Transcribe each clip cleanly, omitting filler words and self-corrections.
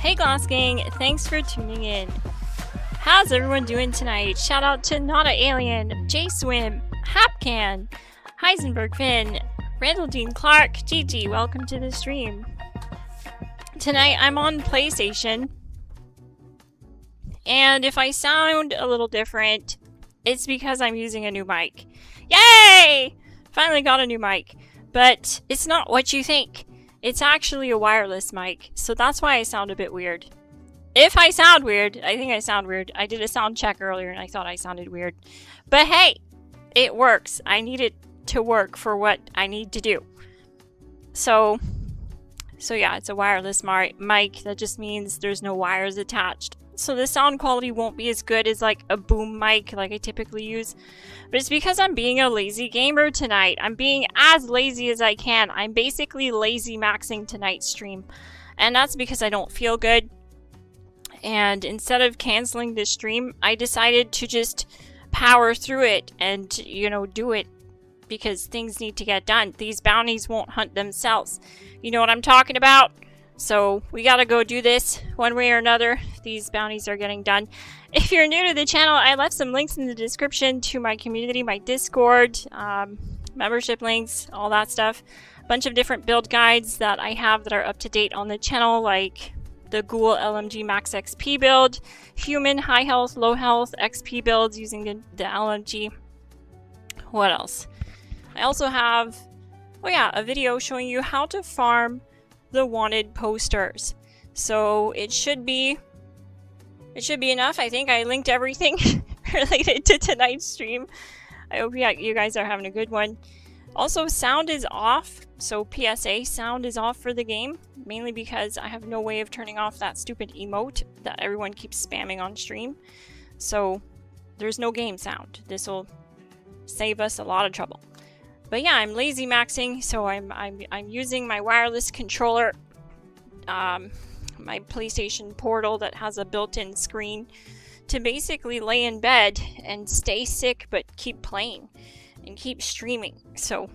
Hey Glass Gang, thanks for tuning in. How's everyone doing tonight? Shout out to Not a Alien, J-Swim, Hapcan, Heisenberg Finn, Randall Dean Clark, Gigi, welcome to the stream. Tonight I'm on PlayStation, and if I sound a little different, it's because I'm using a new mic. Yay! Finally got a new mic, but it's not what you think. It's actually a wireless mic, so that's why I sound a bit weird. If I sound weird, I think I sound weird. I did a sound check earlier and I thought I sounded weird. But hey, it works. I need it to work for what I need to do. So yeah, it's a wireless mic. That just means there's no wires attached. So the sound quality won't be as good as like a boom mic like I typically use. But it's because I'm being a lazy gamer tonight. I'm being as lazy as I can. I'm basically lazy maxing tonight's stream. And that's because I don't feel good. And instead of canceling this stream, I decided to just power through it and, you know, do it. Because things need to get done. These bounties won't hunt themselves. You know what I'm talking about? So we gotta go do this one way or another. These bounties are getting done. If you're new to the channel, I left some links in the description to my community, my Discord, membership links, all that stuff. A bunch of different build guides that I have that are up to date on the channel, like the Ghoul LMG Max XP build, Human high health, low health XP builds using the LMG. What else? I also have, oh yeah, a video showing you how to farm the wanted posters. So it should be enough. I think I linked everything related to tonight's stream. I hope you guys are having a good one. Also, sound is off. So PSA, sound is off for the game, mainly because I have no way of turning off that stupid emote that everyone keeps spamming on stream. So there's no game sound. This will save us a lot of trouble. But yeah, I'm lazy maxing, so I'm using my wireless controller, my PlayStation Portal that has a built-in screen, to basically lay in bed and stay sick but keep playing and keep streaming. So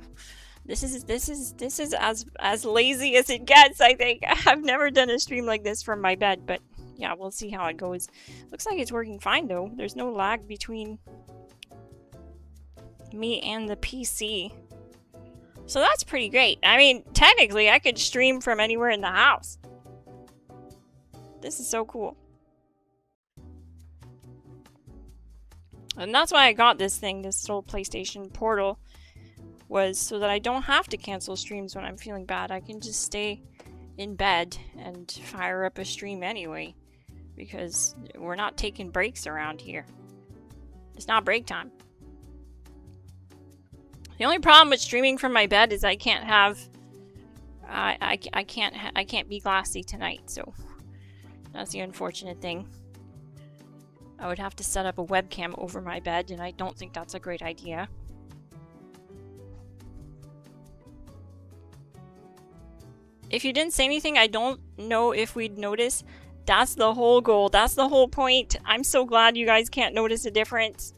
this is as lazy as it gets, I think. I've never done a stream like this from my bed, but yeah, we'll see how it goes. Looks like it's working fine though. There's no lag between me and the PC. So that's pretty great. I mean, technically I could stream from anywhere in the house. This is so cool. And that's why I got this thing, this little PlayStation Portal, was so that I don't have to cancel streams when I'm feeling bad. I can just stay in bed and fire up a stream anyway, because we're not taking breaks around here. It's not break time. The only problem with streaming from my bed is I can't have, I can't be glassy tonight, so that's the unfortunate thing. I would have to set up a webcam over my bed, and I don't think that's a great idea. If you didn't say anything, I don't know if we'd notice. That's the whole goal. That's the whole point. I'm so glad you guys can't notice a difference.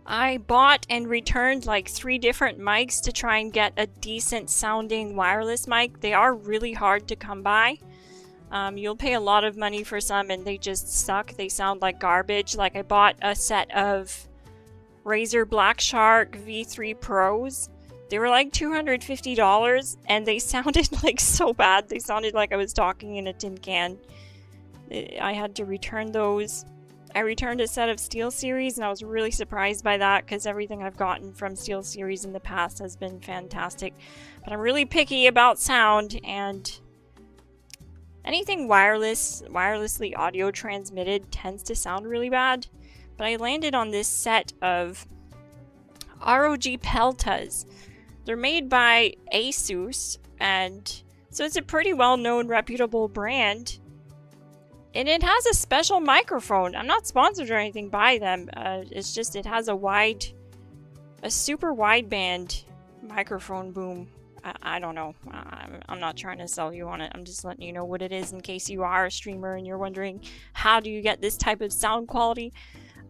I bought and returned like 3 different mics to try and get a decent sounding wireless mic. They are really hard to come by. You'll pay a lot of money for some and they just suck. They sound like garbage. Like I bought a set of Razer Black Shark V3 Pros. They were like $250 and they sounded like so bad. They sounded like I was talking in a tin can. I had to return those. I returned a set of SteelSeries and I was really surprised by that because everything I've gotten from SteelSeries in the past has been fantastic. But I'm really picky about sound, and anything wirelessly audio transmitted tends to sound really bad. But I landed on this set of ROG Peltas. They're made by Asus, and so it's a pretty well-known, reputable brand. And it has a special microphone. I'm not sponsored or anything by them. It's just it has a super wideband microphone boom. I don't know. I'm not trying to sell you on it. I'm just letting you know what it is in case you are a streamer and you're wondering how do you get this type of sound quality.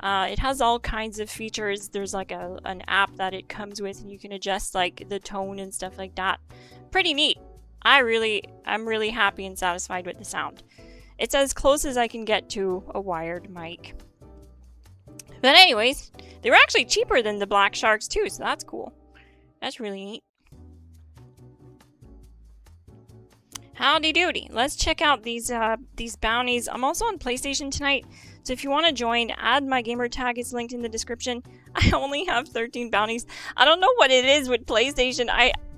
It has all kinds of features. There's like an app that it comes with, and you can adjust like the tone and stuff like that. Pretty neat. I'm really happy and satisfied with the sound. It's as close as I can get to a wired mic. But anyways, they were actually cheaper than the Black Sharks too, so that's cool. That's really neat. Howdy doody. Let's check out these bounties. I'm also on PlayStation tonight, so if you want to join, add my gamer tag. It's linked in the description. I only have 13 bounties. I don't know what it is with PlayStation.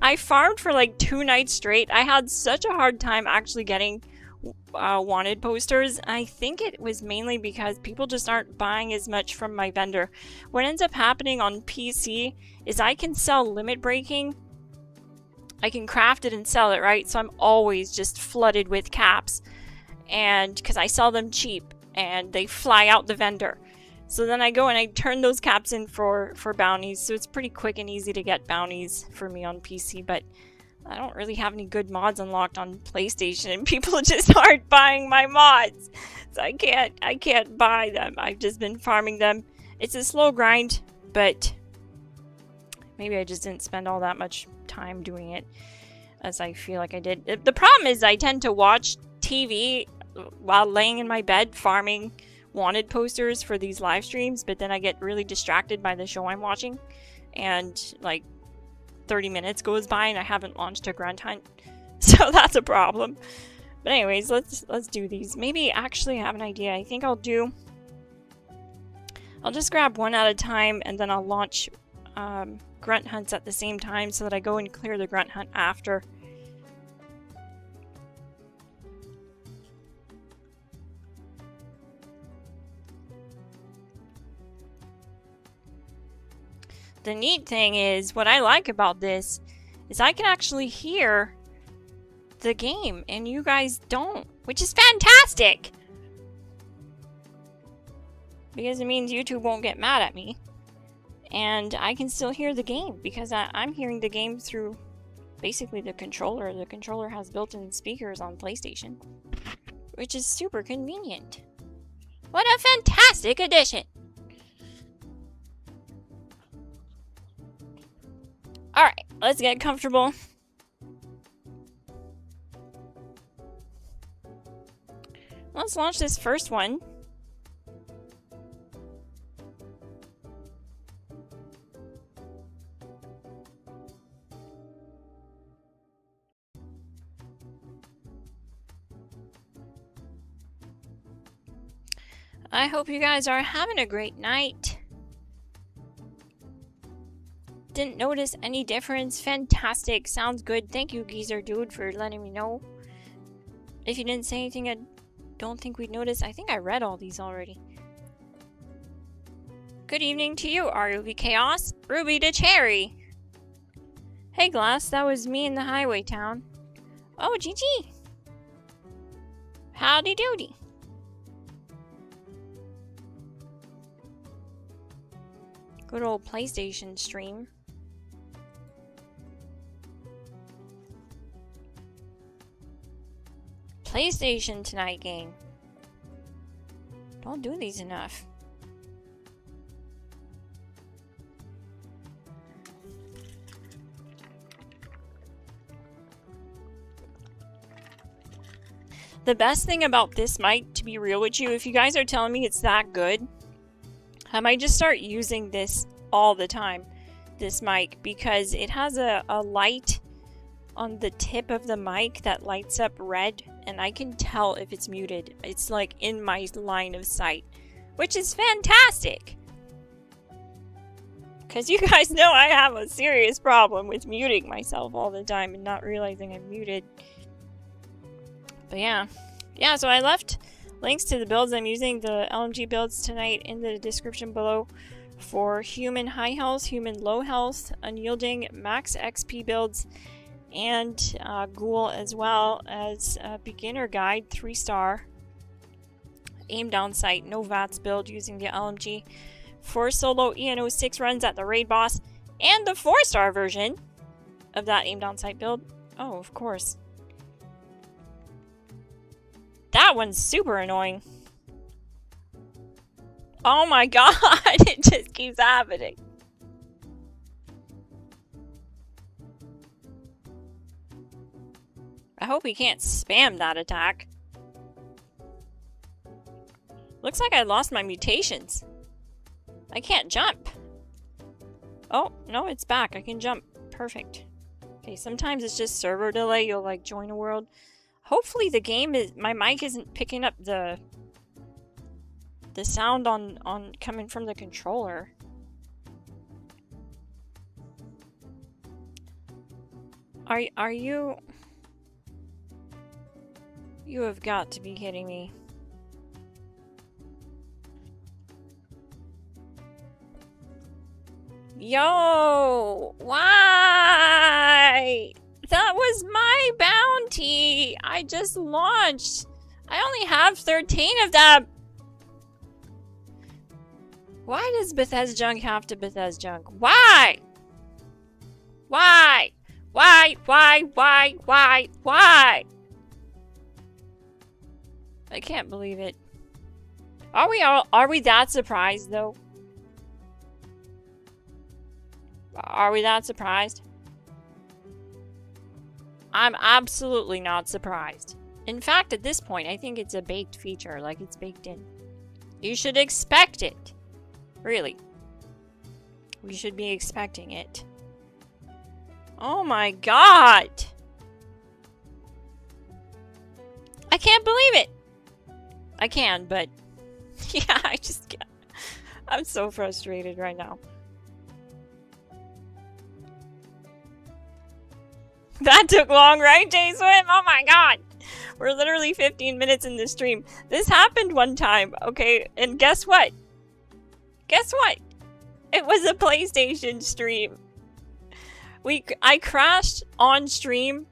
I farmed for like 2 nights straight. I had such a hard time actually getting wanted posters. I think it was mainly because people just aren't buying as much from my vendor. What ends up happening on PC is I can sell limit breaking. I can craft it and sell it, right? So I'm always just flooded with caps, and because I sell them cheap and they fly out the vendor. So then I go and I turn those caps in for bounties. So it's pretty quick and easy to get bounties for me on PC, but I don't really have any good mods unlocked on PlayStation, and people just aren't buying my mods. So I can't buy them. I've just been farming them. It's a slow grind, but maybe I just didn't spend all that much time doing it as I feel like I did. The problem is I tend to watch TV while laying in my bed farming wanted posters for these live streams, but then I get really distracted by the show I'm watching, and like 30 minutes goes by and I haven't launched a grunt hunt. So that's a problem. But anyways, let's do these. Maybe actually I have an idea. I think I'll just grab one at a time, and then I'll launch grunt hunts at the same time so that I go and clear the grunt hunt after. The neat thing is, what I like about this is I can actually hear the game and you guys don't, which is fantastic! Because it means YouTube won't get mad at me. And I can still hear the game because I'm hearing the game through basically the controller. The controller has built-in speakers on PlayStation, which is super convenient. What a fantastic addition! Alright, let's get comfortable. Let's launch this first one. I hope you guys are having a great night. Didn't notice any difference. Fantastic. Sounds good. Thank you, Geezer Dude, for letting me know. If you didn't say anything, I don't think we'd notice. I think I read all these already. Good evening to you, RUV Chaos. Ruby to Cherry. Hey, Glass. That was me in the highway town. Oh, GG. Howdy doody. Good old PlayStation stream. PlayStation tonight, gang. Don't do these enough. The best thing about this mic, to be real with you, if you guys are telling me it's that good, I might just start using this all the time, this mic, because it has a light on the tip of the mic that lights up red, and I can tell if it's muted. It's like in my line of sight, which is fantastic. Because you guys know I have a serious problem with muting myself all the time and not realizing I'm muted. But yeah, so I left links to the builds I'm using, the LMG builds tonight, in the description below for human high health, human low health, unyielding, max XP builds, and Ghoul, as well as a beginner guide 3-star aim down sight, no VATS build using the LMG, 4 solo EN06 runs at the raid boss, and the 4-star version of that aim down sight build. Oh, of course. That one's super annoying. Oh my god, it just keeps happening. I hope he can't spam that attack. Looks like I lost my mutations. I can't jump. Oh, no, it's back. I can jump. Perfect. Okay, sometimes it's just server delay. You'll like join a world. Hopefully the game is... my mic isn't picking up the sound on coming from the controller. Are you... You have got to be kidding me. Yo! Why? That was my bounty! I just launched! I only have 13 of them! Why does BethesJunk have to BethesJunk? Why? Why? Why? I can't believe it. Are we that surprised though? Are we that surprised? I'm absolutely not surprised. In fact, at this point, I think it's a baked feature, like it's baked in. You should expect it. Really. We should be expecting it. Oh my god! I can't believe it! I can, but... yeah, I just can't. I'm so frustrated right now. That took long, right, J-Swim? Oh my god! We're literally 15 minutes in the stream. This happened one time, okay? And guess what? Guess what? It was a PlayStation stream. I crashed on stream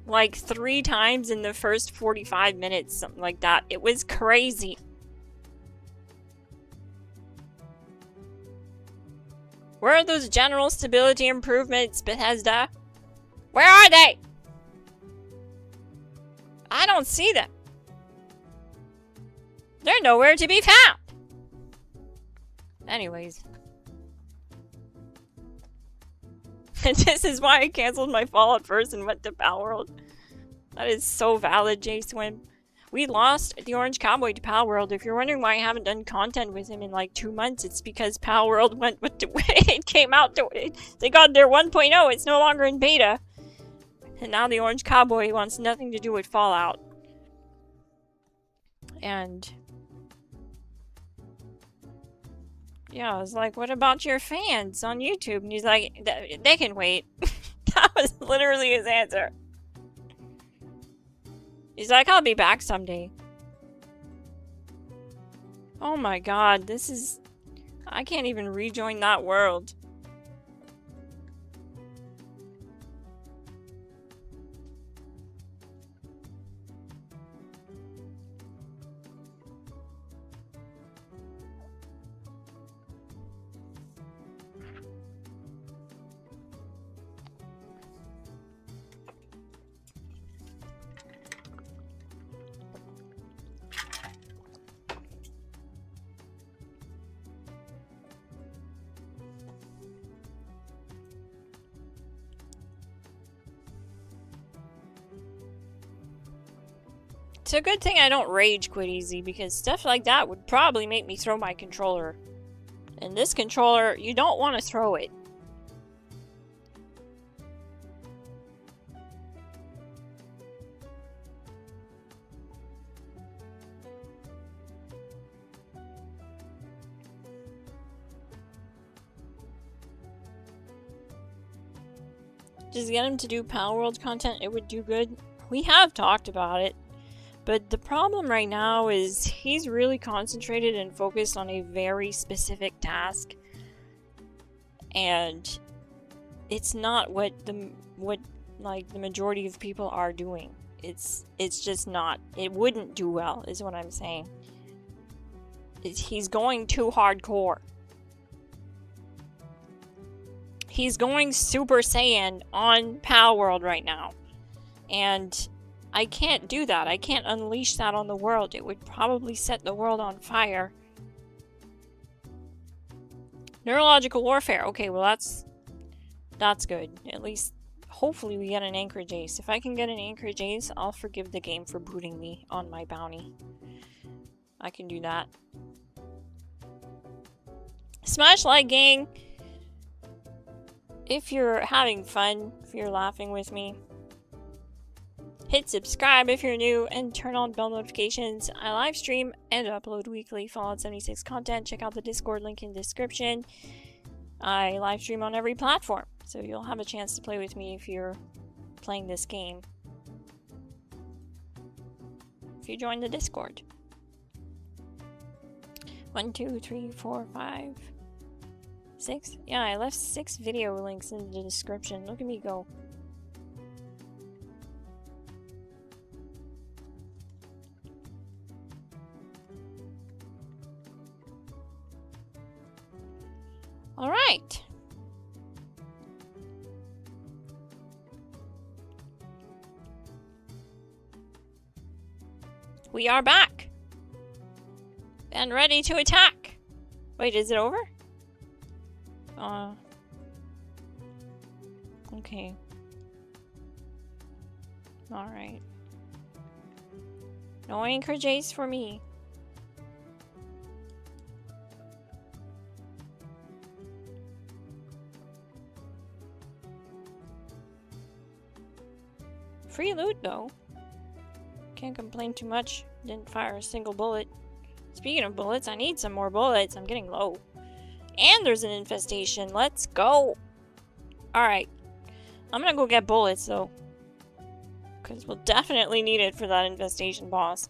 like 3 times in the first 45 minutes, something like that. It was crazy. Where are those general stability improvements, Bethesda? Where are they? I don't see them. They're nowhere to be found. Anyways. And this is why I canceled my Fallout first and went to Palworld. That is so valid, J-Swim. We lost the Orange Cowboy to Palworld. If you're wondering why I haven't done content with him in like 2 months, it's because Palworld went with the way it came out. They got their 1.0. It's no longer in beta. And now the Orange Cowboy wants nothing to do with Fallout. And... yeah, I was like, what about your fans on YouTube? And he's like, they can wait. That was literally his answer. He's like, I'll be back someday. Oh my god, this is... I can't even rejoin that world. It's a good thing I don't rage quit easy, because stuff like that would probably make me throw my controller. And this controller, you don't want to throw it. Just get him to do Palworld content, it would do good. We have talked about it. But the problem right now is he's really concentrated and focused on a very specific task. And it's not what the majority of people are doing. It's just not. It wouldn't do well, is what I'm saying. He's going too hardcore. He's going Super Saiyan on Palworld right now. And I can't do that. I can't unleash that on the world. It would probably set the world on fire. Neurological warfare. Okay, well that's good. At least, hopefully we get an Anchorage Ace. If I can get an Anchorage Ace, I'll forgive the game for booting me on my bounty. I can do that. Smash like, gang! If you're having fun, if you're laughing with me. Hit subscribe if you're new, and turn on bell notifications. I live stream and upload weekly Fallout 76 content. Check out the Discord link in the description. I live stream on every platform, so you'll have a chance to play with me if you're playing this game. If you join the Discord. 1, 2, 3, 4, 5, 6. Yeah, I left 6 video links in the description. Look at me go. Alright. We are back. And ready to attack. Wait, is it over? Okay. Alright. No Anchorage Ace for me. Free loot, though. Can't complain too much. Didn't fire a single bullet. Speaking of bullets, I need some more bullets. I'm getting low. And there's an infestation. Let's go. Alright. I'm gonna go get bullets, though. Because we'll definitely need it for that infestation boss.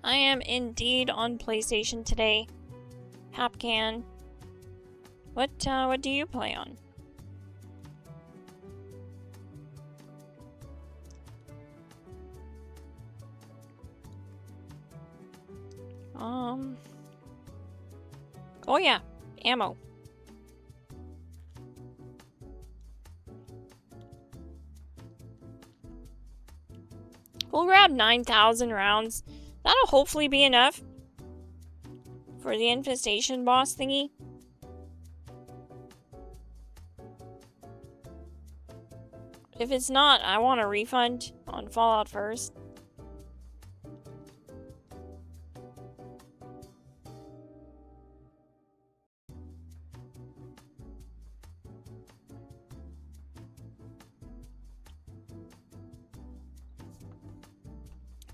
I am indeed on PlayStation today. Hapcan. What do you play on? Oh yeah, ammo. We'll grab 9,000 rounds. That'll hopefully be enough for the infestation boss thingy. If it's not, I want a refund on Fallout first.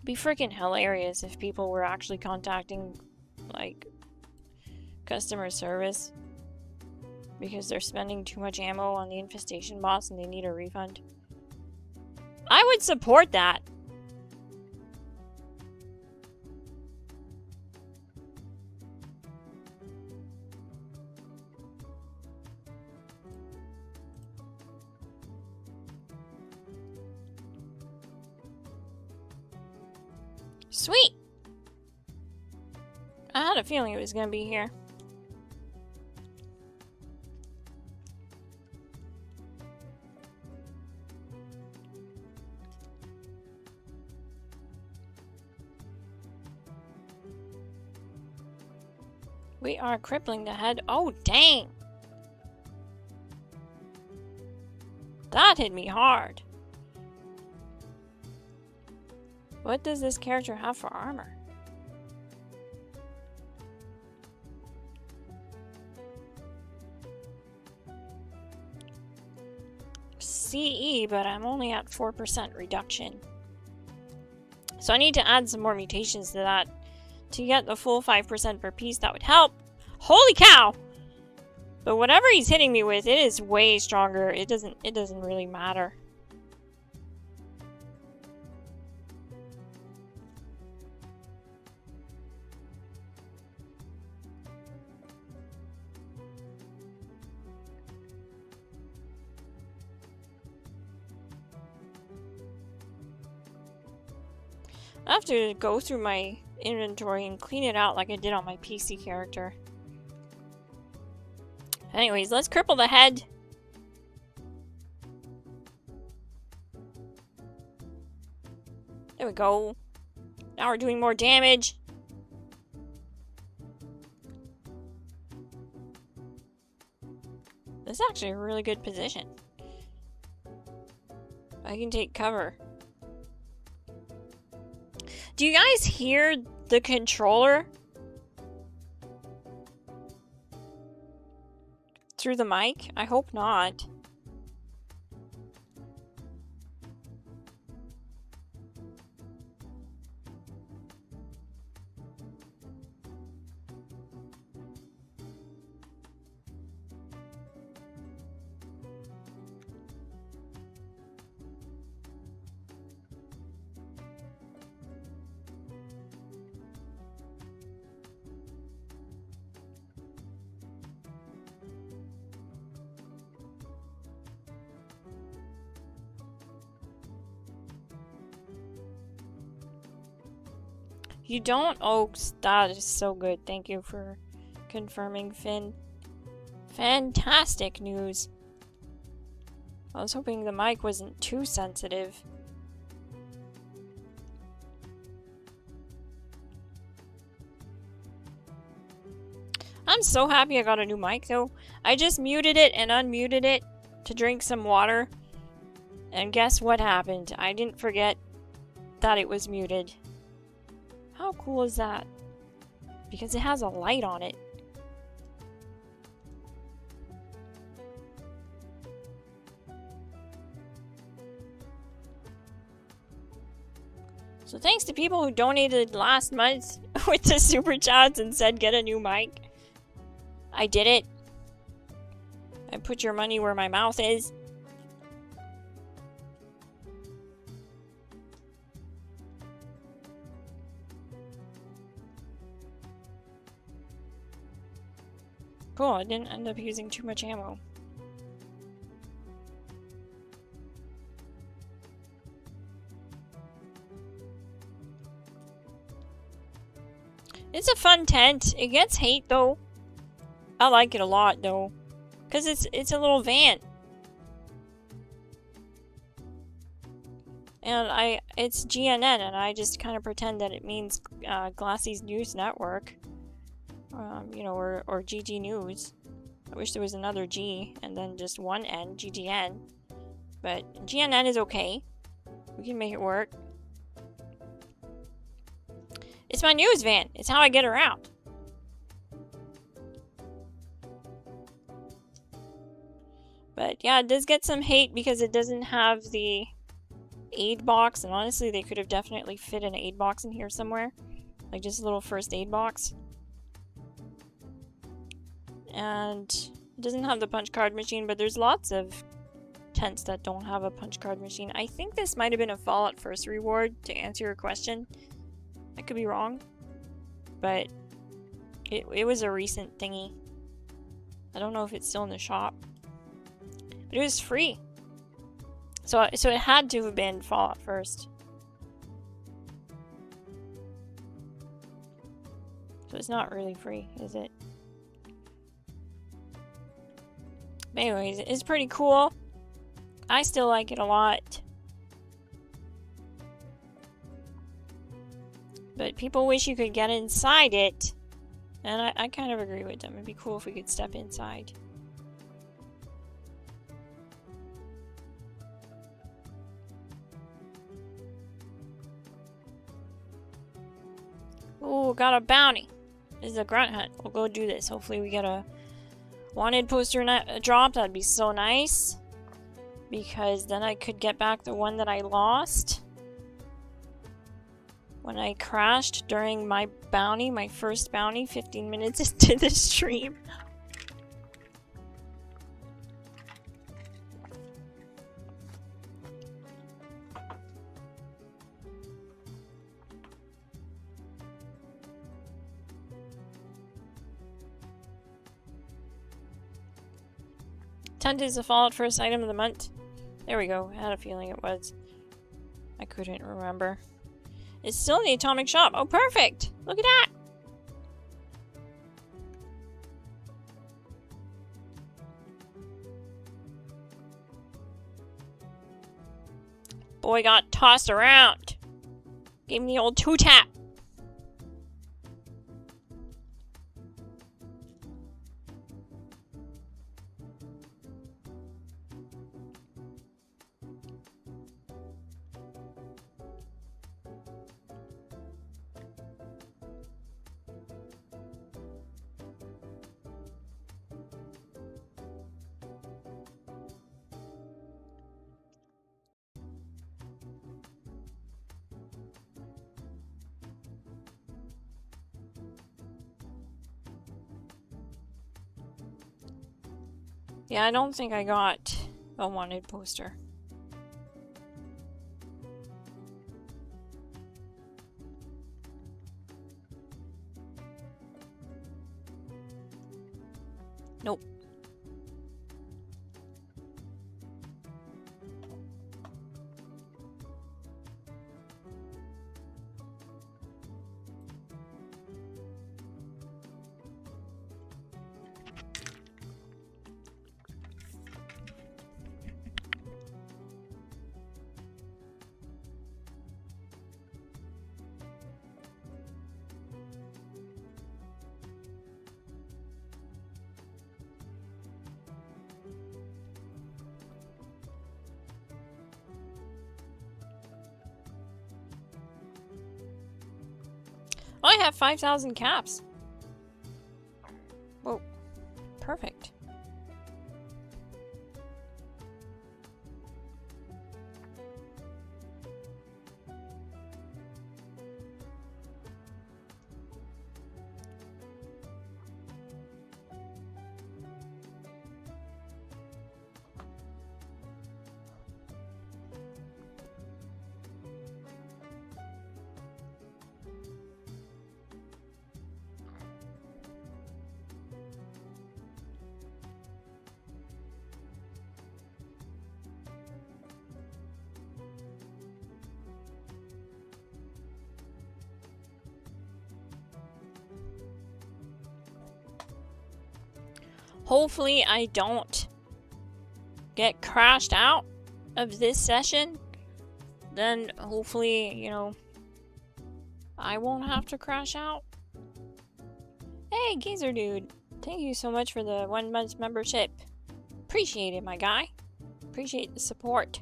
Be freaking hilarious if people were actually contacting, like, customer service because they're spending too much ammo on the infestation boss and they need a refund. I would support that. Sweet! I had a feeling it was gonna be here. We are crippling the head. Oh, dang! That hit me hard. What does this character have for armor? CE, but I'm only at 4% reduction. So I need to add some more mutations to that. To get the full 5% per piece, that would help. Holy cow! But whatever he's hitting me with, it is way stronger. It doesn't really matter. I have to go through my inventory and clean it out like I did on my PC character. Anyways, let's cripple the head. There we go. Now we're doing more damage. This is actually a really good position. I can take cover. Do you guys hear the controller through the mic? I hope not. You don't? Oh, that is so good. Thank you for confirming, Finn. Fantastic news. I was hoping the mic wasn't too sensitive. I'm so happy I got a new mic, though. I just muted it and unmuted it to drink some water. And guess what happened? I didn't forget that it was muted. How cool is that? Because it has a light on it. So thanks to people who donated last month with the super chats and said get a new mic. I did it. I put your money where my mouth is. Cool, I didn't end up using too much ammo. It's a fun tent. It gets hate though. I like it a lot though. Cause it's a little van. And it's GNN and I just kind of pretend that it means Glassy's News Network. You know, or GG News. I wish there was another G and then just one N, GGN. But GNN is okay. We can make it work. It's my news van. It's how I get around. But yeah, it does get some hate because it doesn't have the aid box. And honestly, they could have definitely fit an aid box in here somewhere. Like just a little first aid box. And it doesn't have the punch card machine, but there's lots of tents that don't have a punch card machine. I think this might have been a Fallout First reward to answer your question. I could be wrong, but it was a recent thingy. I don't know if it's still in the shop, but it was free. So it had to have been Fallout First. So it's not really free, is it? But anyways, it's pretty cool. I still like it a lot. But people wish you could get inside it. And I kind of agree with them. It'd be cool if we could step inside. Ooh, got a bounty. This is a grunt hunt. We'll go do this. Hopefully we get a wanted poster drop. That'd be so nice. Because then I could get back the one that I lost when I crashed during my bounty, my first bounty, 15 minutes into the stream. Tent is the Fallout First item of the month. There we go. I had a feeling it was. I couldn't remember. It's still in the atomic shop. Oh, perfect! Look at that! Boy got tossed around. Gave me the old 2-tap. Yeah, I don't think I got a wanted poster. Nope. I have 5,000 caps. Whoa. Perfect. Hopefully I don't get crashed out of this session. Then hopefully, you know, I won't have to crash out. Hey, Geezer Dude. Thank you so much for the 1 month membership. Appreciate it, my guy. Appreciate the support.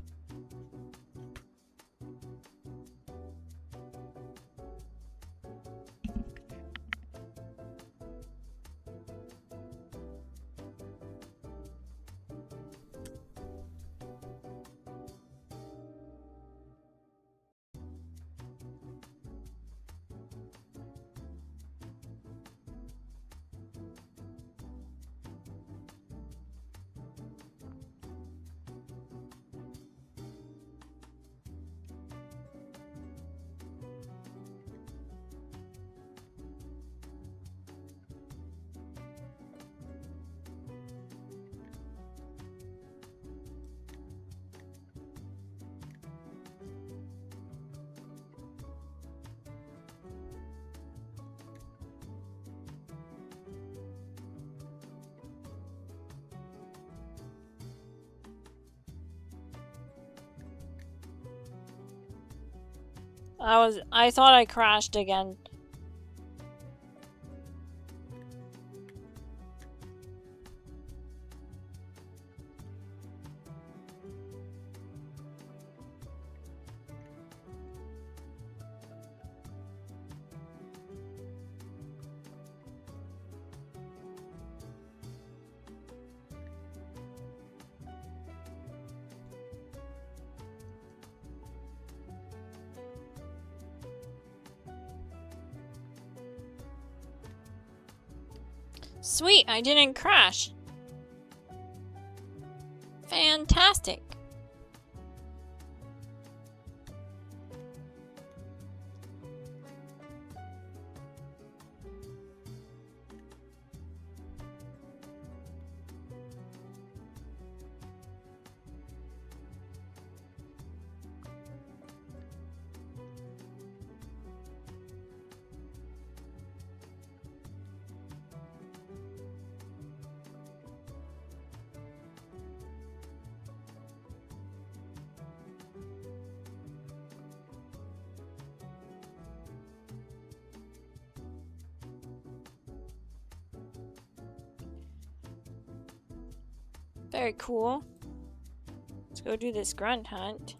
I thought I crashed again. Sweet, I didn't crash. Fantastic. Very cool. Let's go do this grunt hunt.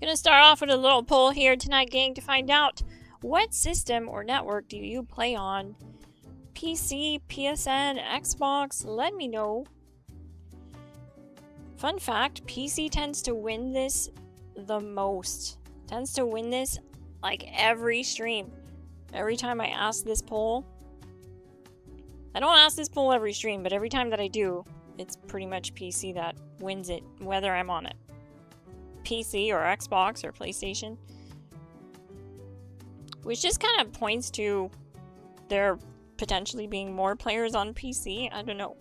Gonna start off with a little poll here tonight, gang, to find out what system or network do you play on? PC, PSN, Xbox? Let me know. Fun fact, PC tends to win this the most. Tends to win this like every stream. Every time I ask this poll. I don't ask this poll every stream, but every time that I do, it's pretty much PC that wins it, whether I'm on it. PC or Xbox or PlayStation. Which just kind of points to there potentially being more players on PC. I don't know.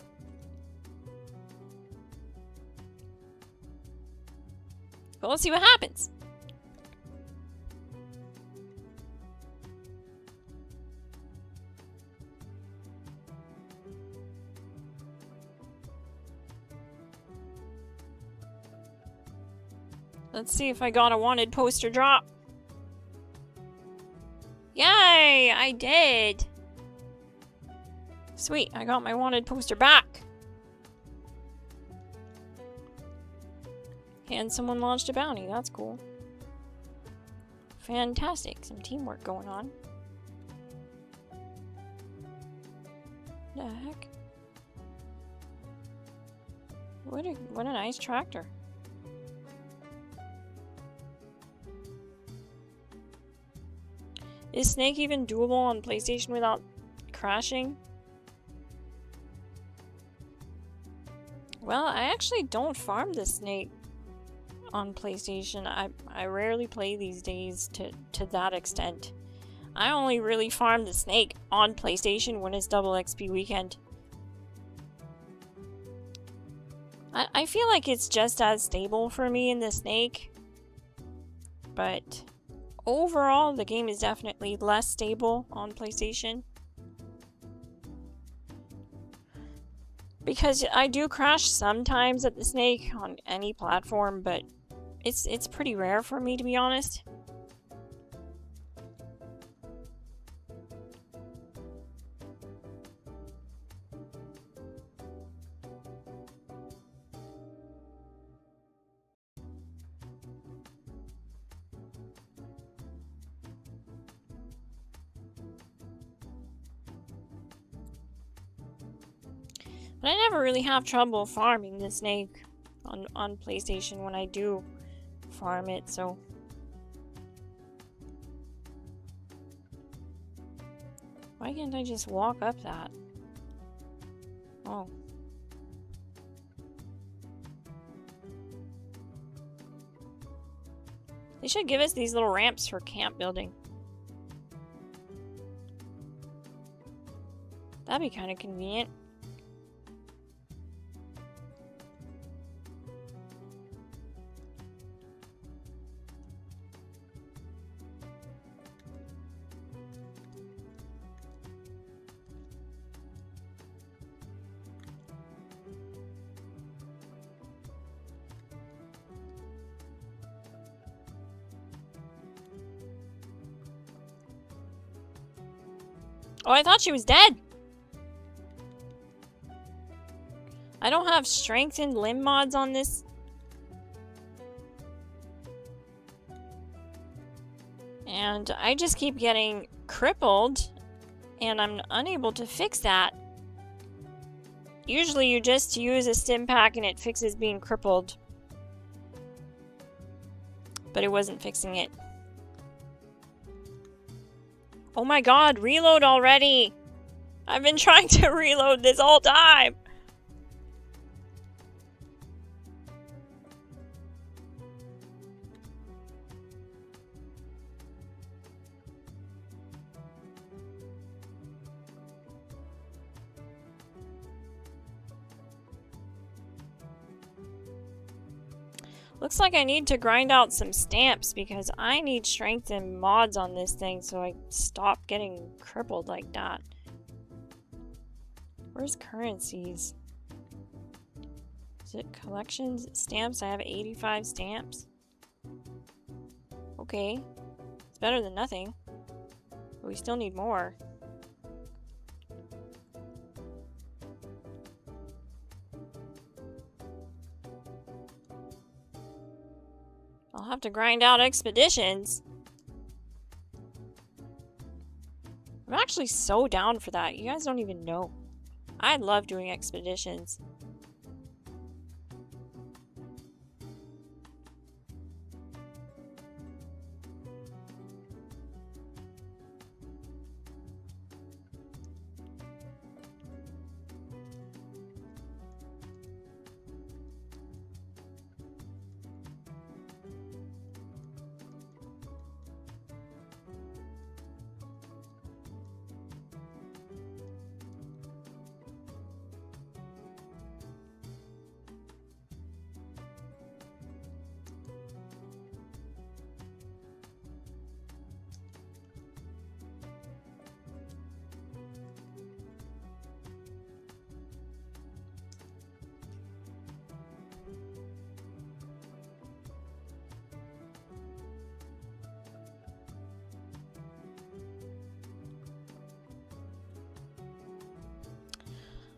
But we'll see what happens. Let's see if I got a wanted poster drop. Yay! I did! Sweet, I got my wanted poster back. And someone launched a bounty, that's cool. Fantastic, some teamwork going on. The heck? What a nice tractor. Is Snake even doable on PlayStation without crashing? Well, I actually don't farm the Snake on PlayStation. I rarely play these days to that extent. I only really farm the Snake on PlayStation when it's double XP weekend. I feel like it's just as stable for me in the Snake, but overall, the game is definitely less stable on PlayStation. Because I do crash sometimes at the Snake on any platform, but it's pretty rare for me, to be honest. But I never really have trouble farming the Snake on PlayStation when I do farm it, so. Why can't I just walk up that? Oh. They should give us these little ramps for camp building. That'd be kind of convenient. Oh, I thought she was dead! I don't have strengthened limb mods on this. And I just keep getting crippled, and I'm unable to fix that. Usually you just use a stim pack and it fixes being crippled. But it wasn't fixing it. Oh my god, reload already! I've been trying to reload this whole time! Looks like I need to grind out some stamps because I need strength and mods on this thing so I stop getting crippled like that. Where's currencies? Is it collections? Stamps? I have 85 stamps. Okay. It's better than nothing. But we still need more. I'll have to grind out expeditions. I'm actually so down for that. You guys don't even know. I love doing expeditions.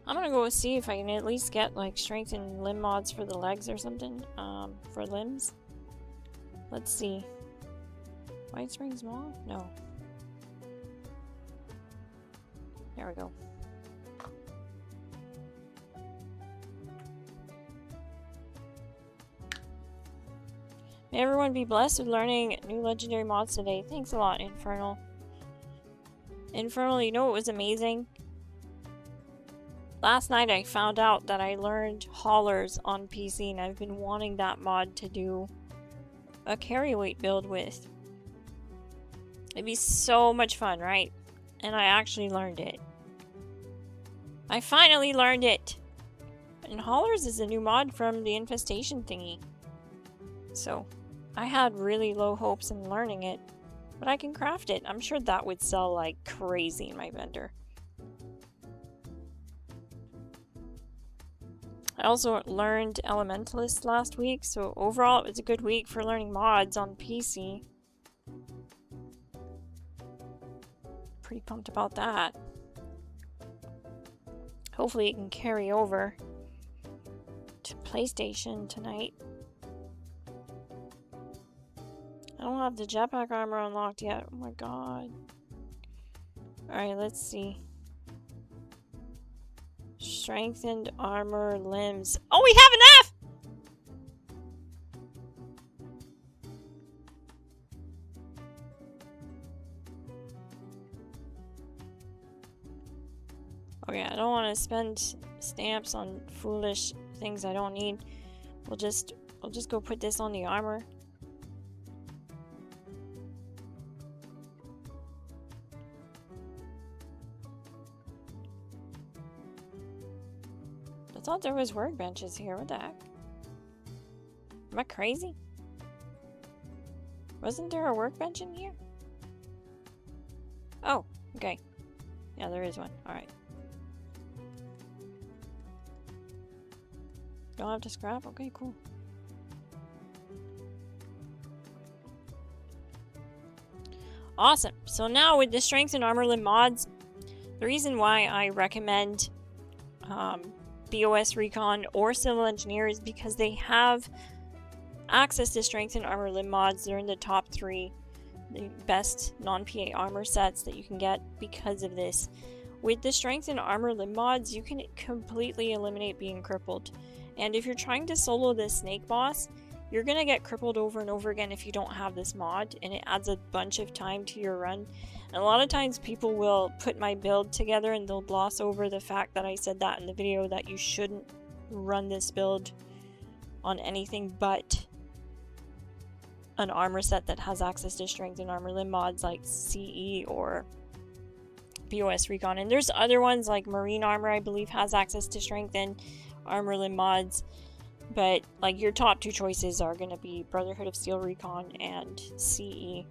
I'm gonna go see if I can at least get like strength and limb mods for the legs or something. For limbs. Let's see. Whitespring Mall? No. There we go. May everyone be blessed with learning new legendary mods today. Thanks a lot, Infernal. Infernal, you know what was amazing? Last night I found out that I learned haulers on PC and I've been wanting that mod to do a carry weight build with. It'd be so much fun, right? And I actually learned it. I finally learned it! And haulers is a new mod from the infestation thingy. So, I had really low hopes in learning it, but I can craft it. I'm sure that would sell like crazy in my vendor. I also learned Elementalist last week, so overall it was a good week for learning mods on PC. Pretty pumped about that. Hopefully it can carry over to PlayStation tonight. I don't have the jetpack armor unlocked yet. Oh my god. Alright, let's see. Strengthened armor limbs. Oh, we have enough! Okay, I don't want to spend stamps on foolish things I don't need. We'll just go put this on the armor. I thought there was workbenches here. What the heck? Am I crazy? Wasn't there a workbench in here? Oh, okay. Yeah, there is one. Alright. Don't have to scrap? Okay, cool. Awesome. So now with the strength and armor limb mods, the reason why I recommend BOS Recon or Civil Engineer is because they have access to strength and armor limb mods. They're in the top 3 the best non-PA armor sets that you can get because of this. With the strength and armor limb mods, you can completely eliminate being crippled. And if you're trying to solo this snake boss, you're gonna get crippled over and over again if you don't have this mod, and it adds a bunch of time to your run. And a lot of times people will put my build together and they'll gloss over the fact that I said that in the video, that you shouldn't run this build on anything but an armor set that has access to strength and armor limb mods like CE or BOS Recon. And there's other ones like Marine Armor, I believe, has access to strength and armor limb mods. But like your top two choices are going to be Brotherhood of Steel Recon and CE.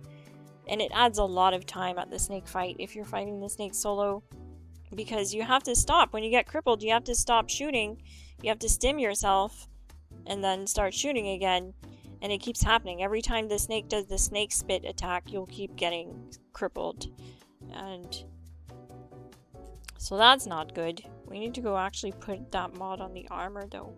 And it adds a lot of time at the snake fight if you're fighting the snake solo. Because you have to stop. When you get crippled, you have to stop shooting. You have to stim yourself and then start shooting again. And it keeps happening. Every time the snake does the snake spit attack, you'll keep getting crippled. And so that's not good. We need to go actually put that mod on the armor though.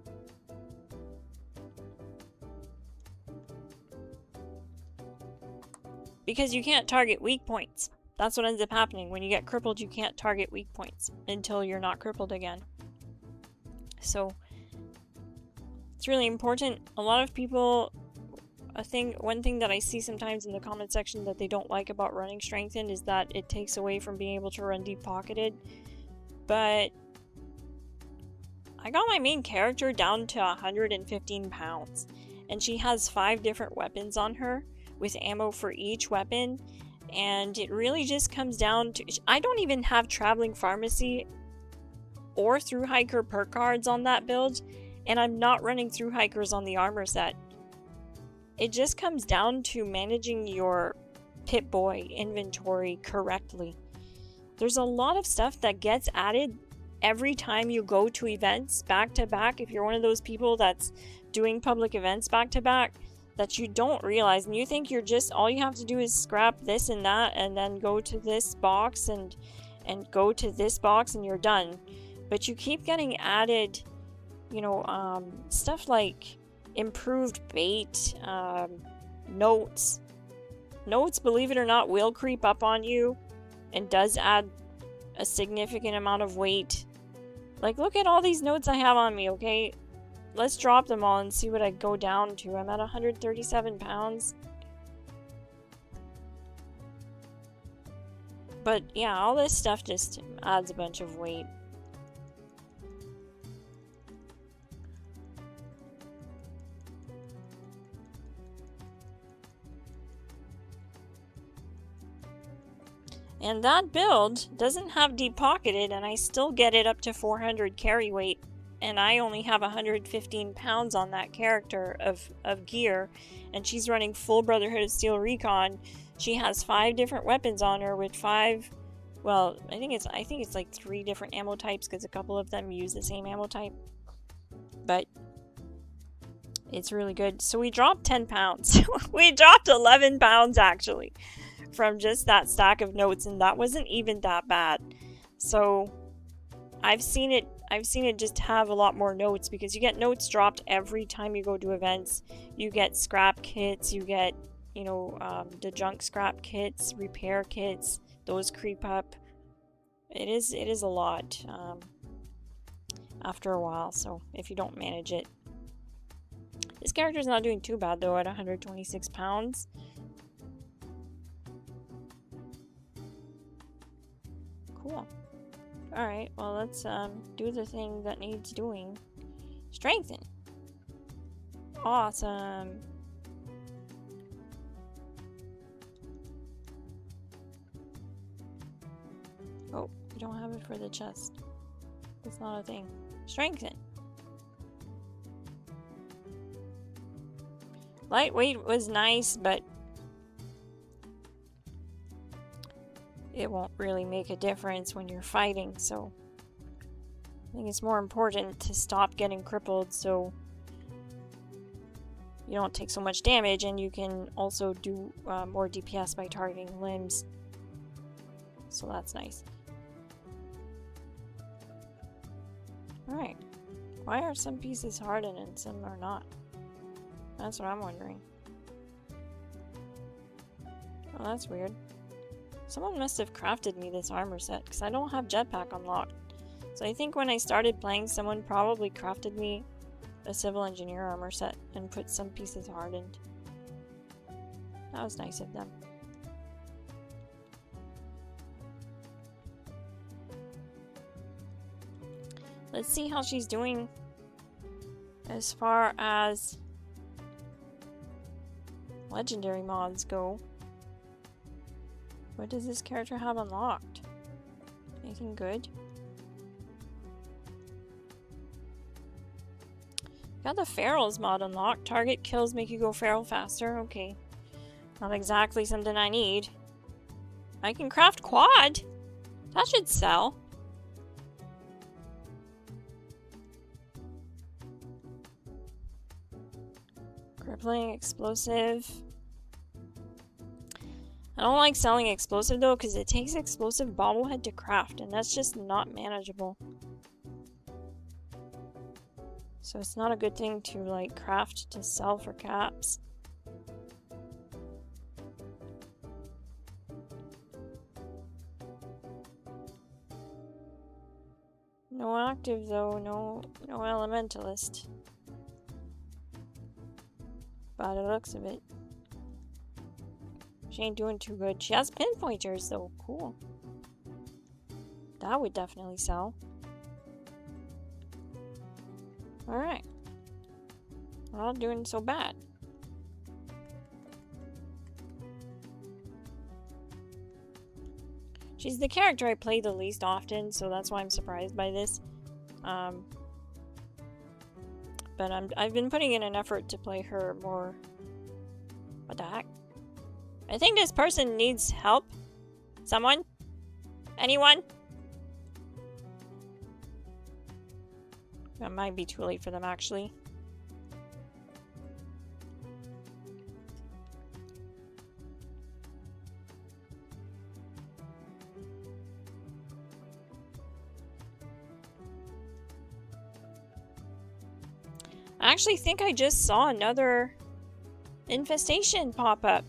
Because you can't target weak points. That's what ends up happening. When you get crippled, you can't target weak points until you're not crippled again. So it's really important. A lot of people, one thing that I see sometimes in the comment section that they don't like about running strengthened is that it takes away from being able to run deep pocketed. But I got my main character down to 115 pounds, and she has 5 different weapons on her with ammo for each weapon, and it really just comes down to, I don't even have traveling pharmacy or through hiker perk cards on that build, and I'm not running through hikers on the armor set. It just comes down to managing your Pip-Boy inventory correctly. There's a lot of stuff that gets added every time you go to events back to back. If you're one of those people that's doing public events back to back, that you don't realize, and you think you're just, all you have to do is scrap this and that and then go to this box and go to this box and you're done. But you keep getting added, you know, stuff like improved bait, notes. Notes, believe it or not, will creep up on you and does add a significant amount of weight. Like, look at all these notes I have on me, okay? Let's drop them all and see what I go down to. I'm at 137 pounds. But yeah, all this stuff just adds a bunch of weight. And that build doesn't have deep pocketed, and I still get it up to 400 carry weight. And I only have 115 pounds on that character of gear, and she's running full Brotherhood of Steel Recon. She has 5 different weapons on her with 5, well, I think it's like 3 different ammo types because a couple of them use the same ammo type. But it's really good. So we dropped 10 pounds. We dropped 11 pounds actually from just that stack of notes, and that wasn't even that bad. So I've seen it just have a lot more notes because you get notes dropped every time you go to events. You get scrap kits, you get, you know, the junk scrap kits, repair kits, those creep up. It is a lot after a while, so if you don't manage it. This character's not doing too bad though at 126 pounds. Cool. Alright, well let's do the thing that needs doing. Strengthen. Awesome. Oh, you don't have it for the chest. That's not a thing. Strengthen. Lightweight was nice, but it won't really make a difference when you're fighting, so I think it's more important to stop getting crippled so you don't take so much damage, and you can also do more DPS by targeting limbs, so that's nice. Alright, why are some pieces hardened and some are not? That's what I'm wondering. Oh, that's weird. Someone must have crafted me this armor set, because I don't have jetpack unlocked. So I think when I started playing, someone probably crafted me a civil engineer armor set and put some pieces hardened. That was nice of them. Let's see how she's doing as far as legendary mods go. What does this character have unlocked? Anything good? Got the ferals mod unlocked. Target kills make you go feral faster. Okay. Not exactly something I need. I can craft quad. That should sell. Crippling explosive. I don't like selling explosive though because it takes explosive bobblehead to craft and that's just not manageable. So it's not a good thing to like craft to sell for caps. No active though, no elementalist. By the looks of it. She ain't doing too good. She has pinpointers though, cool. That would definitely sell. Alright. Not doing so bad. She's the character I play the least often, so that's why I'm surprised by this. But I've been putting in an effort to play her more. What the heck? I think this person needs help. Someone? Anyone? That might be too late for them, actually. I actually think I just saw another infestation pop up.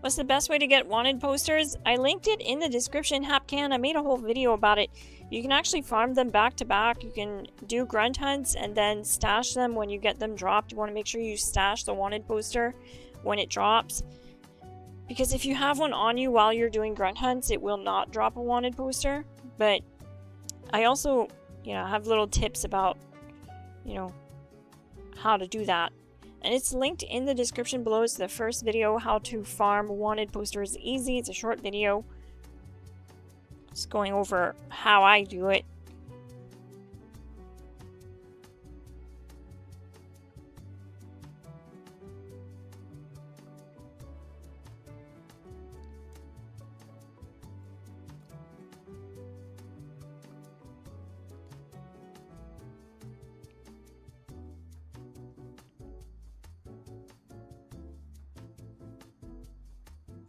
What's the best way to get wanted posters? I linked it in the description, Hapcan. I made a whole video about it. You can actually farm them back to back. You can do grunt hunts and then stash them when you get them dropped. You want to make sure you stash the wanted poster when it drops. Because if you have one on you while you're doing grunt hunts, it will not drop a wanted poster. But I also, have little tips about, how to do that. And it's linked in the description below. It's the first video, how to farm wanted posters easy. It's a short video. Just going over how I do it.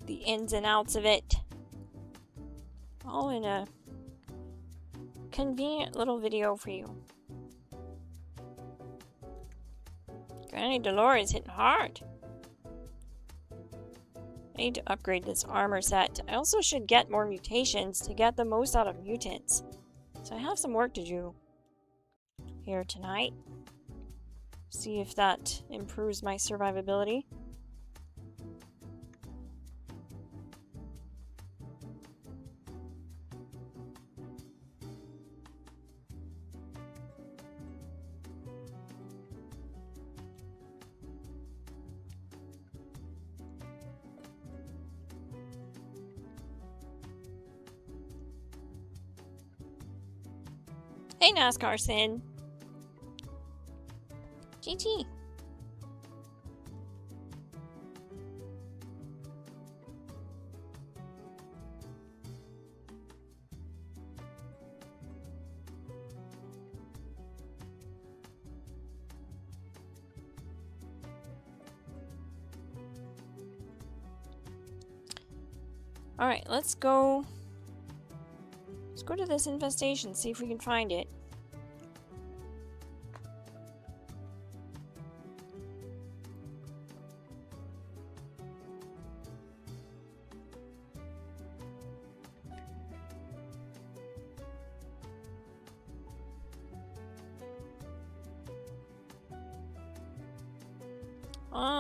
The ins and outs of it. All in a convenient little video for you. Granny Dolores hitting hard. I need to upgrade this armor set. I also should get more mutations to get the most out of mutants. So I have some work to do here tonight. See if that improves my survivability. Hey, NASCAR Sin. GG. All right, let's go. Let's go to this infestation, see if we can find it.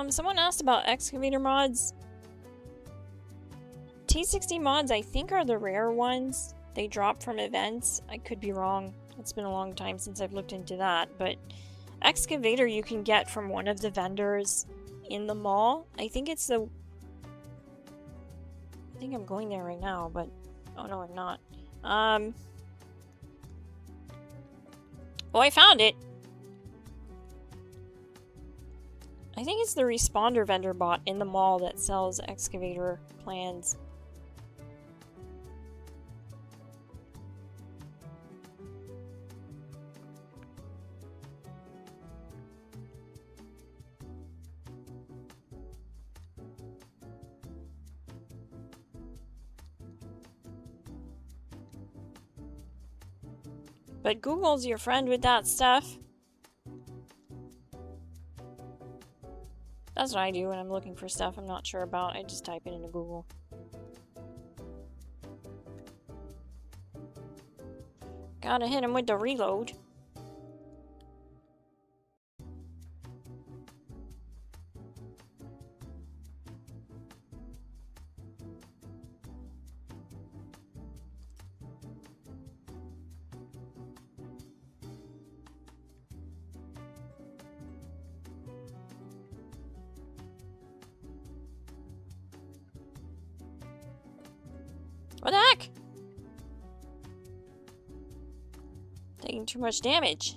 Someone asked about excavator mods. T60 mods, I think, are the rare ones. They drop from events. I could be wrong. It's been a long time since I've looked into that, but excavator you can get from one of the vendors in the mall. I think it's the... I think I'm going there right now, but... Oh no, I'm not. Oh, I found it! I think it's the respawner vendor bot in the mall that sells excavator plans. But Google's your friend with that stuff. That's what I do when I'm looking for stuff I'm not sure about. I just type it into Google. Gotta hit him with the reload. What the heck? Taking too much damage.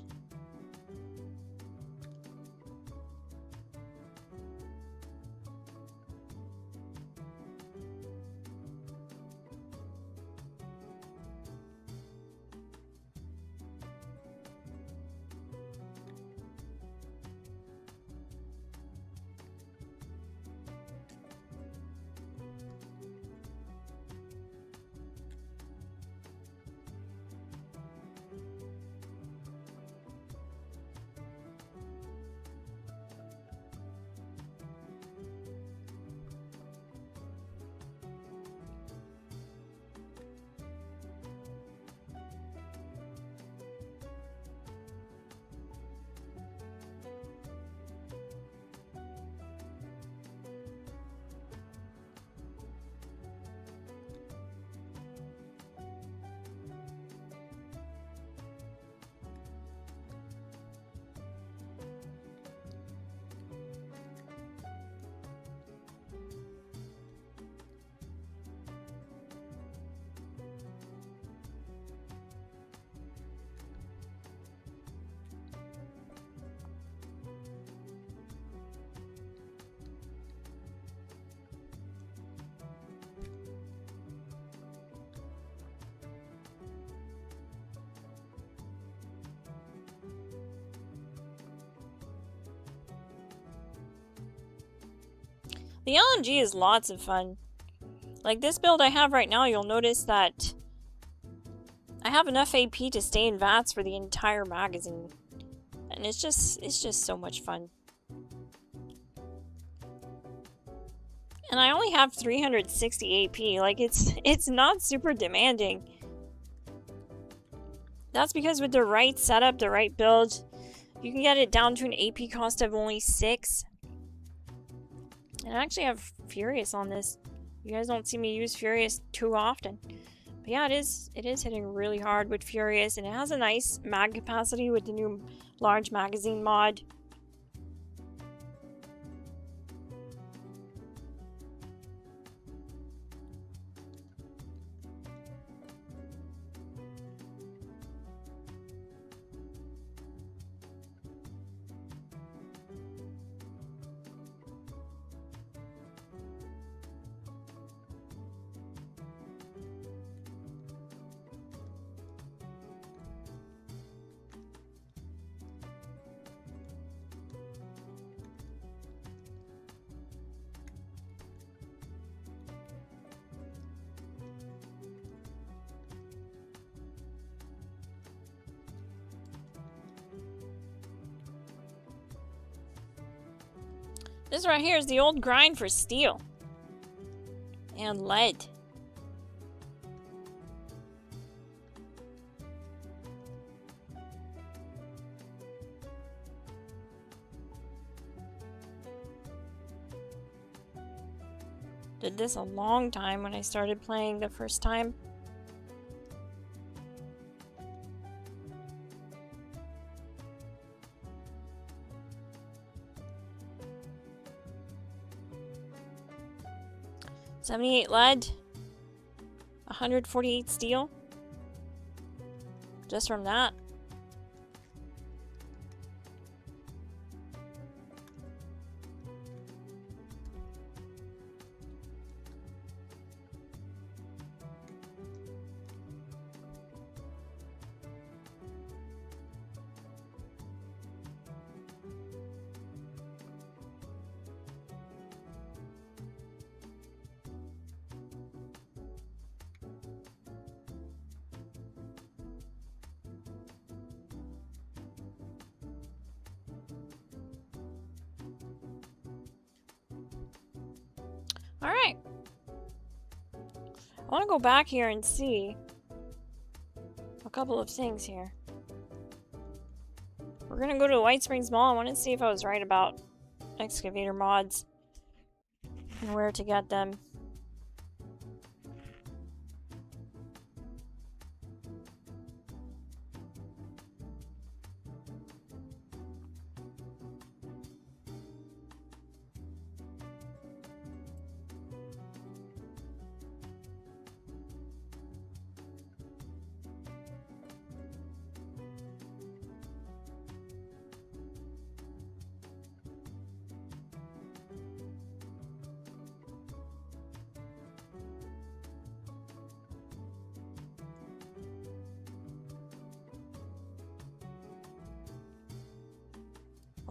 The LMG is lots of fun. Like this build I have right now, you'll notice that I have enough AP to stay in VATS for the entire magazine. And it's just so much fun. And I only have 360 AP, like it's not super demanding. That's because with the right setup, the right build, you can get it down to an AP cost of only 6. And I actually have Furious on this. You guys don't see me use Furious too often. But yeah, it is hitting really hard with Furious, and it has a nice mag capacity with the new large magazine mod. This right here is the old grind for steel and lead. Did this a long time when I started playing the first time. $78 lead, 148 steel, just from that. Alright. I want to go back here and see a couple of things here. We're gonna go to Whitespring Mall. I want to see if I was right about excavator mods and where to get them.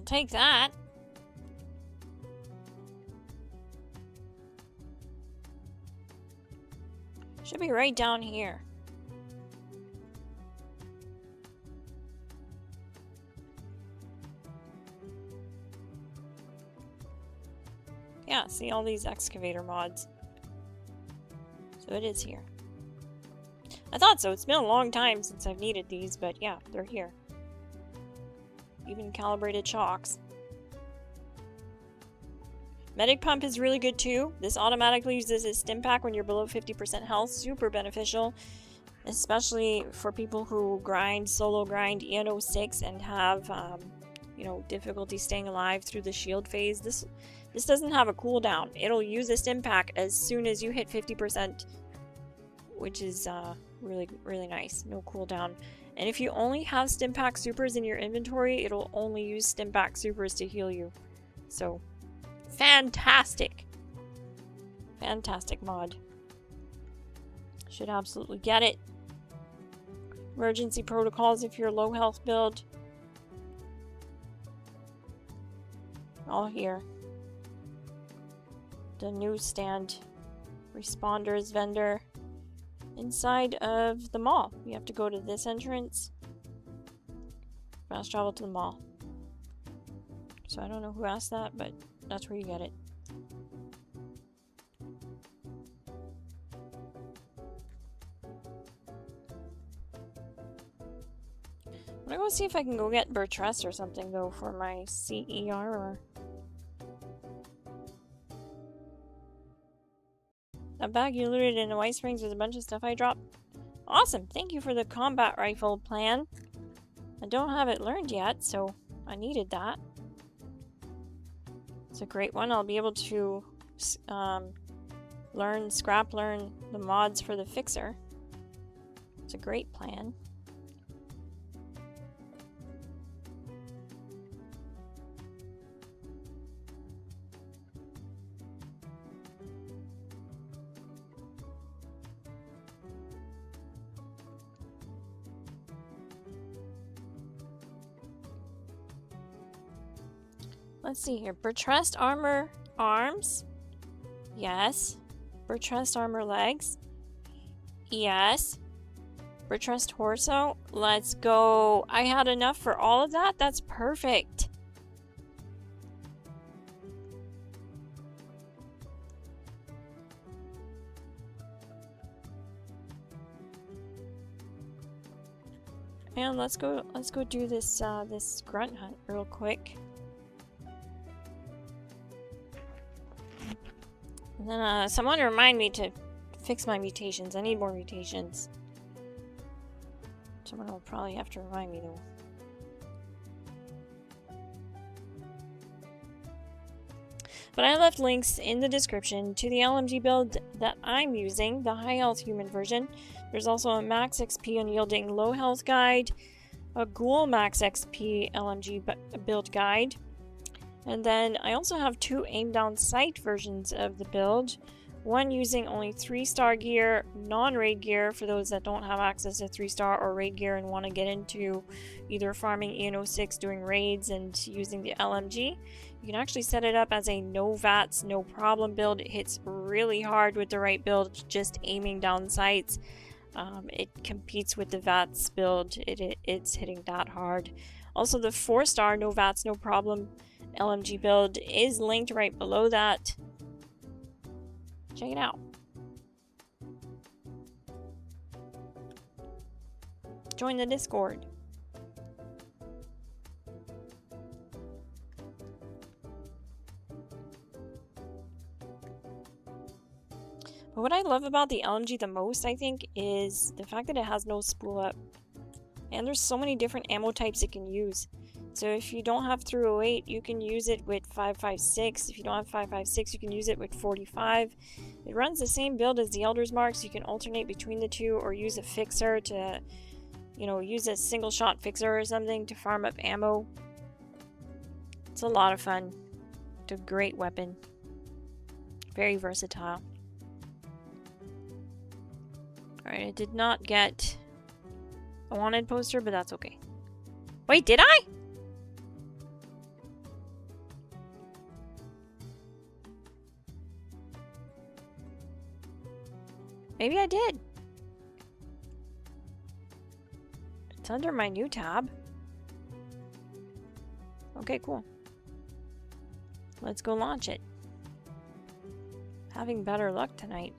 Take that. Should be right down here. Yeah, see all these excavator mods. So it is here. I thought so. It's been a long time since I've needed these, but yeah, they're here. Even calibrated shocks. Medic pump is really good too. This automatically uses a stim pack when you're below 50% health. Super beneficial, especially for people who grind, solo grind EN06 and have, you know, difficulty staying alive through the shield phase. This doesn't have a cooldown. It'll use a stim pack as soon as you hit 50%, which is really, really nice. No cooldown. And if you only have stim pack supers in your inventory, it'll only use stim pack supers to heal you. So, fantastic. Fantastic mod. Should absolutely get it. Emergency protocols if you're low health build. All here. The newsstand. Responders vendor. Inside of the mall. You have to go to this entrance. Fast travel to the mall. So I don't know who asked that, but that's where you get it. I'm gonna go see if I can go get Bertrest or something though for my CE armor. That bag you looted in the White Springs was a bunch of stuff I dropped. Awesome! Thank you for the combat rifle plan. I don't have it learned yet, so I needed that. It's a great one. I'll be able to learn the mods for the fixer. It's a great plan. Let's see here. Bertrest armor arms. Yes. Bertrest armor legs. Yes. Bertrest torso. Let's go. I had enough for all of that? That's perfect. And let's go do this this grunt hunt real quick. And then someone remind me to fix my mutations. I need more mutations. Someone will probably have to remind me though. But I left links in the description to the LMG build that I'm using, the high health human version. There's also a max XP Unyielding low health guide, a Ghoul max XP LMG build guide, and then I also have two aim down sight versions of the build. One using only 3-star gear, non-raid gear for those that don't have access to 3-star or raid gear and want to get into either farming EN06, doing raids, and using the LMG. You can actually set it up as a no VATS, no problem build. It hits really hard with the right build, just aiming down sights. It competes with the VATS build. It's hitting that hard. Also, the 4-star no VATS, no problem LMG build is linked right below that. Check it out. Join the Discord. But what I love about the LMG the most, I think, is the fact that it has no spool up. And there's so many different ammo types it can use. So if you don't have 308, you can use it with 5.56. If you don't have 5.56, you can use it with 45. It runs the same build as the Elder's Mark, so you can alternate between the two or use a fixer to, you know, use a single shot fixer or something to farm up ammo. It's a lot of fun. It's a great weapon. Very versatile. Alright, I did not get a wanted poster, but that's okay. Wait, did I? Maybe I did. It's under my new tab. Okay, cool. Let's go launch it. Having better luck tonight.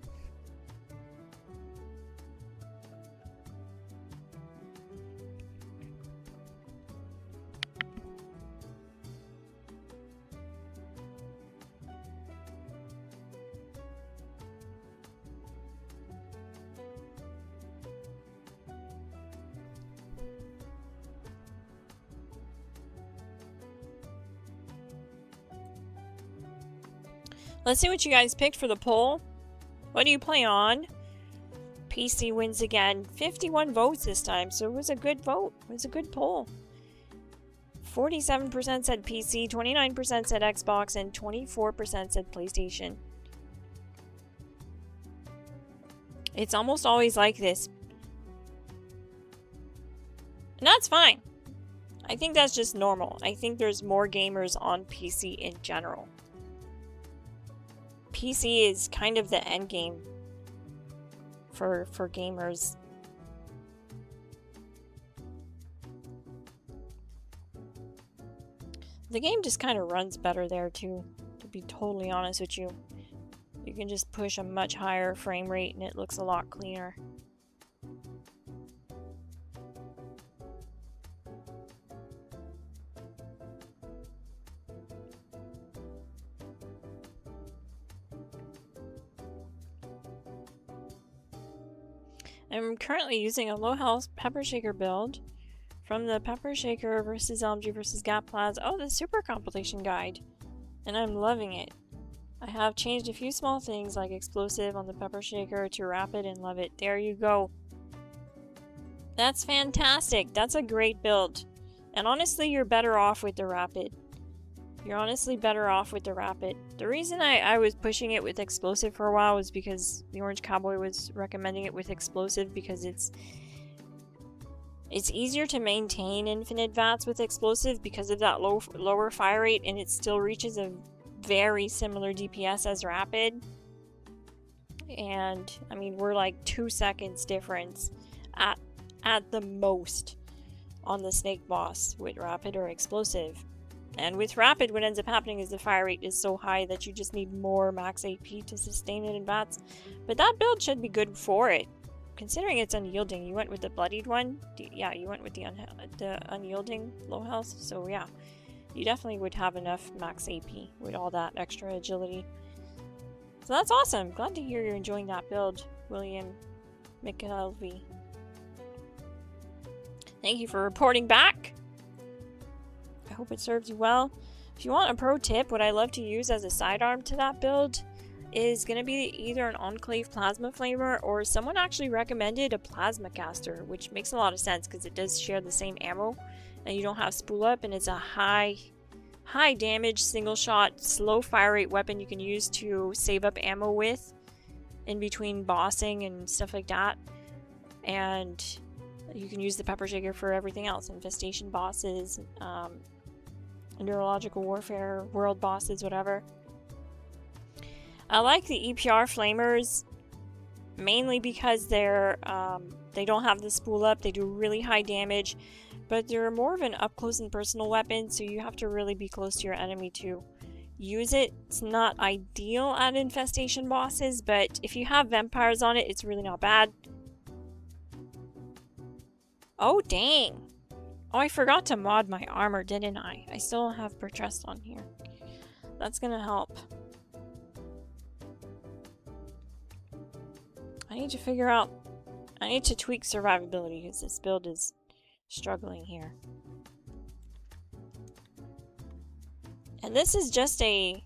Let's see what you guys picked for the poll. What do you play on? PC wins again. 51 votes this time, so it was a good vote. It was a good poll. 47% said PC, 29% said Xbox, and 24% said PlayStation. It's almost always like this. And that's fine. I think that's just normal. I think there's more gamers on PC in general. PC is kind of the end game for gamers. The game just kind of runs better there too, to be totally honest with you. You can just push a much higher frame rate and it looks a lot cleaner. I'm currently using a low health pepper shaker build from the pepper shaker versus LMG versus Gap Plaza. Oh, the super compilation guide. And I'm loving it. I have changed a few small things like explosive on the pepper shaker to rapid and love it. There you go. That's fantastic. That's a great build. And honestly, you're better off with the rapid. You're honestly better off with the rapid. The reason I was pushing it with explosive for a while was because the Orange Cowboy was recommending it with explosive because it's easier to maintain infinite VATS with explosive because of that lower fire rate, and it still reaches a very similar DPS as rapid. And I mean, we're like 2 seconds difference at the most on the snake boss with rapid or explosive. And with rapid, what ends up happening is the fire rate is so high that you just need more max AP to sustain it in VATS. But that build should be good for it. Considering it's unyielding, you went with the bloodied one. Yeah, you went with the unyielding low health. So yeah, you definitely would have enough max AP with all that extra agility. So that's awesome. Glad to hear you're enjoying that build, William McKelvey. Thank you for reporting back. I hope it serves you well. If you want a pro tip, what I love to use as a sidearm to that build is going to be either an Enclave Plasma Flamer, or someone actually recommended a Plasma Caster, which makes a lot of sense because it does share the same ammo and you don't have spool up, and it's a high damage, single shot, slow fire rate weapon you can use to save up ammo with in between bossing and stuff like that. And you can use the pepper shaker for everything else, infestation bosses, neurological warfare, world bosses, whatever. I like the EPR flamers mainly because they're they don't have the spool up, they do really high damage, but they're more of an up close and personal weapon, so you have to really be close to your enemy to use it. It's not ideal at infestation bosses, but if you have vampires on it, it's really not bad. Oh, dang. Oh, I forgot to mod my armor, didn't I? I still have Bertrest on here. That's gonna help. I need to figure out... I need to tweak survivability because this build is struggling here. And this is just a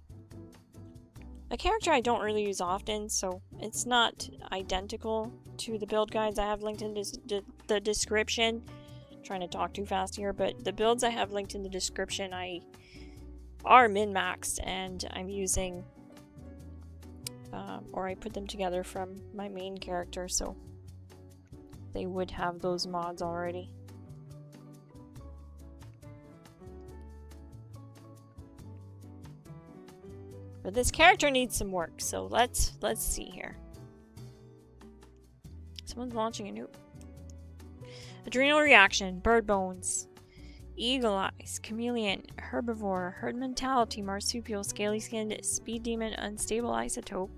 character I don't really use often, so it's not identical to the build guides I have linked in the description. I'm trying to talk too fast here, but the builds I have linked in the description are min-maxed, and I'm using, or I put them together from my main character, so they would have those mods already. But this character needs some work, so let's see here. Someone's launching a nuke. Adrenal reaction, bird bones, eagle eyes, chameleon, herbivore, herd mentality, marsupial, scaly skinned, speed demon, unstable isotope.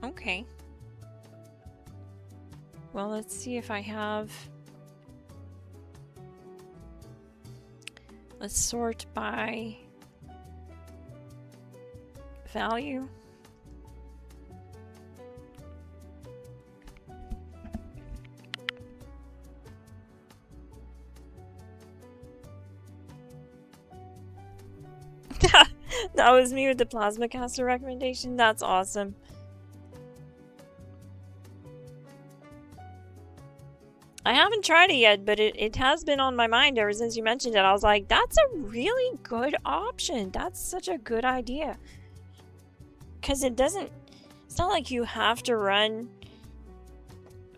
Okay. Well, let's see if I have... Let's sort by value. That was me with the plasma caster recommendation. That's awesome. I haven't tried it yet, but it has been on my mind ever since you mentioned it. I was like, that's a really good option. That's such a good idea. Because it's not like you have to run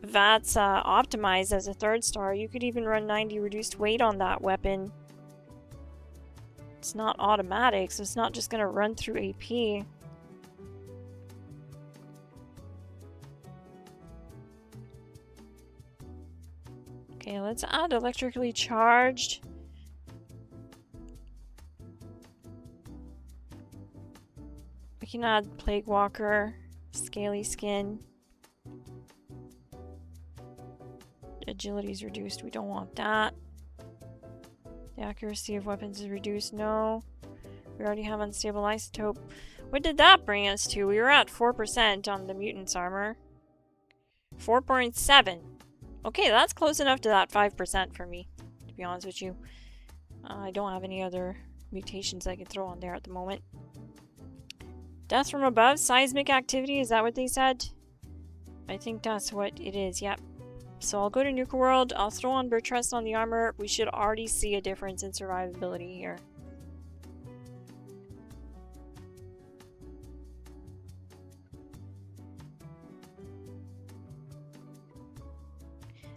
VATS optimized as a 3rd star. You could even run 90 reduced weight on that weapon. It's not automatic, so it's not just going to run through AP. Okay, let's add electrically charged. We can add Plague Walker, Scaly Skin. Agility is reduced, we don't want that. The accuracy of weapons is reduced, no. We already have unstable isotope. What did that bring us to? We were at 4% on the mutant's armor. 4.7. Okay, that's close enough to that 5% for me, to be honest with you. I don't have any other mutations I could throw on there at the moment. Death from above, seismic activity, is that what they said? I think that's what it is, yep. So I'll go to Nuka World, I'll throw on Bertrest on the armor. We should already see a difference in survivability here.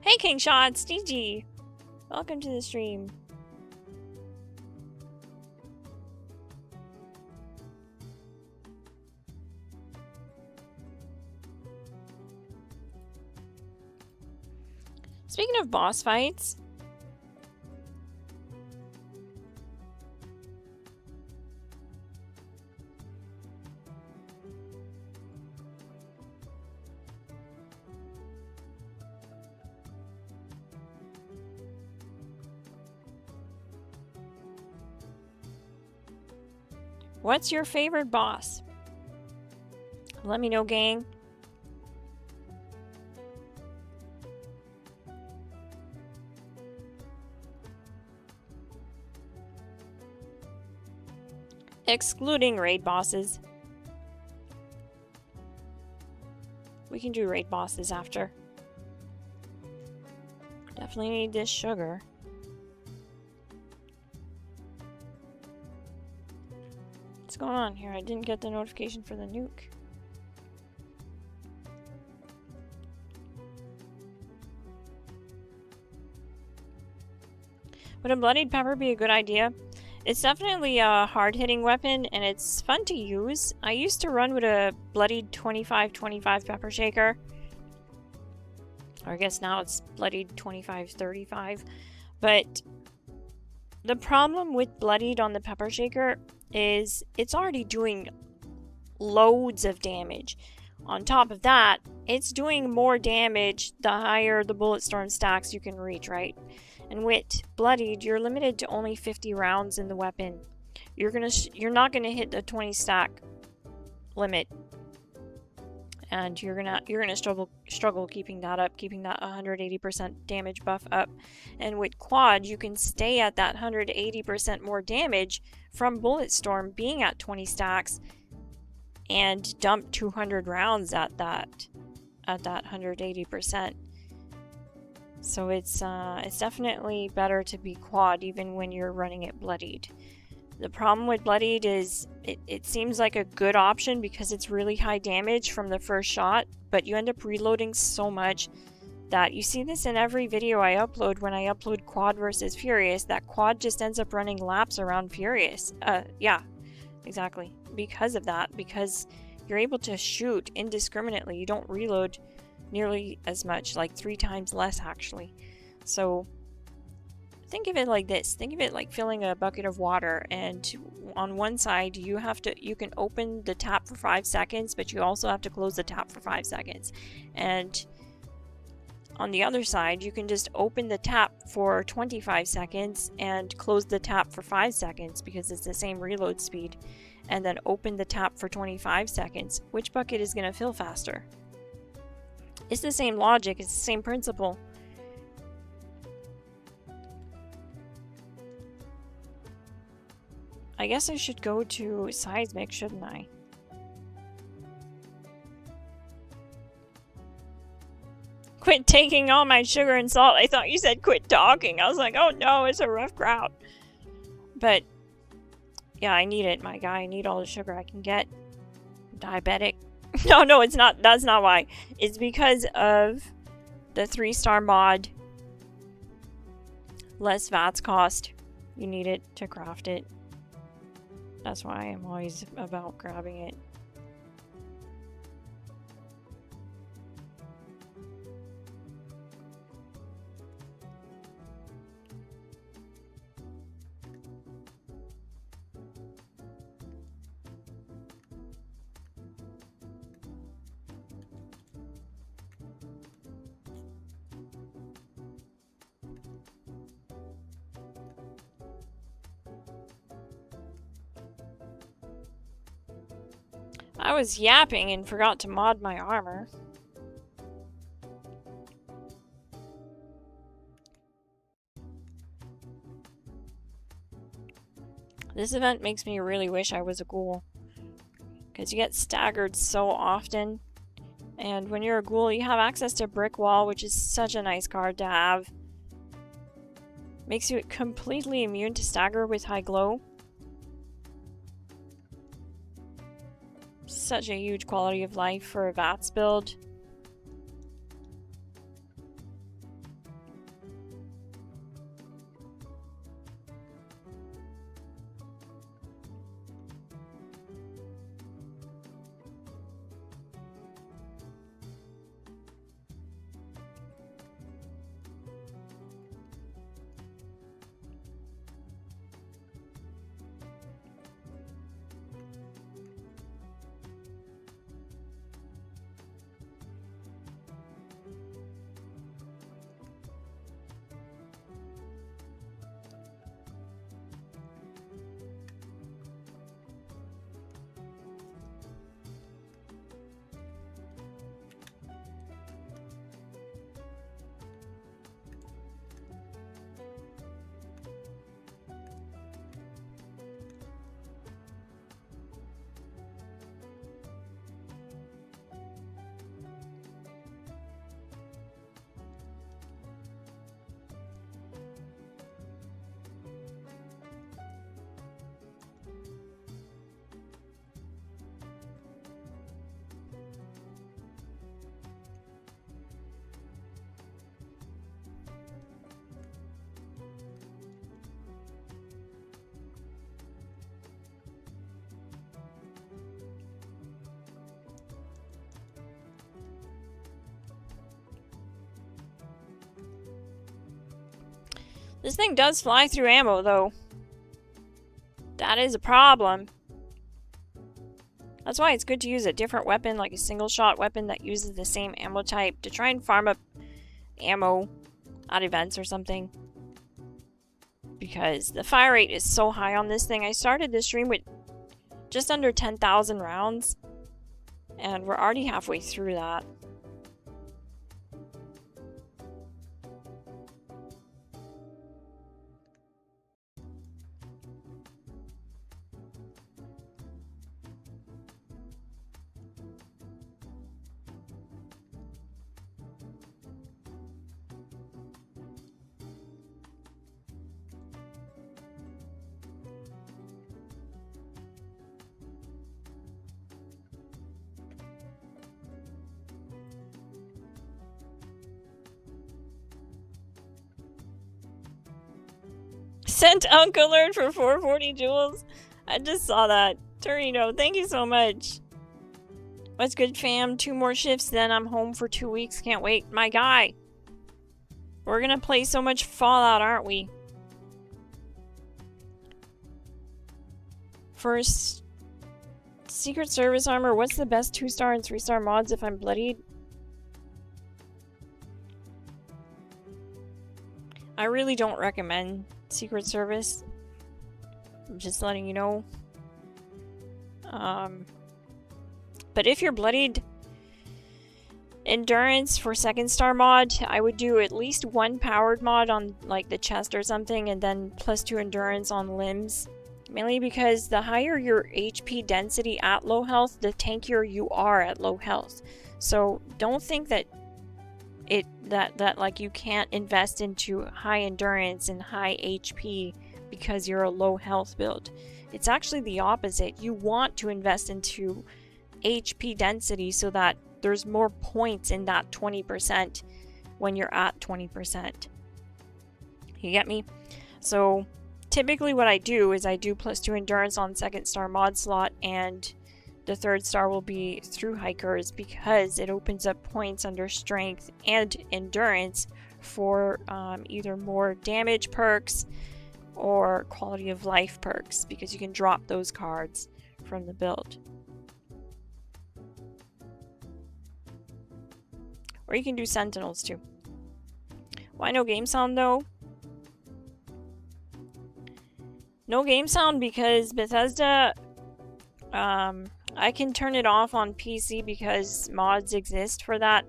Hey King Shots, DG! Welcome to the stream. Speaking of boss fights, what's your favorite boss? Let me know, gang. Excluding raid bosses. We can do raid bosses after. Definitely need this sugar. What's going on here? I didn't get the notification for the nuke. Would a bloodied pepper be a good idea? It's definitely a hard-hitting weapon, and it's fun to use. I used to run with a bloodied 25-25 pepper shaker. Or I guess now it's bloodied 25-35. But the problem with bloodied on the pepper shaker is it's already doing loads of damage. On top of that, it's doing more damage the higher the bullet storm stacks you can reach, right? And with bloodied, you're limited to only 50 rounds in the weapon. You're not gonna hit the 20 stack limit, and you're gonna struggle keeping that up, keeping that 180% damage buff up. And with quad, you can stay at that 180% more damage from bullet storm being at 20 stacks, and dump 200 rounds at that 180%. So it's definitely better to be quad even when you're running it bloodied. The problem with bloodied is it seems like a good option because it's really high damage from the first shot, but you end up reloading so much that you see this in every video I upload. When I upload quad versus Furious, that quad just ends up running laps around Furious. Yeah, exactly. Because of that, because you're able to shoot indiscriminately. You don't reload nearly as much, like 3 times less actually. So think of it like this. Think of it like filling a bucket of water, and on one side you can open the tap for 5 seconds, but you also have to close the tap for 5 seconds. And on the other side, you can just open the tap for 25 seconds and close the tap for 5 seconds because it's the same reload speed, and then open the tap for 25 seconds. Which bucket is going to fill faster? It's the same logic, it's the same principle. I guess I should go to seismic, shouldn't I? Quit taking all my sugar and salt. I thought you said quit talking. I was like, oh no, it's a rough crowd. But yeah, I need it, my guy. I need all the sugar I can get. I'm diabetic. No, it's not. That's not why. It's because of the 3-star mod. Less VATS cost. You need it to craft it. That's why I'm always about grabbing it. I was yapping and forgot to mod my armor. This event makes me really wish I was a ghoul, because you get staggered so often, and when you're a ghoul you have access to Brick Wall, which is such a nice card to have. Makes you completely immune to stagger with High Glow. Such a huge quality of life for a VATS build. This thing does fly through ammo, though. That is a problem. That's why it's good to use a different weapon, like a single-shot weapon that uses the same ammo type, to try and farm up ammo at events or something. Because the fire rate is so high on this thing. I started this stream with just under 10,000 rounds, and we're already halfway through that. Sent Uncle Alert for 440 jewels. I just saw that. Torino, thank you so much. What's good, fam? 2 more shifts, then I'm home for 2 weeks. Can't wait. My guy. We're gonna play so much Fallout, aren't we? First, Secret Service armor. What's the best 2-star and 3-star mods if I'm bloodied? I really don't recommend Secret Service. I'm just letting you know. But if you're bloodied, endurance for 2nd-star mod, I would do at least 1 powered mod on like the chest or something, and then +2 endurance on limbs. Mainly because the higher your HP density at low health, the tankier you are at low health. So don't think that like you can't invest into high endurance and high HP because you're a low health build. It's actually the opposite. You want to invest into HP density so that there's more points in that 20% when you're at 20%. You get me? So typically what I do is I do +2 endurance on 2nd-star mod slot, and the 3rd star will be through hikers because it opens up points under strength and endurance for either more damage perks or quality of life perks, because you can drop those cards from the build. Or you can do sentinels too. Why no game sound though? No game sound because Bethesda, I can turn it off on PC because mods exist for that.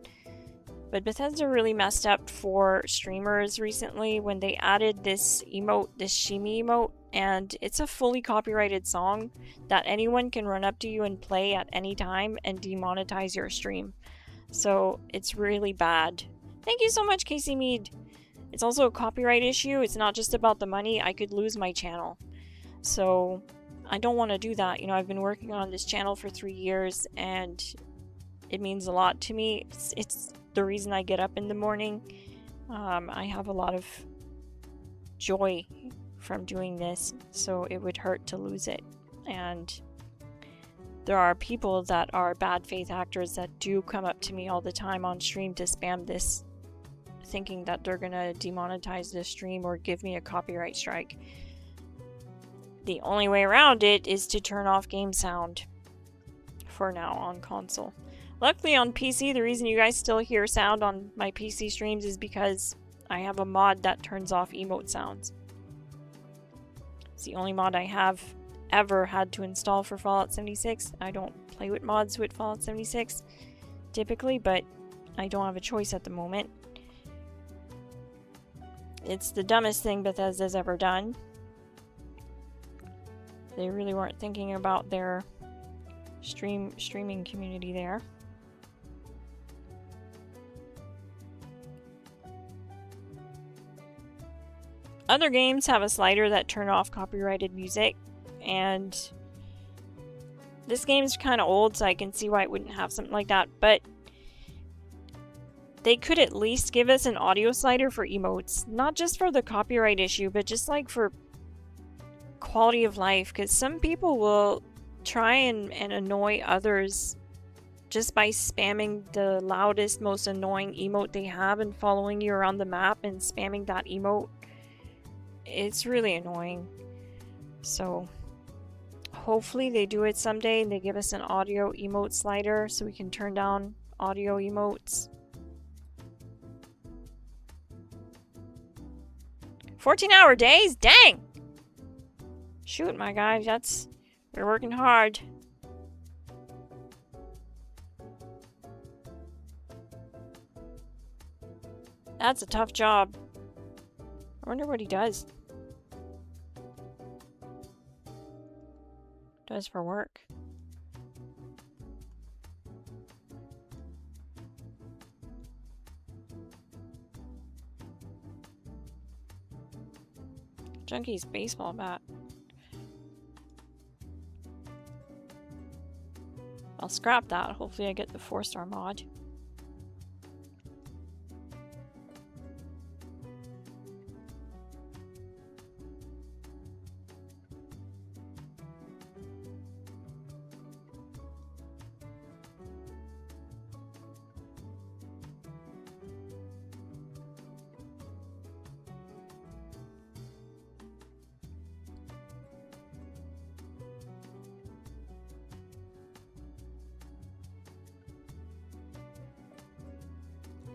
But Bethesda really messed up for streamers recently when they added this emote, this shimmy emote, and it's a fully copyrighted song that anyone can run up to you and play at any time and demonetize your stream. So it's really bad. Thank you so much, Casey Mead. It's also a copyright issue. It's not just about the money. I could lose my channel. So I don't want to do that. You know, I've been working on this channel for 3 years and it means a lot to me. It's the reason I get up in the morning. I have a lot of joy from doing this, so it would hurt to lose it. And there are people that are bad faith actors that do come up to me all the time on stream to spam this, thinking that they're gonna demonetize this stream or give me a copyright strike. The only way around it is to turn off game sound for now on console. Luckily on PC, the reason you guys still hear sound on my PC streams is because I have a mod that turns off emote sounds. It's the only mod I have ever had to install for Fallout 76. I don't play with mods with Fallout 76 typically, but I don't have a choice at the moment. It's the dumbest thing Bethesda's ever done. They really weren't thinking about their streaming community there. Other games have a slider that turn off copyrighted music, and this game's kind of old, so I can see why it wouldn't have something like that, but they could at least give us an audio slider for emotes. Not just for the copyright issue, but just like for quality of life, because some people will try and annoy others just by spamming the loudest, most annoying emote they have and following you around the map and spamming that emote. it's really annoying. So hopefully they do it someday and they give us an audio emote slider so we can turn down audio emotes. 14-hour days? Dang! Shoot, my guy, we're working hard. That's a tough job. I wonder what he does. Does for work. Junkie's baseball bat. I'll scrap that. Hopefully I get the 4-star mod.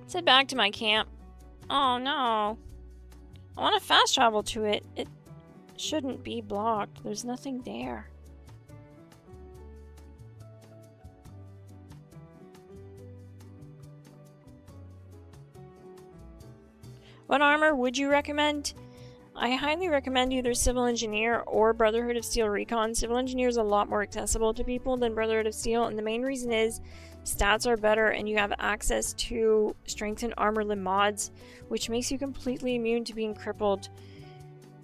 Let's head back to my camp. Oh no. I want to fast travel to it. It shouldn't be blocked. There's nothing there. What armor would you recommend? I highly recommend either Civil Engineer or Brotherhood of Steel Recon. Civil Engineer is a lot more accessible to people than Brotherhood of Steel, and the main reason is stats are better and you have access to strength and armor limb mods, which makes you completely immune to being crippled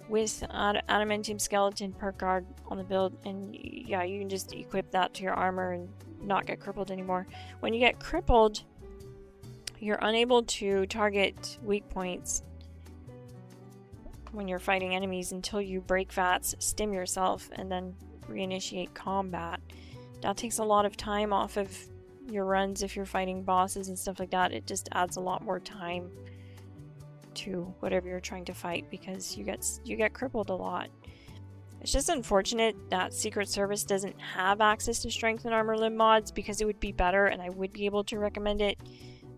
with adamantium skeleton perk guard on the build. And yeah, you can just equip that to your armor and not get crippled anymore. When you get crippled, you're unable to target weak points when you're fighting enemies until you break VATS, stim yourself, and then reinitiate combat. That takes a lot of time off of your runs if you're fighting bosses and stuff like that. It just adds a lot more time to whatever you're trying to fight because you get crippled a lot. It's just unfortunate that Secret Service doesn't have access to strength and armor limb mods, because it would be better and I would be able to recommend it,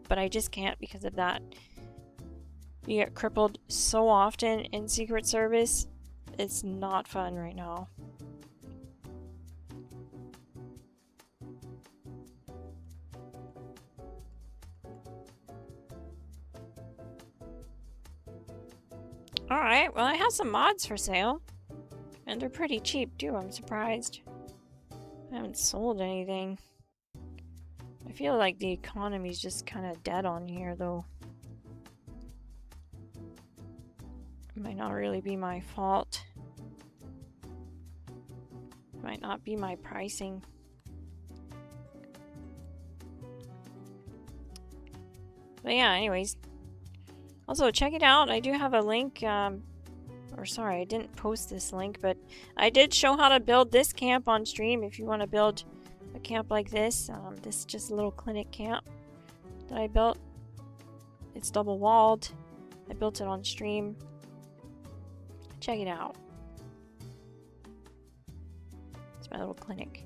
but I just can't because of that. You get crippled so often in Secret Service. It's not fun right now. Alright, well I have some mods for sale. And they're pretty cheap too, I'm surprised. I haven't sold anything. I feel like the economy's just kind of dead on here though. It might not really be my fault. It might not be my pricing. But yeah, anyways. Also, check it out. I do have a link, or sorry, I didn't post this link, but I did show how to build this camp on stream if you want to build a camp like this. This is just a little clinic camp that I built. It's double walled. I built it on stream. Check it out. It's my little clinic.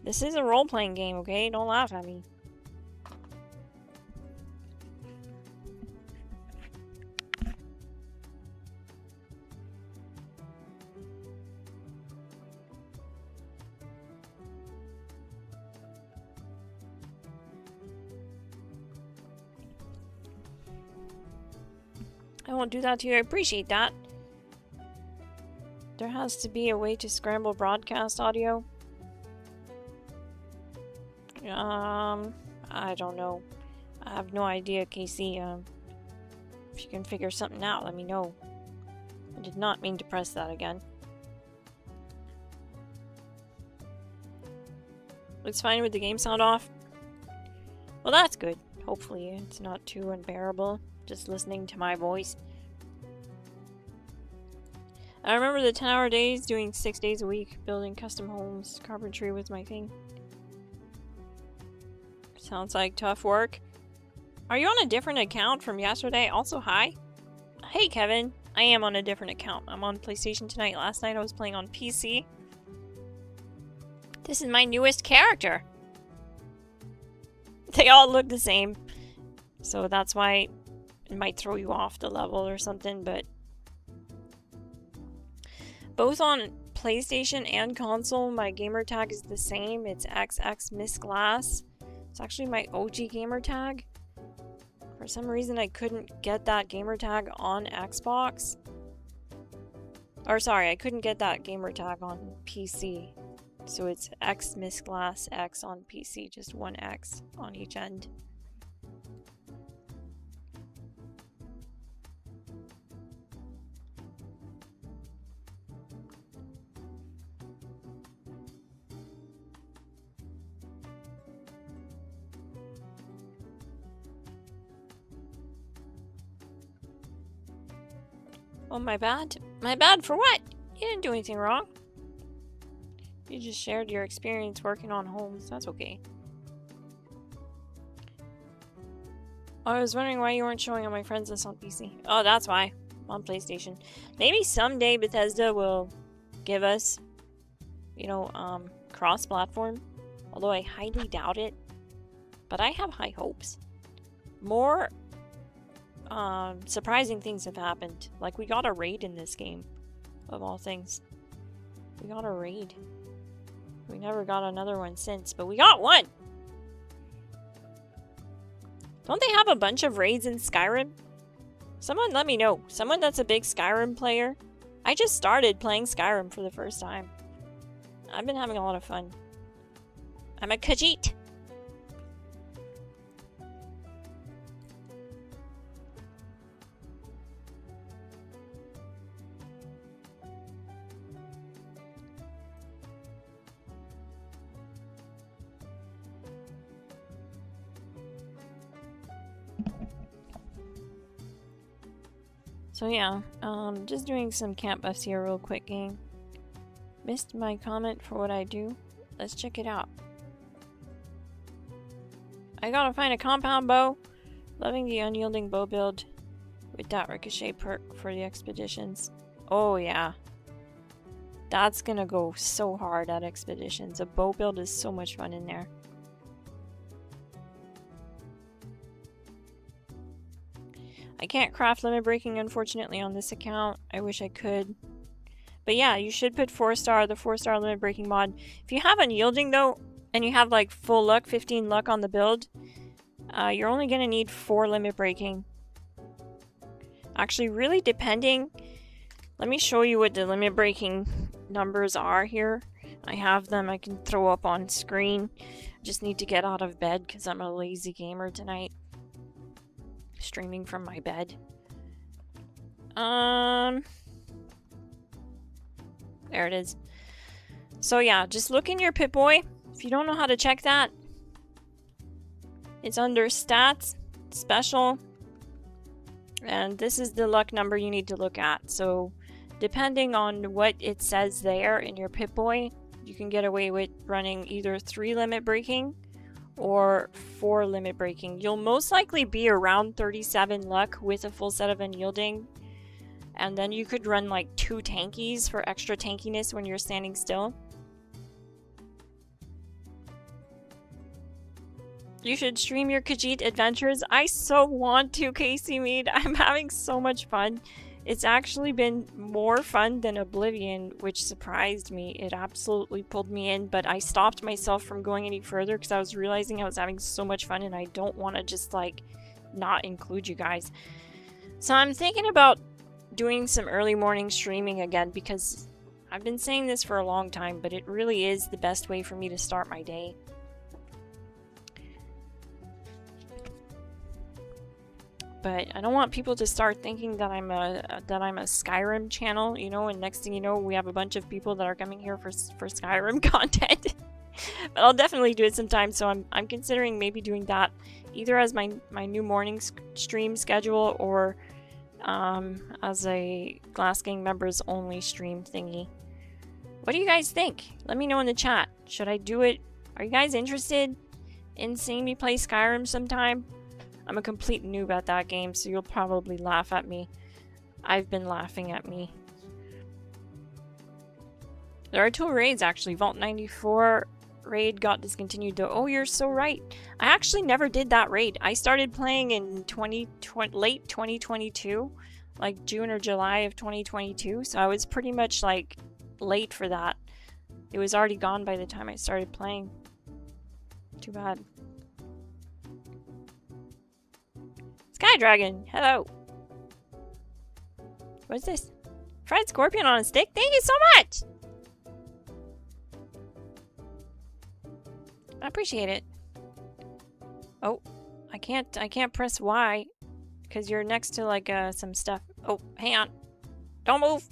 This is a role-playing game, okay? Don't laugh at me. I won't do that to you. I appreciate that. There has to be a way to scramble broadcast audio. I don't know. I have no idea, Casey. If you can figure something out, let me know. I did not mean to press that again. Looks fine with the game sound off. Well, that's good. Hopefully it's not too unbearable just listening to my voice. I remember the 10-hour days, doing 6 days a week, building custom homes. Carpentry was my thing. Sounds like tough work. Are you on a different account from yesterday? Also, hi. Hey Kevin, I am on a different account. I'm on PlayStation tonight. Last night I was playing on PC. This is my newest character. They all look the same. So that's why it might throw you off the level or something, but both on PlayStation and console, my gamer tag is the same. It's xXMsGLASSXx. It's actually my OG gamer tag. For some reason, I couldn't get that gamer tag on Xbox. Or sorry, I couldn't get that gamer tag on PC. So it's xXMsGLASSXx on PC, just one X on each end. Oh, my bad. My bad for what? You didn't do anything wrong. You just shared your experience working on homes. That's okay. I was wondering why you weren't showing on my friends list on PC. Oh, that's why. On PlayStation. Maybe someday Bethesda will give us, you know, cross-platform. Although I highly doubt it. But I have high hopes. More surprising things have happened. Like, we got a raid in this game. Of all things. We got a raid. We never got another one since, but we got one! Don't they have a bunch of raids in Skyrim? Someone let me know. Someone that's a big Skyrim player. I just started playing Skyrim for the first time. I've been having a lot of fun. I'm a Khajiit! So yeah, just doing some camp buffs here real quick, gang. Missed my comment for what I do? Let's check it out. I gotta find a compound bow. Loving the unyielding bow build with that ricochet perk for the expeditions. Oh yeah. That's gonna go so hard at expeditions. A bow build is so much fun in there. I can't craft limit breaking, unfortunately, on this account. I wish I could. But yeah, you should put 4-star, the 4-star limit breaking mod. If you have Unyielding, though, and you have, like, full luck, 15 luck on the build, you're only going to need 4 limit breaking. Actually, really depending... Let me show you what the limit breaking numbers are here. I have them. I can throw up on screen. Just need to get out of bed because I'm a lazy gamer tonight. Streaming from my bed. There it is. So yeah, just look in your Pip-Boy. If you don't know how to check that, it's under stats, special, and this is the luck number you need to look at. So depending on what it says there in your Pip-Boy, you can get away with running either 3 limit breaking or 4 limit breaking. You'll most likely be around 37 luck with a full set of Unyielding. And then you could run like 2 tankies for extra tankiness when you're standing still. You should stream your Khajiit adventures. I so want to, Casey Mead. I'm having so much fun. It's actually been more fun than Oblivion, which surprised me. It absolutely pulled me in, but I stopped myself from going any further because I was realizing I was having so much fun and I don't want to just like not include you guys. So I'm thinking about doing some early morning streaming again because I've been saying this for a long time, but it really is the best way for me to start my day. But I don't want people to start thinking that I'm a Skyrim channel, you know, and next thing you know, we have a bunch of people that are coming here for Skyrim content. But I'll definitely do it sometime, so I'm considering maybe doing that either as my new morning stream schedule or as a GLASSGANG members only stream thingy. What do you guys think? Let me know in the chat. Should I do it? Are you guys interested in seeing me play Skyrim sometime? I'm a complete noob at that game, so you'll probably laugh at me. I've been laughing at me. There are 2 raids actually. Vault 94 raid got discontinued though. Oh, you're so right. I actually never did that raid. I started playing in late 2022, like June or July of 2022. So I was pretty much like late for that. It was already gone by the time I started playing. Too bad. Sky Dragon, hello. What's this? Fried scorpion on a stick? Thank you so much! I appreciate it. Oh, I can't press Y because you're next to like some stuff. Oh, hang on. Don't move.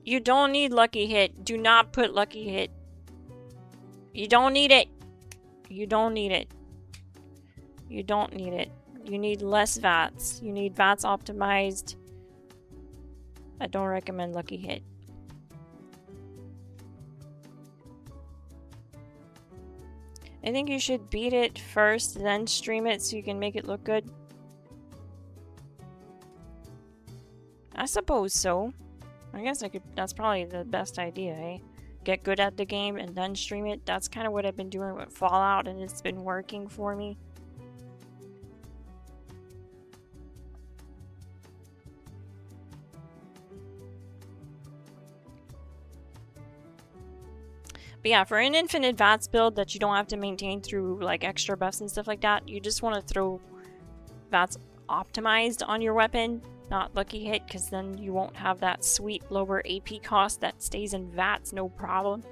You don't need lucky hit. Do not put lucky hit. You don't need it. You don't need it. You don't need it. You need less VATS. You need VATS optimized. I don't recommend lucky hit. I think you should beat it first, then stream it so you can make it look good. I suppose so. I guess I could. That's probably the best idea, eh? Get good at the game and then stream it. That's kind of what I've been doing with Fallout, and it's been working for me. But yeah, for an infinite VATS build that you don't have to maintain through like extra buffs and stuff like that, you just want to throw VATS optimized on your weapon, not lucky hit, because then you won't have that sweet lower AP cost that stays in VATS, no problem.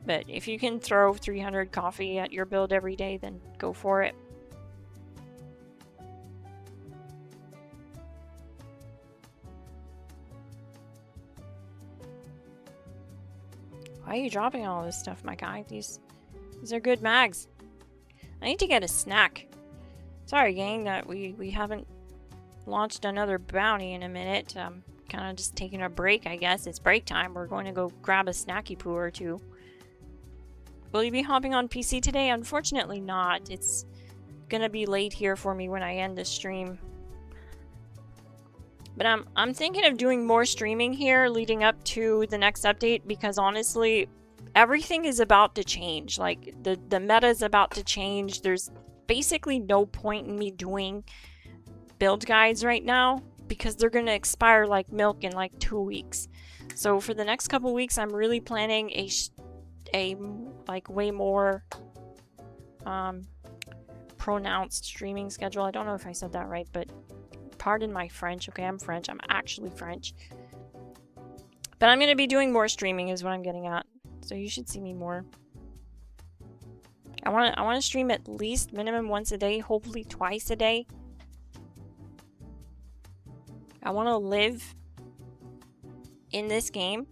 But if you can throw 300 coffee at your build every day, then go for it. Why are you dropping all this stuff, my guy? These are good mags. I need to get a snack. Sorry, gang, that we haven't launched another bounty in a minute. Kind of just taking a break, I guess. It's break time. We're going to go grab a snacky poo or two. Will you be hopping on PC today? Unfortunately not. It's gonna be late here for me when I end the stream. But I'm thinking of doing more streaming here leading up to the next update, because honestly, everything is about to change. Like, the meta is about to change. There's basically no point in me doing build guides right now, because they're going to expire like milk in like 2 weeks. So for the next couple weeks, I'm really planning a like way more pronounced streaming schedule. I don't know if I said that right, but pardon my French. Okay, I'm French. I'm actually French. But I'm going to be doing more streaming is what I'm getting at. So you should see me more. I want to stream at least minimum once a day, hopefully twice a day. I want to live in this game.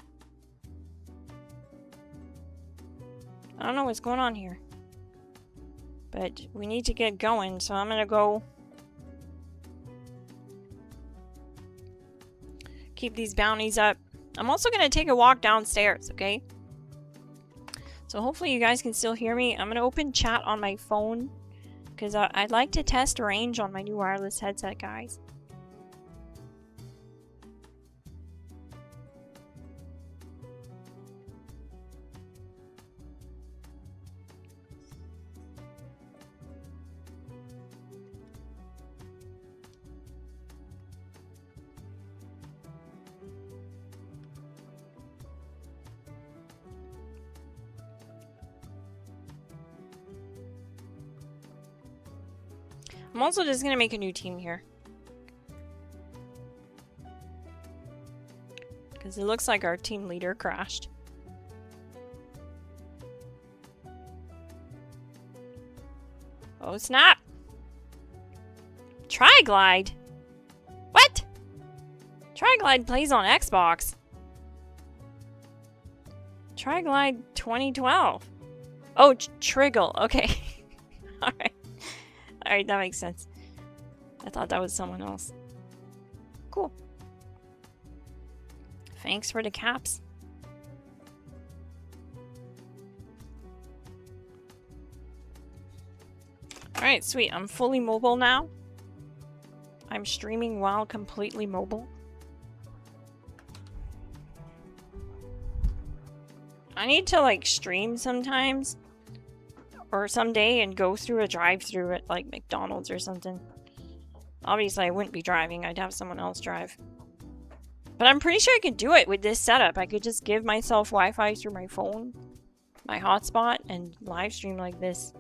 I don't know what's going on here. But we need to get going, so I'm going to go keep these bounties up. I'm also going to take a walk downstairs, okay? So hopefully you guys can still hear me. I'm going to open chat on my phone because I'd like to test range on my new wireless headset, guys. I'm also just gonna make a new team here. Because it looks like our team leader crashed. Oh snap! Triglide? What? Triglide plays on Xbox. Triglide 2012. Oh, Triggle. Okay. Alright. Alright, that makes sense. I thought that was someone else. Cool. Thanks for the caps. Alright, sweet. I'm fully mobile now. I'm streaming while completely mobile. I need to, like, stream sometimes. Or someday and go through a drive-thru at, like, McDonald's or something. Obviously, I wouldn't be driving. I'd have someone else drive. But I'm pretty sure I could do it with this setup. I could just give myself Wi-Fi through my phone, my hotspot, and live stream like this.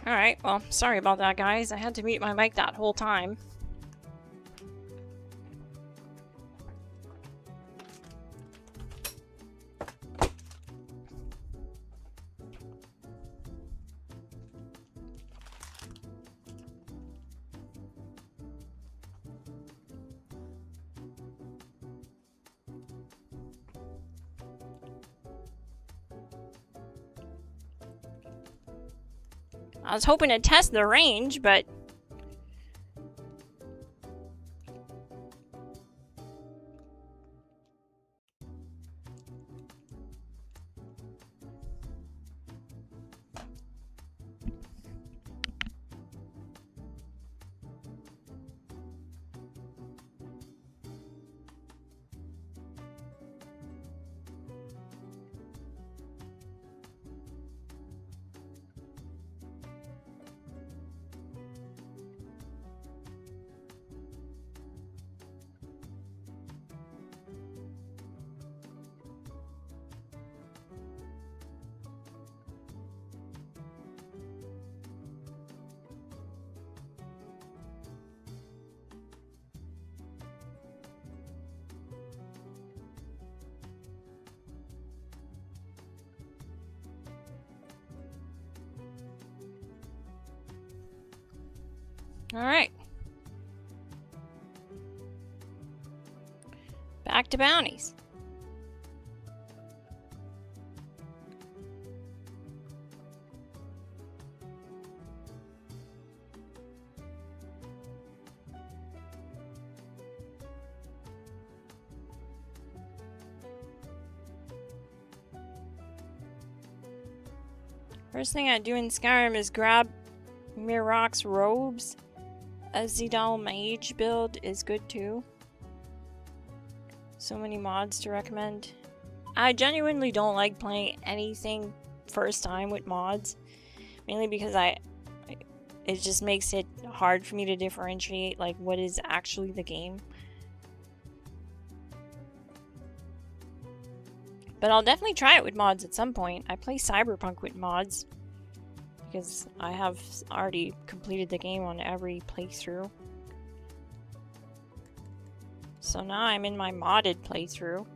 Alright, well, sorry about that, guys. I had to mute my mic that whole time. I was hoping to test the range, but... Alright. Back to bounties. First thing I do in Skyrim is grab Mirok's robes. A Zidal mage build is good too. So many mods to recommend. I genuinely don't like playing anything first time with mods. Mainly because it just makes it hard for me to differentiate like what is actually the game. But I'll definitely try it with mods at some point. I play Cyberpunk with mods because I have already completed the game on every playthrough. So now I'm in my modded playthrough.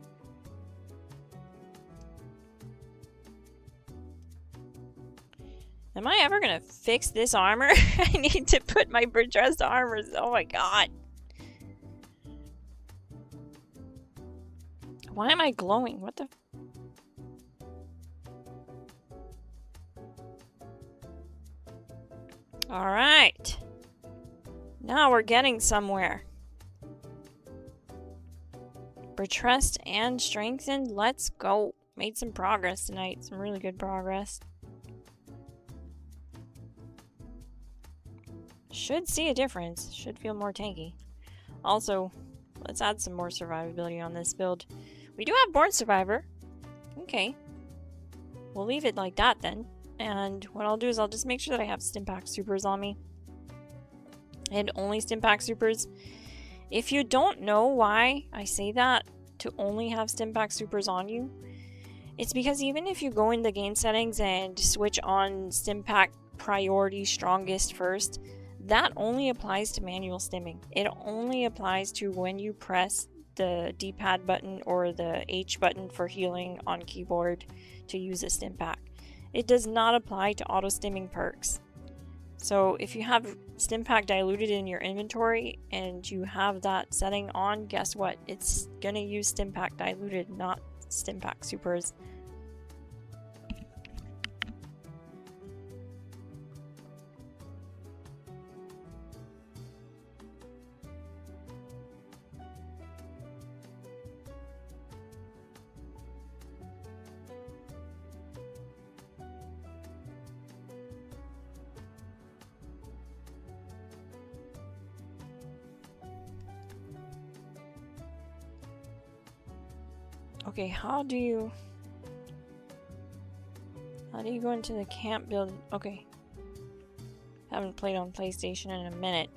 Am I ever gonna fix this armor? I need to put my Bridrest armors. Oh my god. Why am I glowing? What the? Alright. Now we're getting somewhere. Bridrest and strengthened. Let's go. Made some progress tonight. Some really good progress. Should see a difference. Should feel more tanky. Also, let's add some more survivability on this build. We do have Born Survivor. Okay. We'll leave it like that then. And what I'll do is I'll just make sure that I have Stimpack Supers on me. And only Stimpack Supers. If you don't know why I say that, to only have Stimpack Supers on you, it's because even if you go in the game settings and switch on Stimpack Priority Strongest first, that only applies to manual stimming. It only applies to when you press the D-pad button or the H button for healing on keyboard to use a Stimpack. It does not apply to auto-stimming perks. So if you have Stimpack diluted in your inventory and you have that setting on, guess what? It's gonna use Stimpack diluted, not Stimpack Supers. Okay, how do you go into the camp build? Okay. Haven't played on PlayStation in a minute.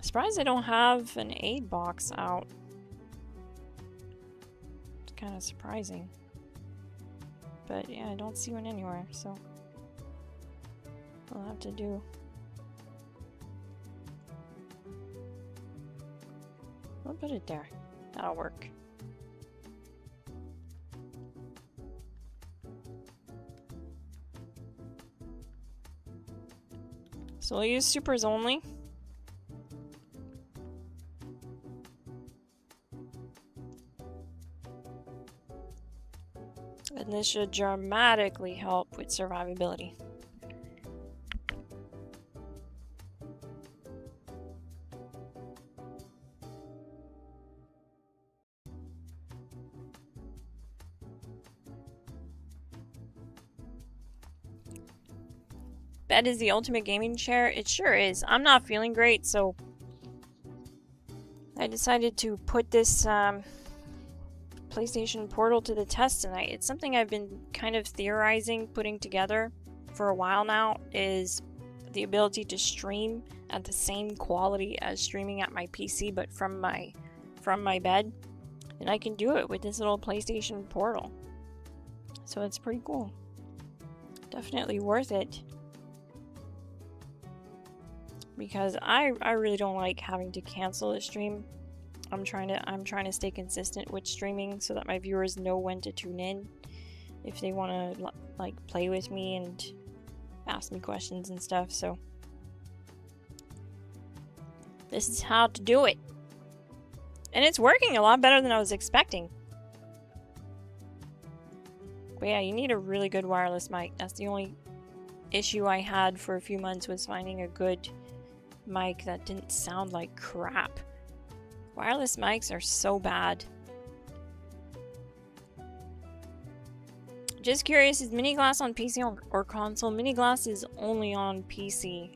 Surprised I don't have an aid box out. It's kind of surprising. But yeah, I don't see one anywhere, so I'll have to do. I'll put it there. That'll work. So we'll use supers only. And this should dramatically help with survivability. Bed is the ultimate gaming chair. It sure is. I'm not feeling great, so I decided to put this PlayStation Portal to the test tonight. It's something I've been kind of theorizing, putting together for a while now, is the ability to stream at the same quality as streaming at my PC, but from my bed. And I can do it with this little PlayStation Portal. So it's pretty cool. Definitely worth it. Because I really don't like having to cancel a stream. I'm trying to stay consistent with streaming so that my viewers know when to tune in if they want to like play with me and ask me questions and stuff. So this is how to do it. And it's working a lot better than I was expecting. But yeah, you need a really good wireless mic. That's the only issue I had for a few months, was finding a good mic that didn't sound like crap. Wireless mics are so bad. Just curious, is Mini Glass on PC or console? Mini Glass is only on PC.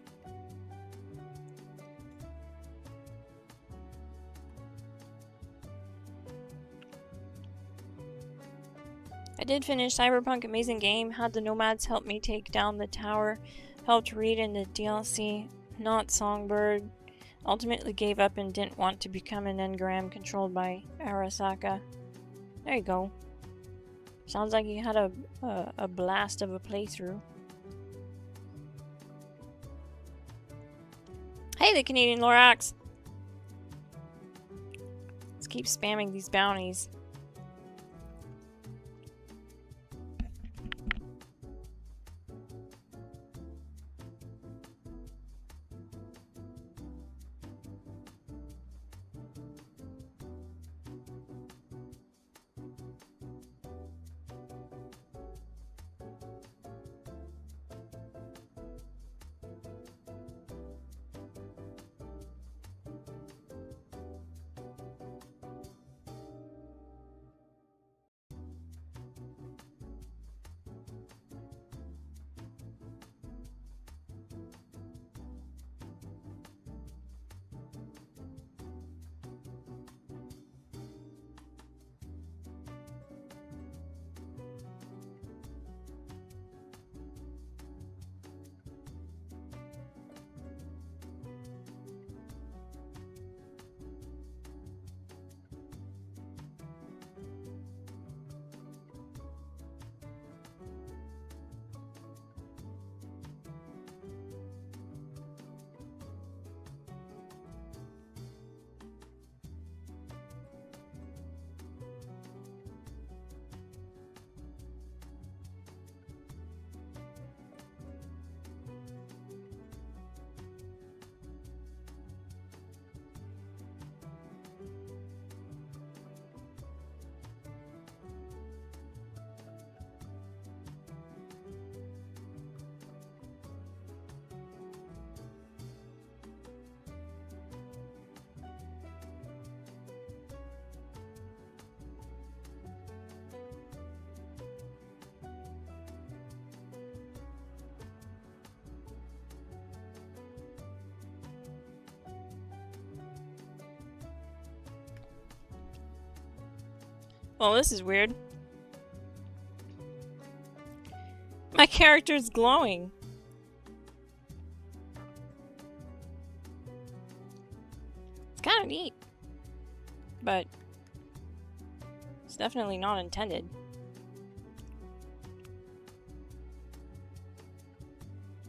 I did finish Cyberpunk, amazing game. Had the nomads help me take down the tower. Helped read in the DLC. Not Songbird. Ultimately gave up and didn't want to become an engram controlled by Arasaka. There you go. Sounds like you had a blast of a playthrough. Hey, the Canadian Lorax! Let's keep spamming these bounties. Well, this is weird. My character's glowing. It's kind of neat. But it's definitely not intended.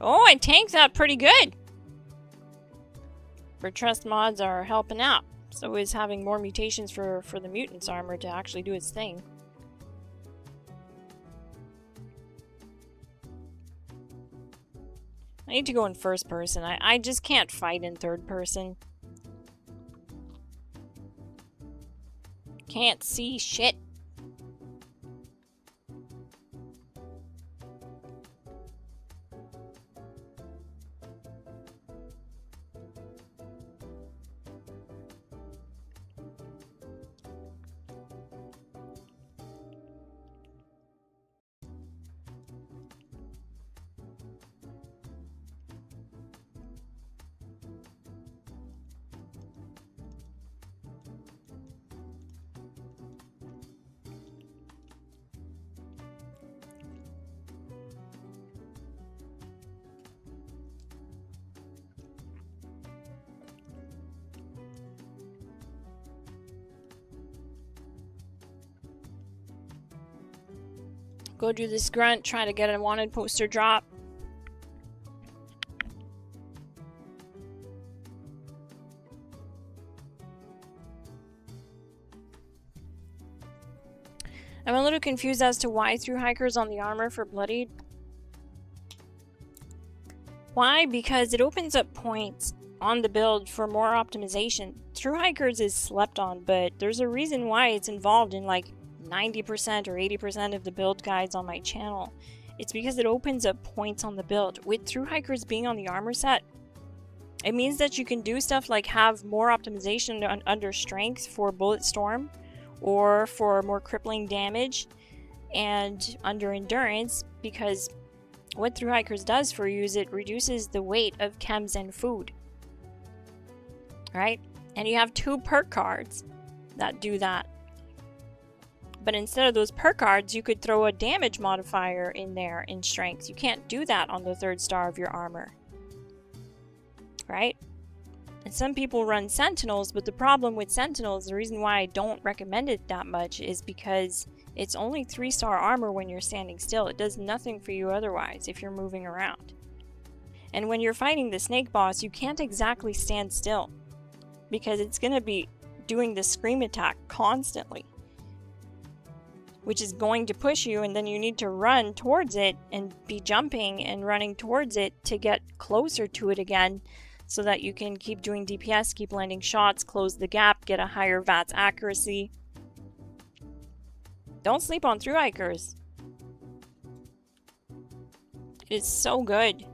Oh, I tanked that pretty good! Trust mods are helping out. So is having more mutations for the mutant's armor to actually do its thing. I need to go in first person. I just can't fight in third person. Can't see shit. Go do this grunt, try to get a wanted poster drop. I'm a little confused as to why through hikers on the armor for bloodied. Why? Because it opens up points on the build for more optimization. Through hikers is slept on, but there's a reason why it's involved in like 90% or 80% of the build guides on my channel. It's because it opens up points on the build. With through hikers being on the armor set, it means that you can do stuff like have more optimization under strength for bullet storm or for more crippling damage, and under endurance, because what through hikers does for you is it reduces the weight of chems and food. Right? And you have 2 perk cards that do that. But instead of those perk cards, you could throw a damage modifier in there in strength. You can't do that on the 3rd star of your armor. Right? And some people run Sentinels, but the problem with Sentinels, the reason why I don't recommend it that much, is because it's only 3-star armor when you're standing still. It does nothing for you otherwise if you're moving around. And when you're fighting the snake boss, you can't exactly stand still, because it's going to be doing the scream attack constantly, which is going to push you, and then you need to run towards it and be jumping and running towards it to get closer to it again, so that you can keep doing DPS, keep landing shots, close the gap, get a higher VATS accuracy. Don't sleep on through hikers. It is so good.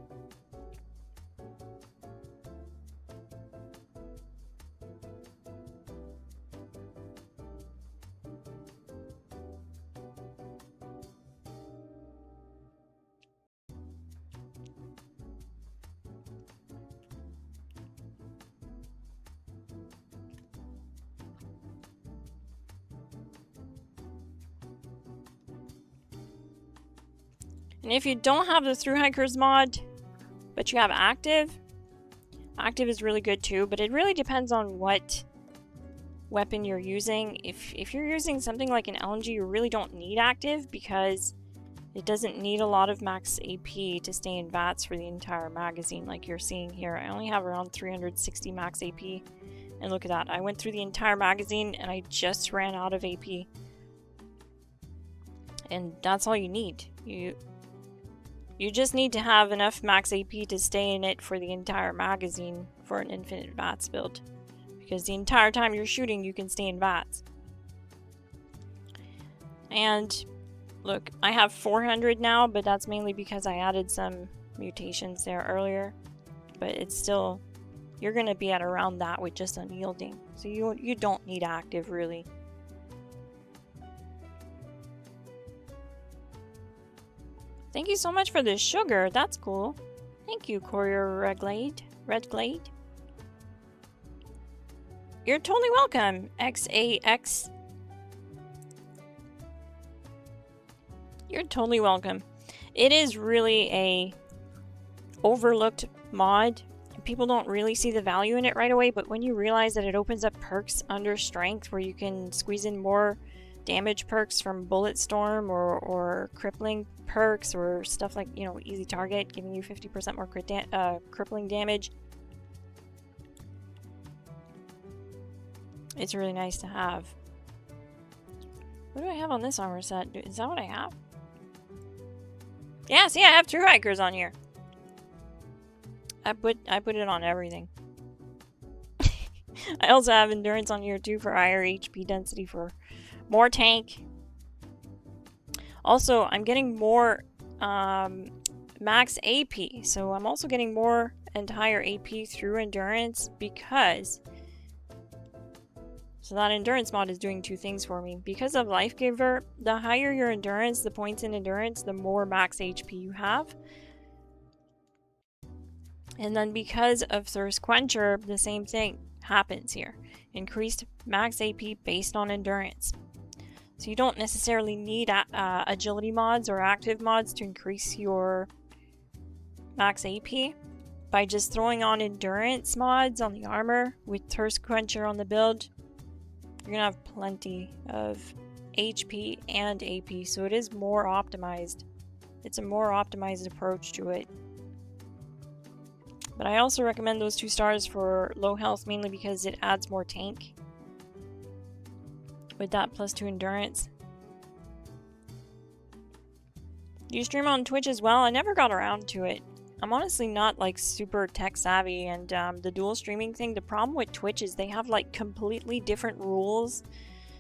And if you don't have the Through Hikers mod, but you have active is really good too, but it really depends on what weapon you're using. If you're using something like an LMG, you really don't need active because it doesn't need a lot of max AP to stay in VATS for the entire magazine like you're seeing here. I only have around 360 max AP, and look at that. I went through the entire magazine and I just ran out of AP. And that's all you need. You just need to have enough max AP to stay in it for the entire magazine for an infinite VATS build. Because the entire time you're shooting, you can stay in VATS. And look, I have 400 now, but that's mainly because I added some mutations there earlier. But it's still, you're going to be at around that with just Unyielding. So you don't need active, really. Thank you so much for this sugar. That's cool. Thank you, Courier Redglade. You're totally welcome, XAX. You're totally welcome. It is really a overlooked mod. People don't really see the value in it right away, but when you realize that it opens up perks under strength where you can squeeze in more damage perks from Bullet Storm or crippling perks or stuff like, you know, easy target, giving you 50% more crippling damage. It's really nice to have. What do I have on this armor set? Is that what I have? Yeah, see, I have True Hikers on here. I put it on everything. I also have Endurance on here too for higher HP density for more tank. Also, I'm getting more max AP, so I'm also getting more and higher AP through Endurance because... So that Endurance mod is doing two things for me. Because of Life Giver, the higher your Endurance, the points in Endurance, the more max HP you have. And then because of Thirst Quencher, the same thing happens here. Increased max AP based on Endurance. So you don't necessarily need agility mods or active mods to increase your max AP. By just throwing on Endurance mods on the armor with Thirst Quencher on the build, you're gonna have plenty of HP and AP, so it is more optimized. It's a more optimized approach to it. But I also recommend those 2 stars for low health, mainly because it adds more tank with that +2 endurance. Do you stream on Twitch as well? I never got around to it. I'm honestly not like super tech savvy, and the dual streaming thing, the problem with Twitch is they have like completely different rules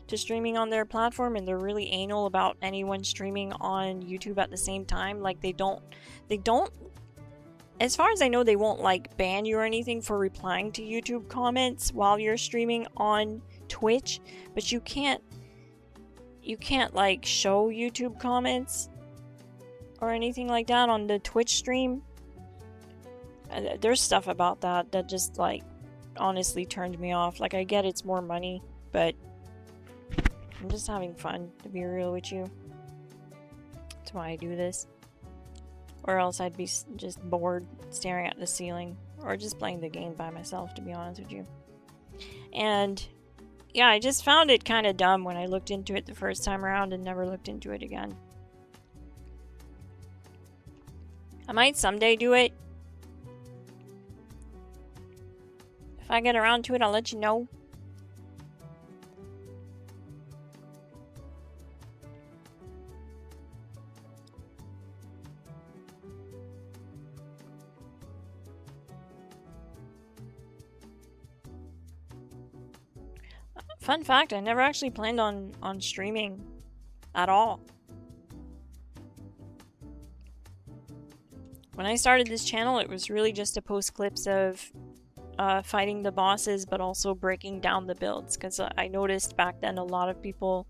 to streaming on their platform, and they're really anal about anyone streaming on YouTube at the same time. Like they don't, as far as I know, they won't like ban you or anything for replying to YouTube comments while you're streaming on Twitch, but you can't like show YouTube comments or anything like that on the Twitch stream. There's stuff about that just like honestly turned me off. Like I get it's more money, but I'm just having fun, to be real with you. That's why I do this. Or else I'd be just bored staring at the ceiling or just playing the game by myself, to be honest with you. And yeah, I just found it kind of dumb when I looked into it the first time around and never looked into it again. I might someday do it. If I get around to it, I'll let you know. Fun fact, I never actually planned on streaming at all. When I started this channel, it was really just to post clips of fighting the bosses, but also breaking down the builds, because I noticed back then a lot of people,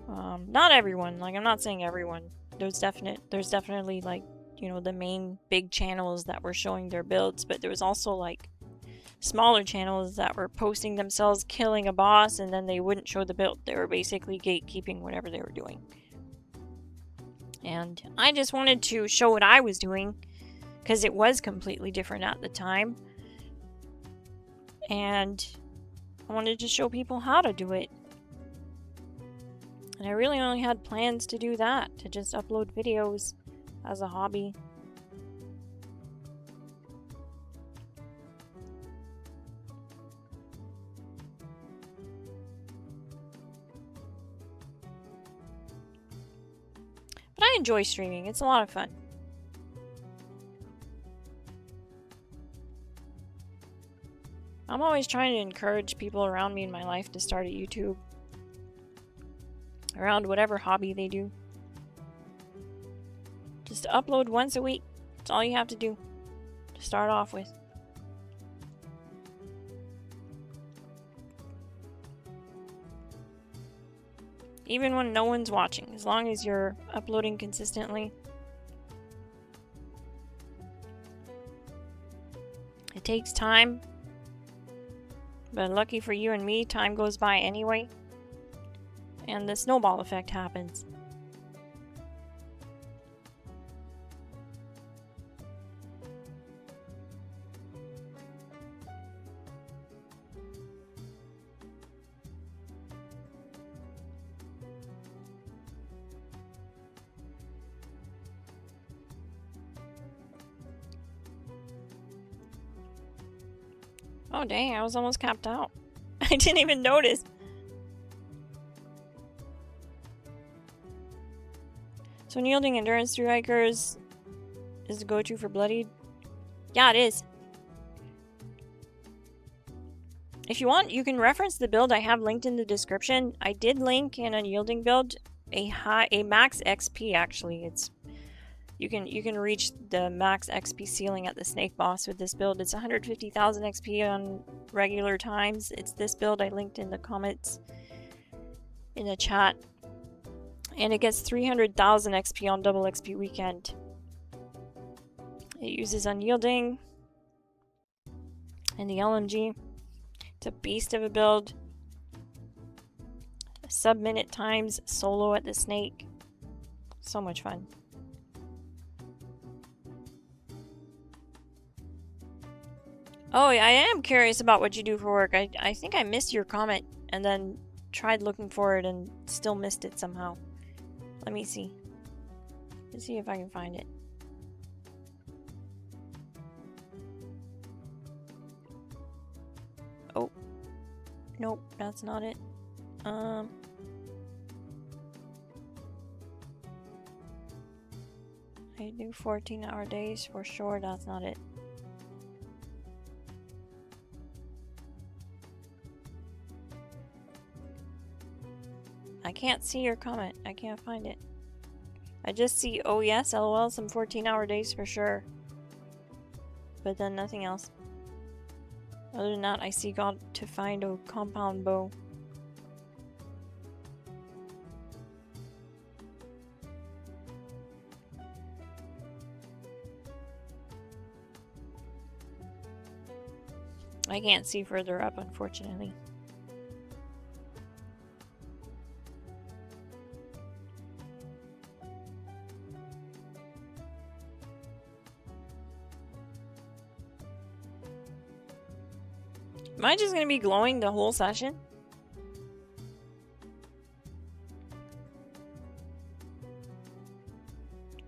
not everyone, like I'm not saying everyone, there's definitely like, you know, the main big channels that were showing their builds, but there was also like smaller channels that were posting themselves killing a boss and then they wouldn't show the build. They were basically gatekeeping whatever they were doing. And I just wanted to show what I was doing because it was completely different at the time. And I wanted to show people how to do it. And I really only had plans to do that, to just upload videos as a hobby. But I enjoy streaming. It's a lot of fun. I'm always trying to encourage people around me in my life to start a YouTube around whatever hobby they do. Just upload once a week. That's all you have to do to start off with. Even when no one's watching, as long as you're uploading consistently. It takes time, but lucky for you and me, time goes by anyway, and the snowball effect happens. Oh dang, I was almost capped out. I didn't even notice. So Unyielding Endurance 3 Hikers is the go-to for Bloodied? Yeah, it is. If you want, you can reference the build I have linked in the description. I did link an Unyielding build, a max XP actually. You can reach the max XP ceiling at the snake boss with this build. It's 150,000 XP on regular times. It's this build I linked in the comments in the chat. And it gets 300,000 XP on double XP weekend. It uses Unyielding and the LMG. It's a beast of a build. Sub-minute times solo at the snake. So much fun. Oh, I am curious about what you do for work. I think I missed your comment and then tried looking for it and still missed it somehow. Let me see. Let's see if I can find it. Oh. Nope, that's not it. I do 14-hour days for sure. That's not it. I can't see your comment. I can't find it. I just see, oh yes, lol, some 14-hour days for sure. But then nothing else. Other than that, I see got to find a compound bow. I can't see further up, unfortunately. Am I just gonna be glowing the whole session?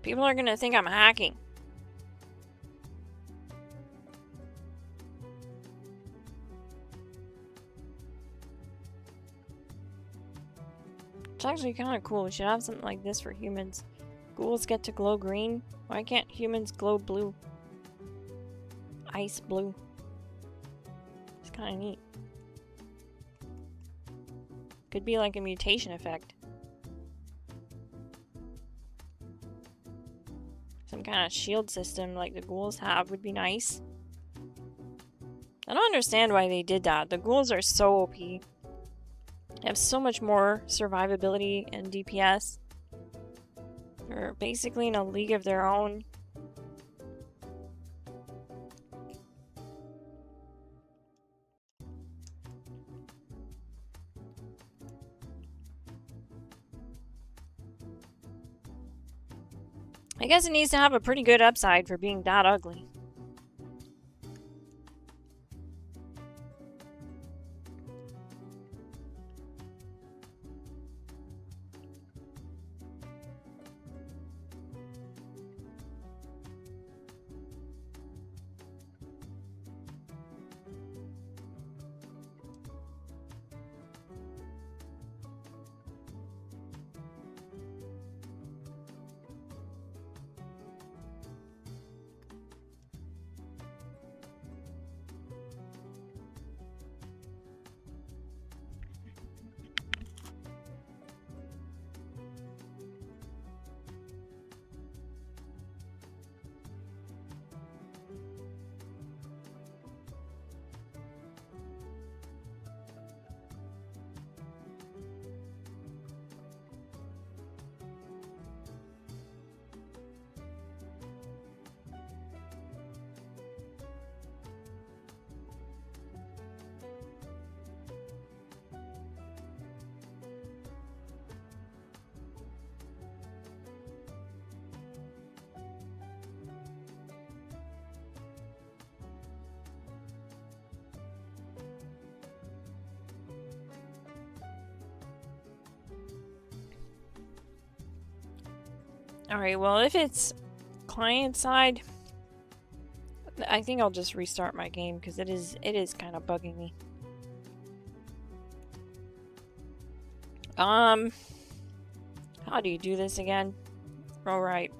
People are gonna think I'm hacking. It's actually kind of cool. We should have something like this for humans. Ghouls get to glow green. Why can't humans glow blue? Ice blue. It's kind of neat. Could be like a mutation effect. Some kind of shield system like the ghouls have would be nice. I don't understand why they did that. The ghouls are so OP. They have so much more survivability and DPS. They're basically in a league of their own. I guess it needs to have a pretty good upside for being that ugly. Alright, well, if it's client side, I think I'll just restart my game because it is kind of bugging me. How do you do this again? Alright.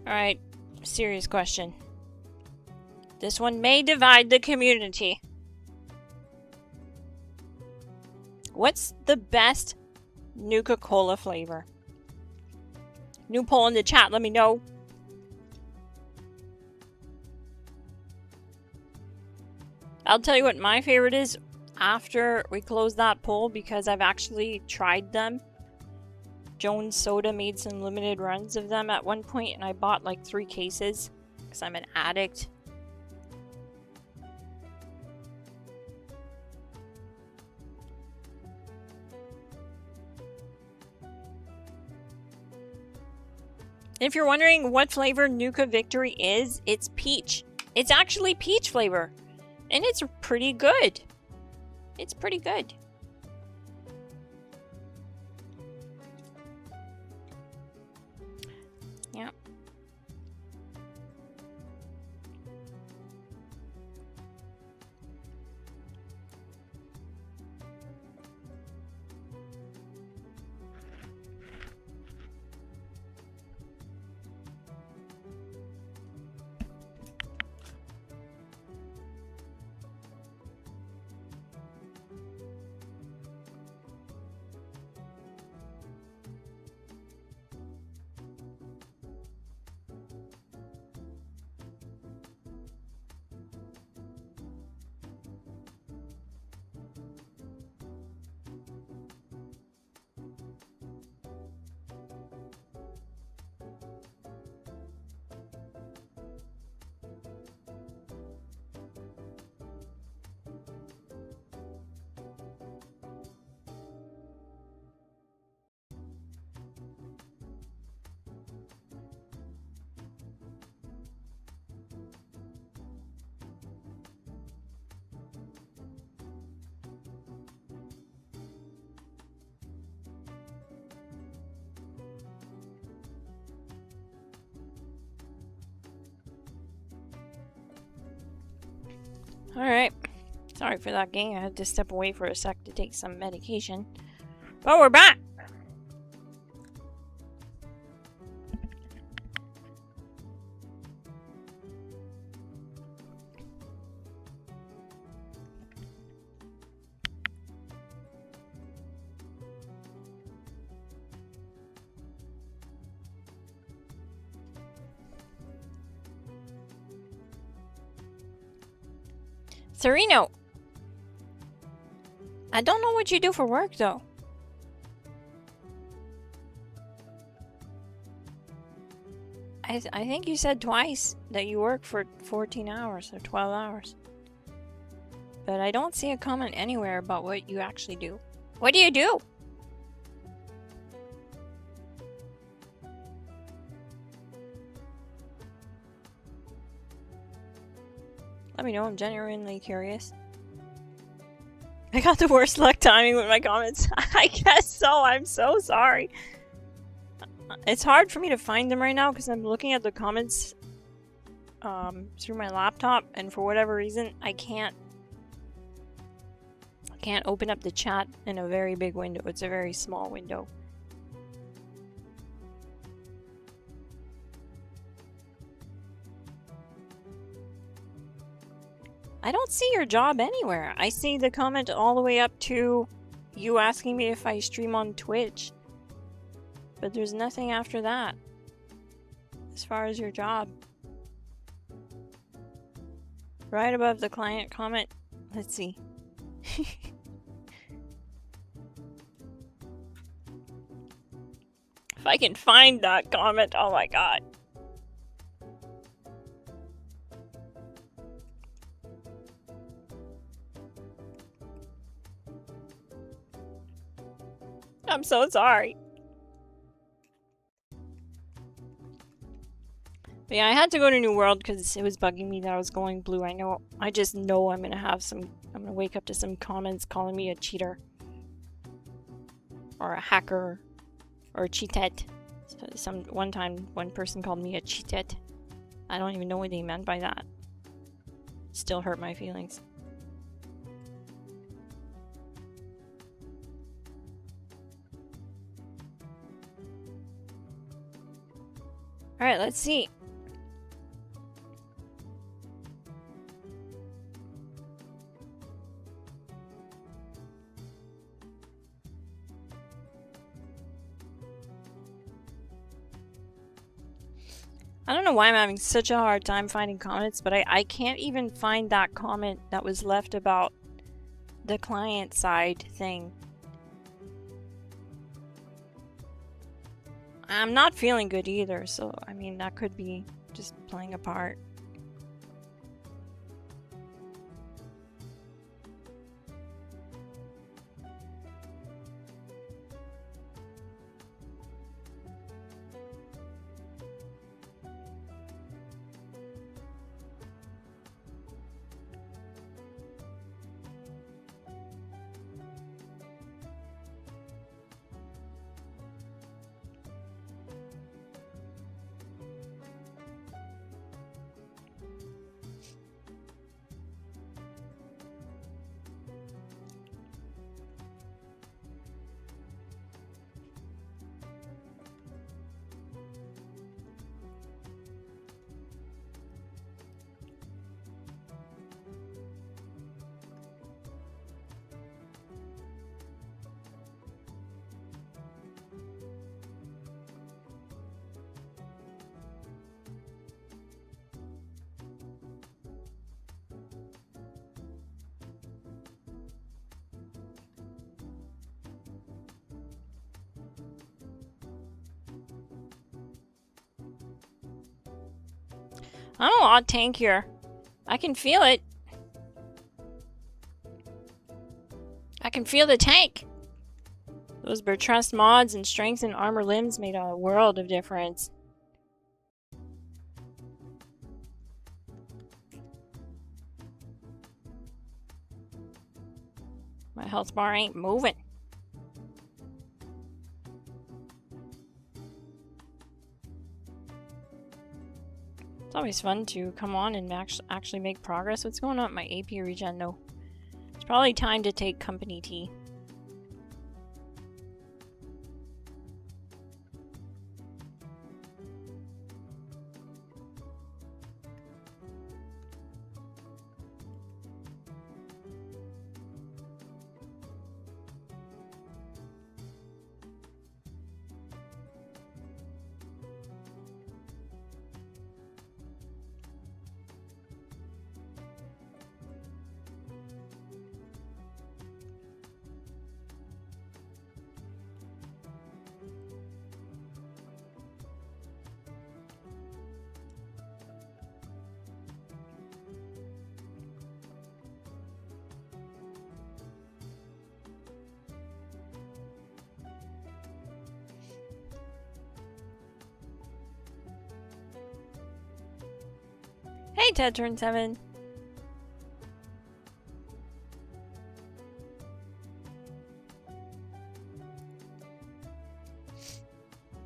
Alright, serious question. This one may divide the community. What's the best Nuka-Cola flavor? New poll in the chat, let me know. I'll tell you what my favorite is after we close that poll because I've actually tried them. Jones Soda made some limited runs of them at one point and I bought like 3 cases because I'm an addict. If you're wondering what flavor Nuka Victory is, it's peach. It's actually peach flavor and it's pretty good. It's pretty good. Yeah. Alright. Sorry for that, gang. I had to step away for a sec to take some medication. But we're back! Sereno! I don't know what you do for work, though. I think you said twice that you work for 14 hours or 12 hours. But I don't see a comment anywhere about what you actually do. What do you do? Let me know, I'm genuinely curious. I got the worst luck timing with my comments. I guess so, I'm so sorry. It's hard for me to find them right now because I'm looking at the comments through my laptop, and for whatever reason, I can't open up the chat in a very big window. It's a very small window. I don't see your job anywhere. I see the comment all the way up to you asking me if I stream on Twitch. But there's nothing after that as far as your job. Right above the client comment. Let's see. If I can find that comment, oh my god. I'm so sorry. But yeah, I had to go to New World because it was bugging me that I was going blue. I just know I'm gonna wake up to some comments calling me a cheater. Or a hacker. Or a cheatet. One time, one person called me a cheatet. I don't even know what they meant by that. Still hurt my feelings. Alright, let's see. I don't know why I'm having such a hard time finding comments, but I can't even find that comment that was left about the client side thing. I'm not feeling good either, so I mean that could be just playing a part. I'm a lot tankier. I can feel it. I can feel the tank. Those Bertrust mods and strength and armor limbs made a world of difference. My health bar ain't moving. It's always fun to come on and actually make progress. What's going on with my AP regen though? It's probably time to take company tea. Hey, Ted turned 7.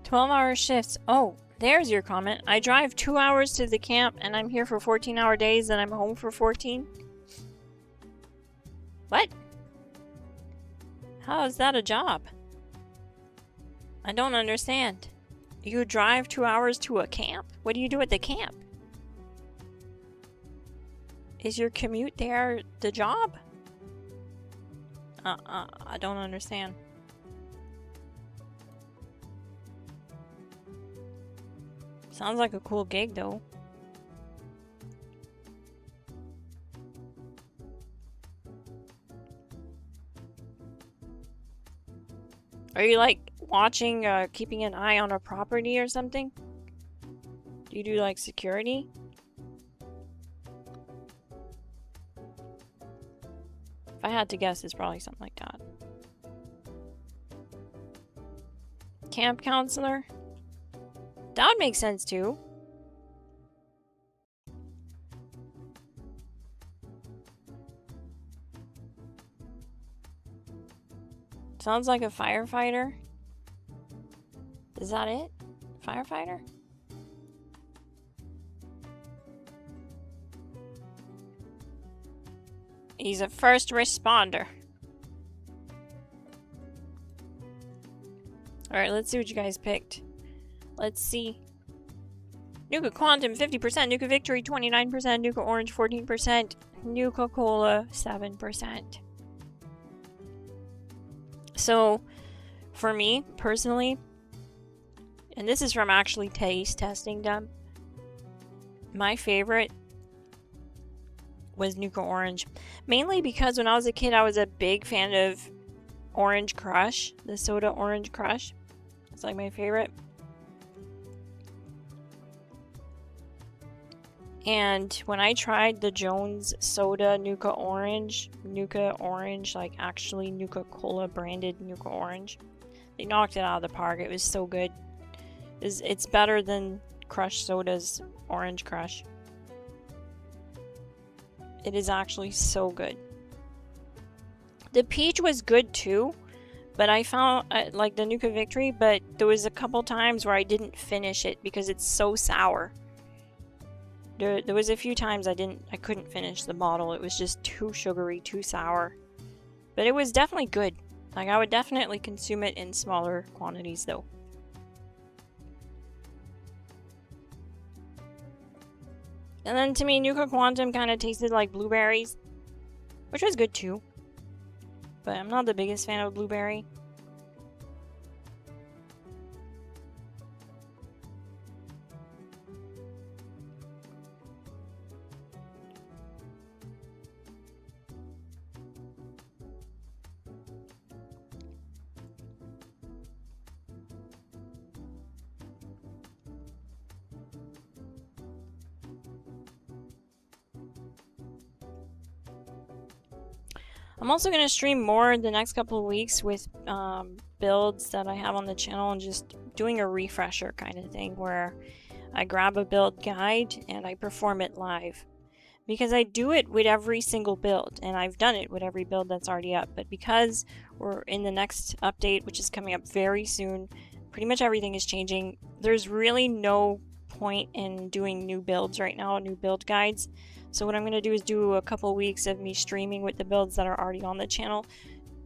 "12-hour shifts. Oh, there's your comment. I drive 2 hours to the camp and I'm here for 14-hour days and I'm home for 14. What? How is that a job? I don't understand. You drive 2 hours to a camp? What do you do at the camp? Is your commute there the job? I don't understand. Sounds like a cool gig though. Are you like watching, keeping an eye on a property or something? Do you do like security? If I had to guess, it's probably something like that. Camp counselor? That would make sense too. Sounds like a firefighter. Is that it? Firefighter? He's a first responder. Alright, let's see what you guys picked. Let's see. Nuka Quantum 50%, Nuka Victory 29%, Nuka Orange 14%, Nuka Cola 7%. So, for me, personally, and this is from actually taste testing them, my favorite was Nuka Orange. Mainly because when I was a kid, I was a big fan of Orange Crush, the soda Orange Crush. It's like my favorite. And when I tried the Jones Soda Nuka Orange, like actually Nuka Cola branded Nuka Orange, they knocked it out of the park. It was so good. It's better than Crush Soda's Orange Crush. It is actually so good. The peach was good too, but I found like the Nuka Victory, but there was a couple times where I didn't finish it because it's so sour. There was a few times I couldn't finish the bottle. It was just too sugary, too sour. But it was definitely good. Like, I would definitely consume it in smaller quantities though. And then to me, Nuka Quantum kind of tasted like blueberries, which was good too. But I'm not the biggest fan of blueberry. I'm also going to stream more in the next couple of weeks with builds that I have on the channel and just doing a refresher kind of thing where I grab a build guide and I perform it live. Because I do it with every single build, and I've done it with every build that's already up, but because we're in the next update, which is coming up very soon, pretty much everything is changing. There's really no point in doing new builds right now, new build guides. So what I'm going to do is do a couple weeks of me streaming with the builds that are already on the channel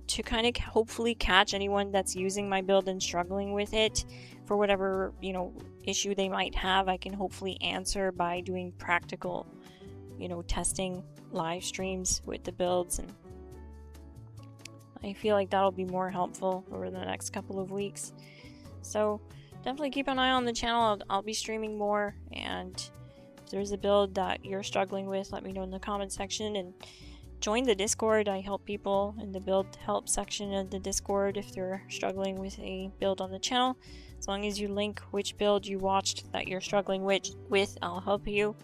to kind of hopefully catch anyone that's using my build and struggling with it for whatever, you know, issue they might have. I can hopefully answer by doing practical, you know, testing live streams with the builds, and I feel like that'll be more helpful over the next couple of weeks. So definitely keep an eye on the channel. I'll be streaming more, and if there's a build that you're struggling with, let me know in the comment section, and join the Discord. I help people in the build help section of the Discord if they're struggling with a build on the channel. As long as you link which build you watched that you're struggling with, I'll help you.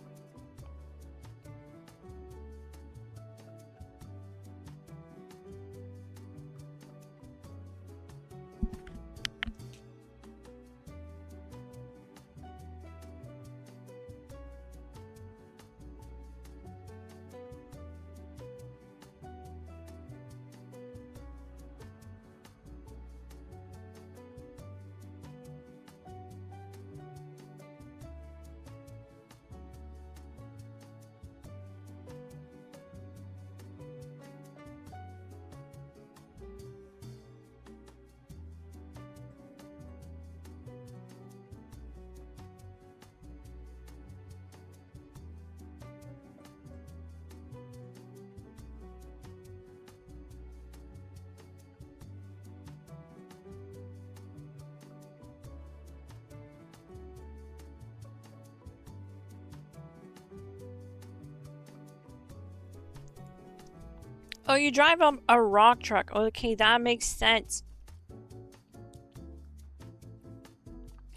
Oh, you drive a rock truck. Okay, that makes sense.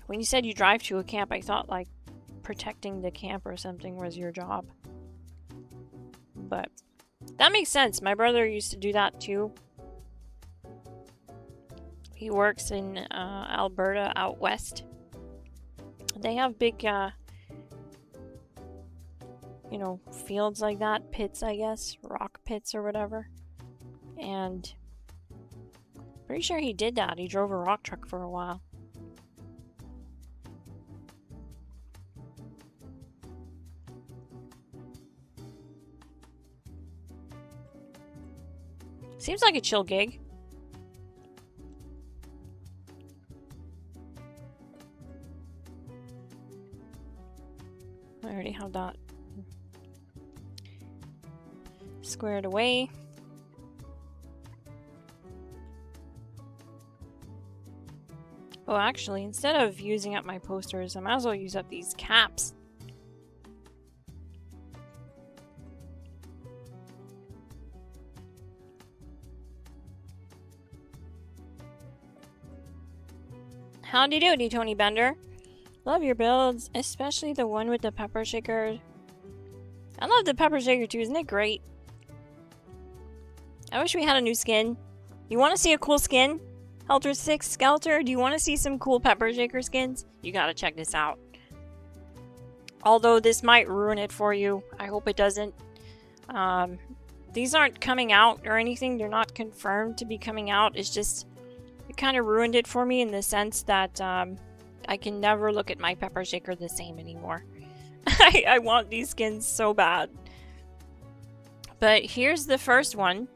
When you said you drive to a camp, I thought like protecting the camp or something was your job. But that makes sense. My brother used to do that too. He works in Alberta out west. They have big you know, fields like that, pits, I guess, rock pits or whatever. And pretty sure he did that. He drove a rock truck for a while. Seems like a chill gig. I already have that squared away. Oh, actually, instead of using up my posters, I might as well use up these caps. Howdy doody, Tony Bender. Love your builds, especially the one with the pepper shaker. I love the pepper shaker too, isn't it great? I wish we had a new skin. You want to see a cool skin? Helter 6 Skelter, do you want to see some cool pepper shaker skins? You gotta check this out. Although this might ruin it for you. I hope it doesn't. These aren't coming out or anything. They're not confirmed to be coming out. It's just, it kind of ruined it for me in the sense that I can never look at my pepper shaker the same anymore. I want these skins so bad. But here's the first one.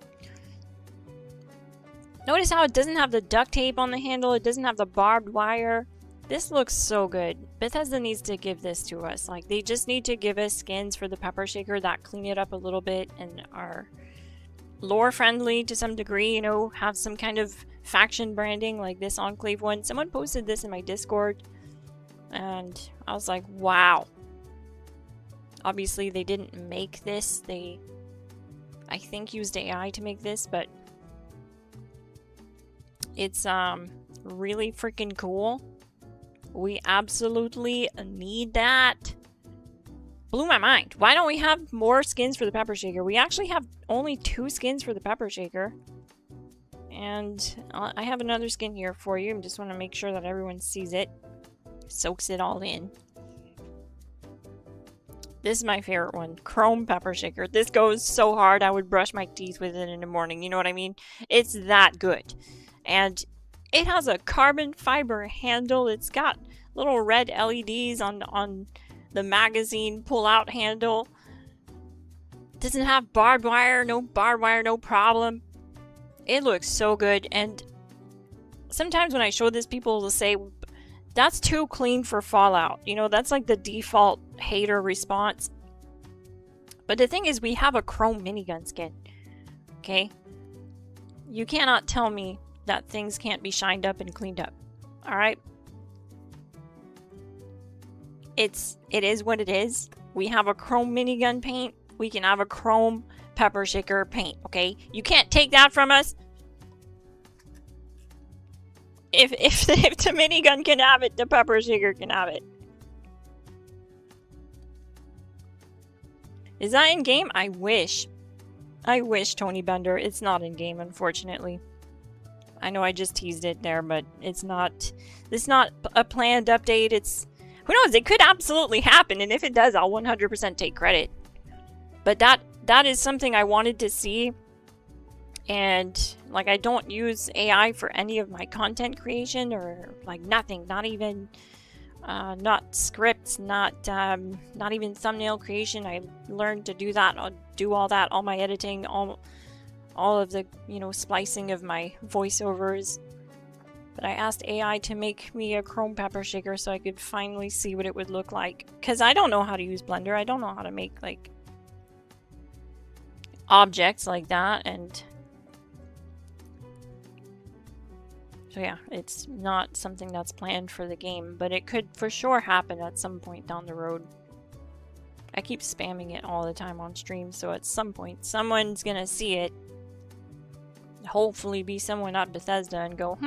Notice how it doesn't have the duct tape on the handle. It doesn't have the barbed wire. This looks so good. Bethesda needs to give this to us. Like, they just need to give us skins for the pepper shaker that clean it up a little bit and are lore friendly to some degree, you know, have some kind of faction branding like this Enclave one. Someone posted this in my Discord and I was like, wow. Obviously they didn't make this. They, I think, used AI to make this, but it's really freaking cool. We absolutely need that. blew my mind. Why don't we have more skins for the pepper shaker? We actually have only 2 skins for the pepper shaker. And I have another skin here for you. I just want to make sure that everyone sees it. Soaks it all in. This is my favorite one. Chrome pepper shaker. This goes so hard I would brush my teeth with it in the morning. You know what I mean? It's that good. And it has a carbon fiber handle. It's got little red LEDs on the magazine pull-out handle. Doesn't have barbed wire. No barbed wire, no problem. It looks so good. And sometimes when I show this, people will say, that's too clean for Fallout. You know, that's like the default hater response. But the thing is, we have a chrome minigun skin. Okay? You cannot tell me that things can't be shined up and cleaned up. Alright? It is what it is. We have a chrome minigun paint. We can have a chrome pepper shaker paint. Okay? You can't take that from us. If the minigun can have it, the pepper shaker can have it. Is that in game? I wish. I wish, Tony Bender. It's not in game, unfortunately. I know I just teased it there, but it's not. It's not a planned update. It's, who knows? It could absolutely happen, and if it does, I'll 100% take credit. But that is something I wanted to see. And like, I don't use AI for any of my content creation, or like nothing, not even not scripts, not even thumbnail creation. I learned to do that. I'll do all that, all my editing, all of the, you know, splicing of my voiceovers. But I asked AI to make me a chrome pepper shaker so I could finally see what it would look like, because I don't know how to use Blender. I don't know how to make like objects like that. And so yeah, it's not something that's planned for the game, but it could for sure happen at some point down the road. I keep spamming it all the time on stream, so at some point someone's gonna see it. Hopefully be someone at Bethesda and go,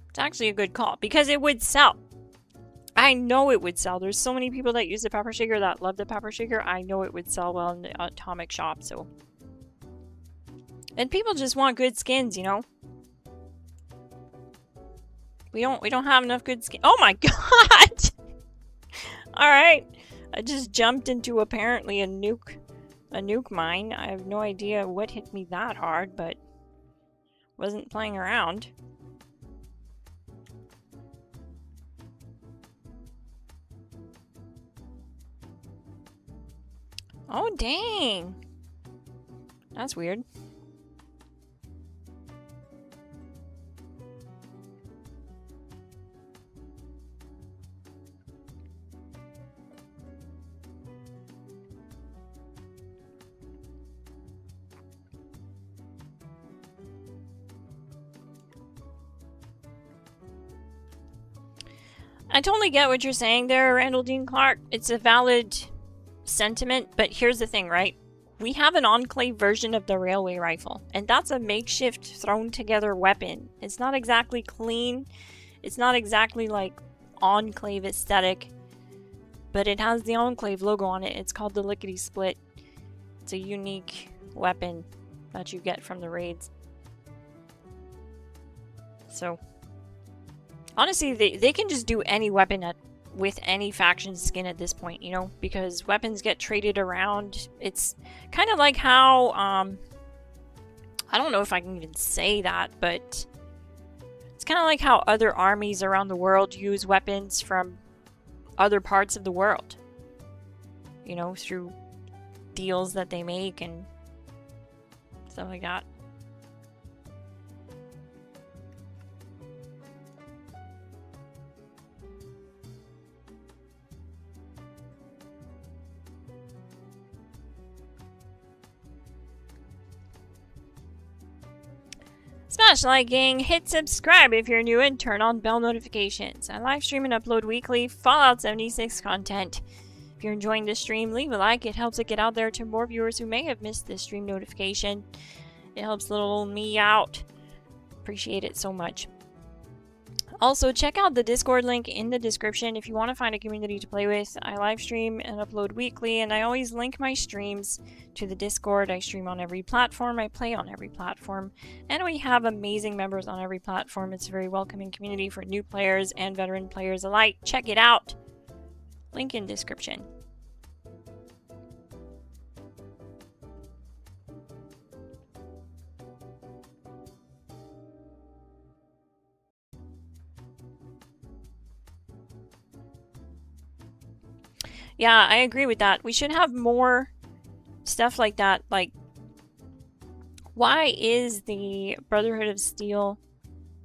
it's actually a good call, because it would sell. I know it would sell. There's so many people that use the pepper shaker that love the pepper shaker. I know it would sell well in the atomic shop, so. And people just want good skins, you know? We don't have enough good skin. Oh my god! Alright. I just jumped into apparently a nuke mine. I have no idea what hit me that hard, but wasn't playing around. Oh dang! That's weird. I totally get what you're saying there, Randall Dean Clark. It's a valid sentiment, but here's the thing, right? We have an Enclave version of the railway rifle, and that's a makeshift thrown together weapon. It's not exactly clean. It's not exactly like Enclave aesthetic, but it has the Enclave logo on it. It's called the Lickety Split. It's a unique weapon that you get from the raids. So honestly, they can just do any weapon with any faction skin at this point, you know, because weapons get traded around. It's kind of like how, I don't know if I can even say that, but it's kind of like how other armies around the world use weapons from other parts of the world, you know, through deals that they make and stuff like that. Smash the like, gang, hit subscribe if you're new, and turn on bell notifications. I live stream and upload weekly Fallout 76 content. If you're enjoying this stream, leave a like. It helps it get out there to more viewers who may have missed this stream notification. It helps little old me out. Appreciate it so much. Also, check out the Discord link in the description if you want to find a community to play with. I live stream and upload weekly, and I always link my streams to the Discord. I stream on every platform, I play on every platform, and we have amazing members on every platform. It's a very welcoming community for new players and veteran players alike. Check it out. Link in description. Yeah, I agree with that. We should have more stuff like that. Like, why is the Brotherhood of Steel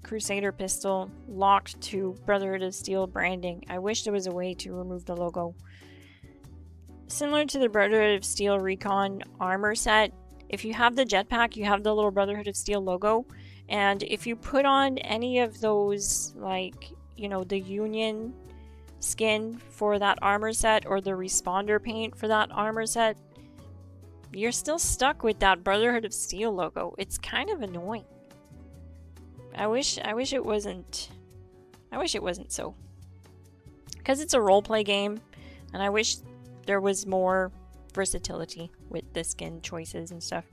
Crusader pistol locked to Brotherhood of Steel branding? I wish there was a way to remove the logo. Similar to the Brotherhood of Steel Recon armor set, if you have the jetpack, you have the little Brotherhood of Steel logo. And if you put on any of those, like, you know, the Union skin for that armor set or the responder paint for that armor set, you're still stuck with that Brotherhood of Steel logo. It's kind of annoying. I wish it wasn't so. Because it's a roleplay game, and I wish there was more versatility with the skin choices and stuff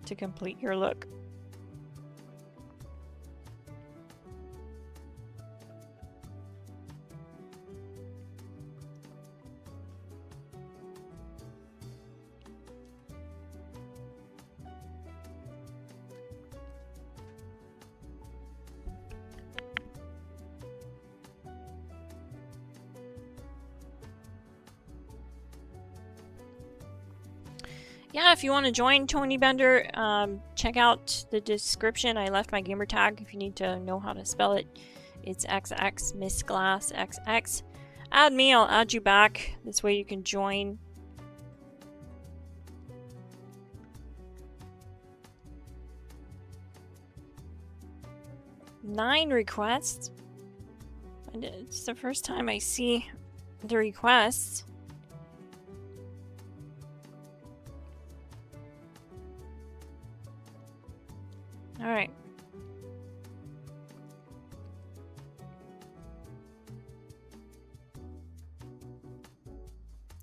to complete your look. Yeah, if you want to join Tony Bender, check out the description. I left my gamer tag if you need to know how to spell it. It's xXMsGLASSXx. Add me, I'll add you back. This way you can join. Nine requests? And it's the first time I see the requests. Alright.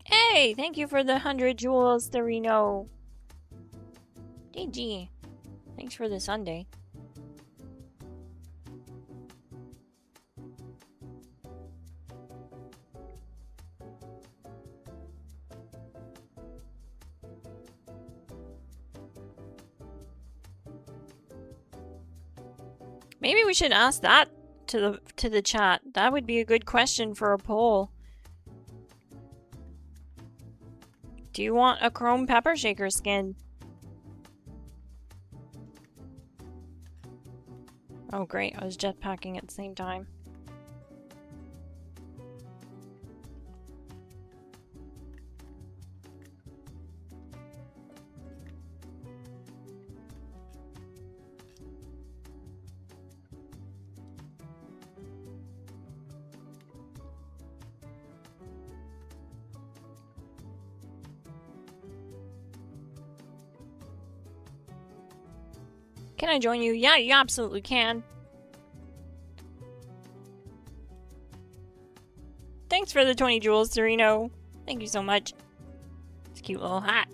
Hey! Thank you for the 100 jewels, Therino. GG. Thanks for the sundae. Maybe we should ask that to the chat. That would be a good question for a poll. Do you want a chrome pepper shaker skin? Oh great, I was jetpacking at the same time. Can I join you? Yeah, you absolutely can. Thanks for the 20 jewels, Sereno. Thank you so much. It's a cute little hat.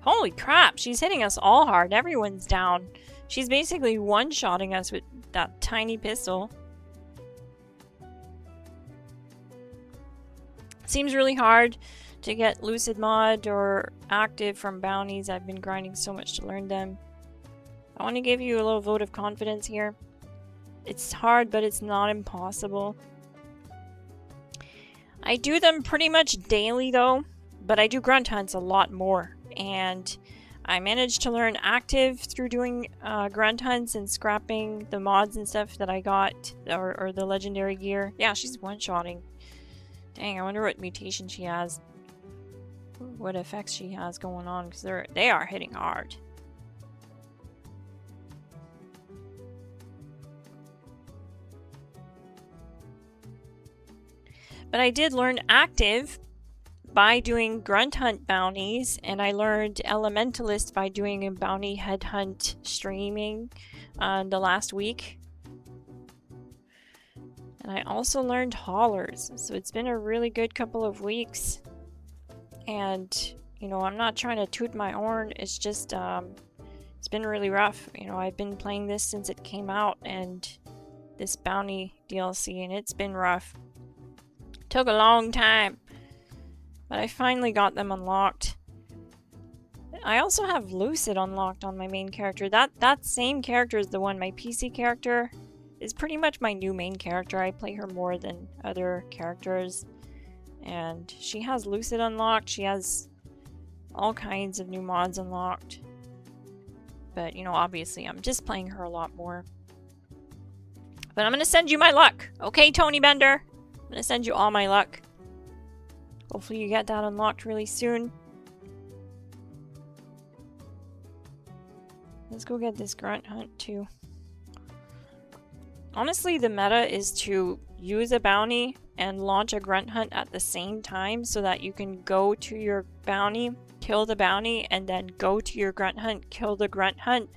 Holy crap, she's hitting us all hard. Everyone's down. She's basically one-shotting us with that tiny pistol. Seems really hard to get Lucid Mod or Active from Bounties. I've been grinding so much to learn them. I want to give you a little vote of confidence here. It's hard, but it's not impossible. I do them pretty much daily though, but I do grunt hunts a lot more. And I managed to learn Active through doing grunt hunts and scrapping the mods and stuff that I got, or the legendary gear. Yeah, she's one-shotting. Dang, I wonder what mutation she has. What effects she has going on, because they are hitting hard. But I did learn active by doing grunt hunt bounties, and I learned elementalist by doing a bounty headhunt streaming the last week. And I also learned haulers, so it's been a really good couple of weeks. And, you know, I'm not trying to toot my horn, it's just, it's been really rough. You know, I've been playing this since it came out, and this bounty DLC, and it's been rough. Took a long time, but I finally got them unlocked. I also have Lucid unlocked on my main character. That same character is the one, my PC character is pretty much my new main character. I play her more than other characters, and she has Lucid unlocked. She has all kinds of new mods unlocked, but you know, obviously I'm just playing her a lot more. But I'm gonna send you my luck, okay, Tony Bender? I'm gonna send you all my luck. Hopefully you get that unlocked really soon. Let's go get this grunt hunt too. Honestly, the meta is to use a bounty and launch a grunt hunt at the same time so that you can go to your bounty, kill the bounty, and then go to your grunt hunt, kill the grunt hunt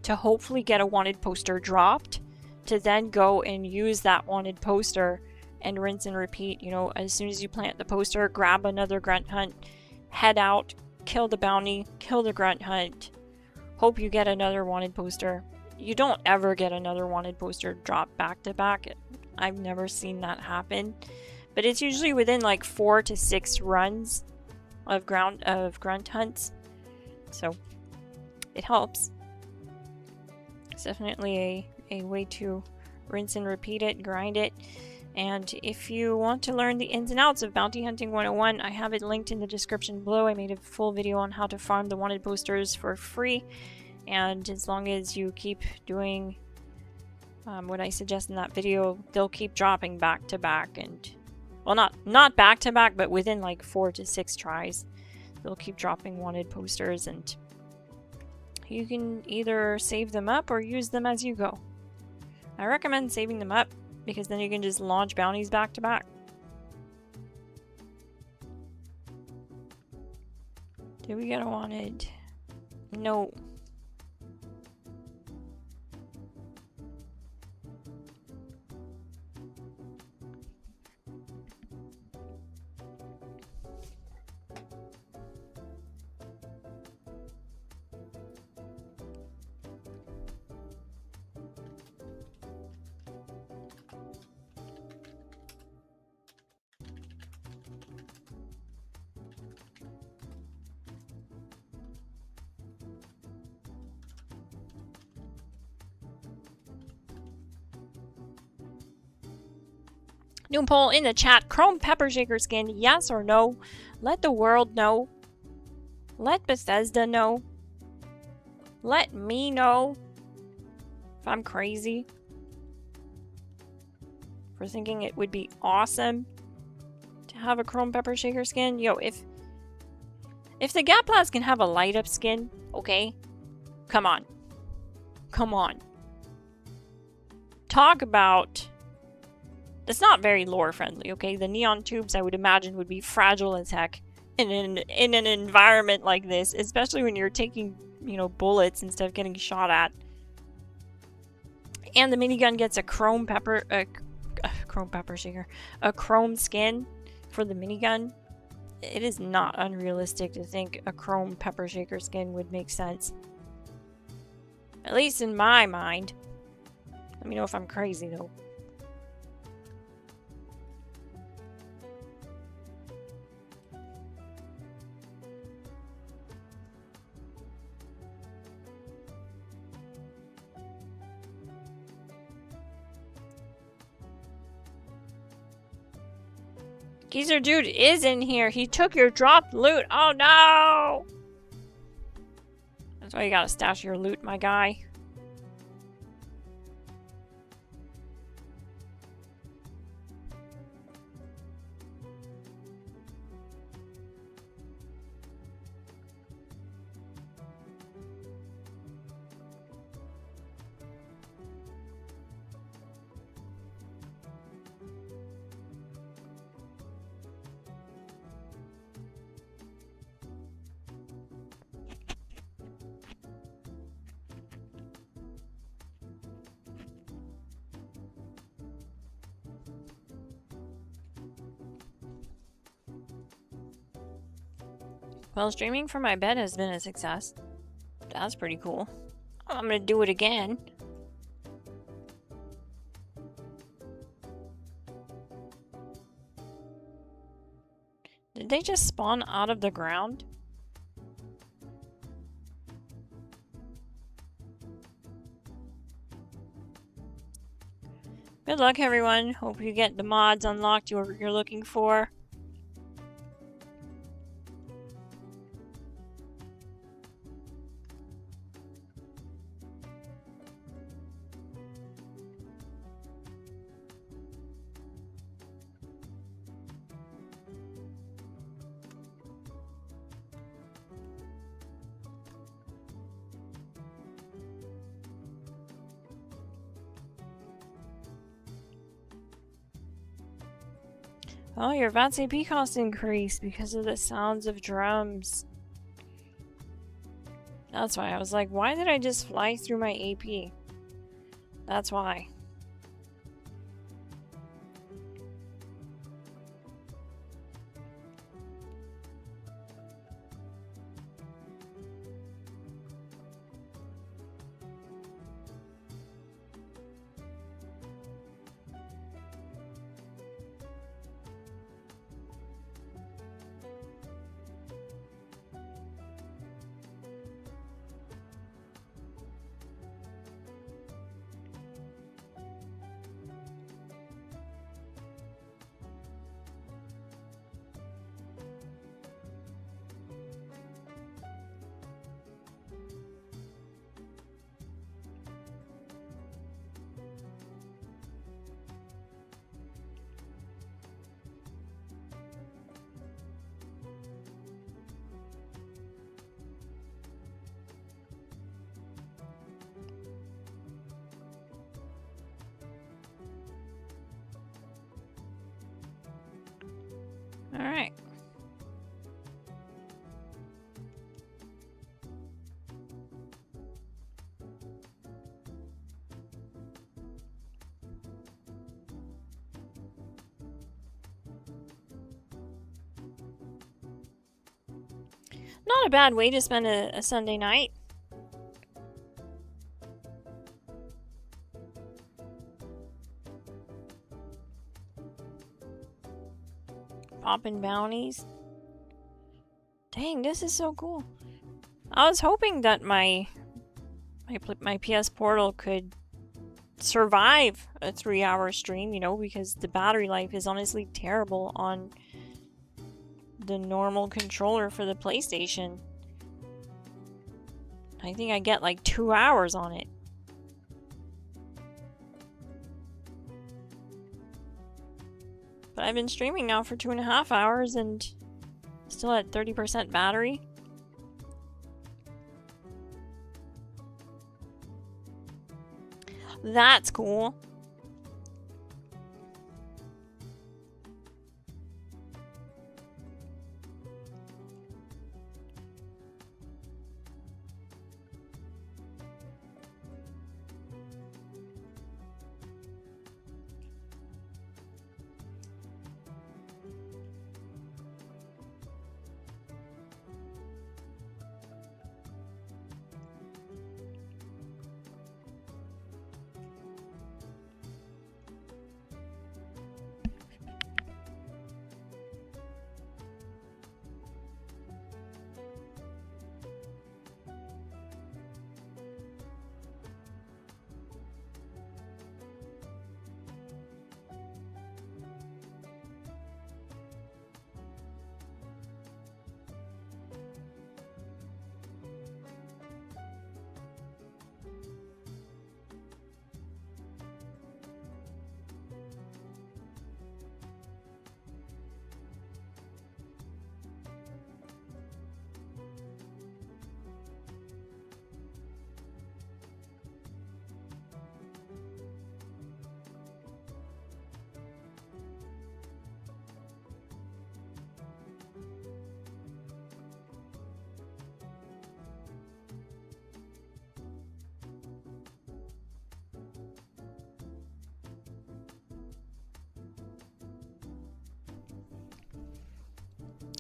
to hopefully get a wanted poster dropped, to then go and use that wanted poster and rinse and repeat. You know, as soon as you plant the poster, grab another grunt hunt, head out, kill the bounty, kill the grunt hunt, hope you get another wanted poster. You don't ever get another wanted poster drop back to back. I've never seen that happen. But it's usually within like 4 to 6 runs of grunt hunts. So it helps. It's definitely a way to rinse and repeat it, grind it. And if you want to learn the ins and outs of Bounty Hunting 101, I have it linked in the description below. I made a full video on how to farm the wanted posters for free. And as long as you keep doing what I suggest in that video, they'll keep dropping back to back. And, well, not back to back, but within like 4 to 6 tries, they'll keep dropping wanted posters. And you can either save them up or use them as you go. I recommend saving them up, because then you can just launch bounties back to back. Did we get a wanted? No. New poll in the chat. Chrome Pepper Shaker skin, yes or no? Let the world know. Let Bethesda know. Let me know if I'm crazy for thinking it would be awesome to have a Chrome Pepper Shaker skin. Yo, if the Gaplas can have a light up skin, okay? Come on. Come on. Talk about... It's not very lore friendly, okay? The neon tubes, I would imagine, would be fragile as heck in an environment like this, especially when you're taking, you know, bullets instead of getting shot at. And the minigun gets a chrome pepper shaker, a chrome skin for the minigun. It is not unrealistic to think a chrome pepper shaker skin would make sense. At least in my mind. Let me know if I'm crazy though. Geezer dude is in here. He took your dropped loot. Oh no! That's why you gotta stash your loot, my guy. Well, streaming from my bed has been a success. That's pretty cool. I'm gonna do it again. Did they just spawn out of the ground? Good luck, everyone. Hope you get the mods unlocked you're looking for. Oh, your VATS AP cost increased because of the sounds of drums. That's why I was like, why did I just fly through my AP? That's why. Alright. Not a bad way to spend a Sunday night. Popping bounties. Dang, this is so cool. I was hoping that my PS Portal could survive a 3-hour stream, you know, because the battery life is honestly terrible on the normal controller for the PlayStation. I think I get like 2 hours on it. But I've been streaming now for 2.5 hours and still at 30% battery. That's cool.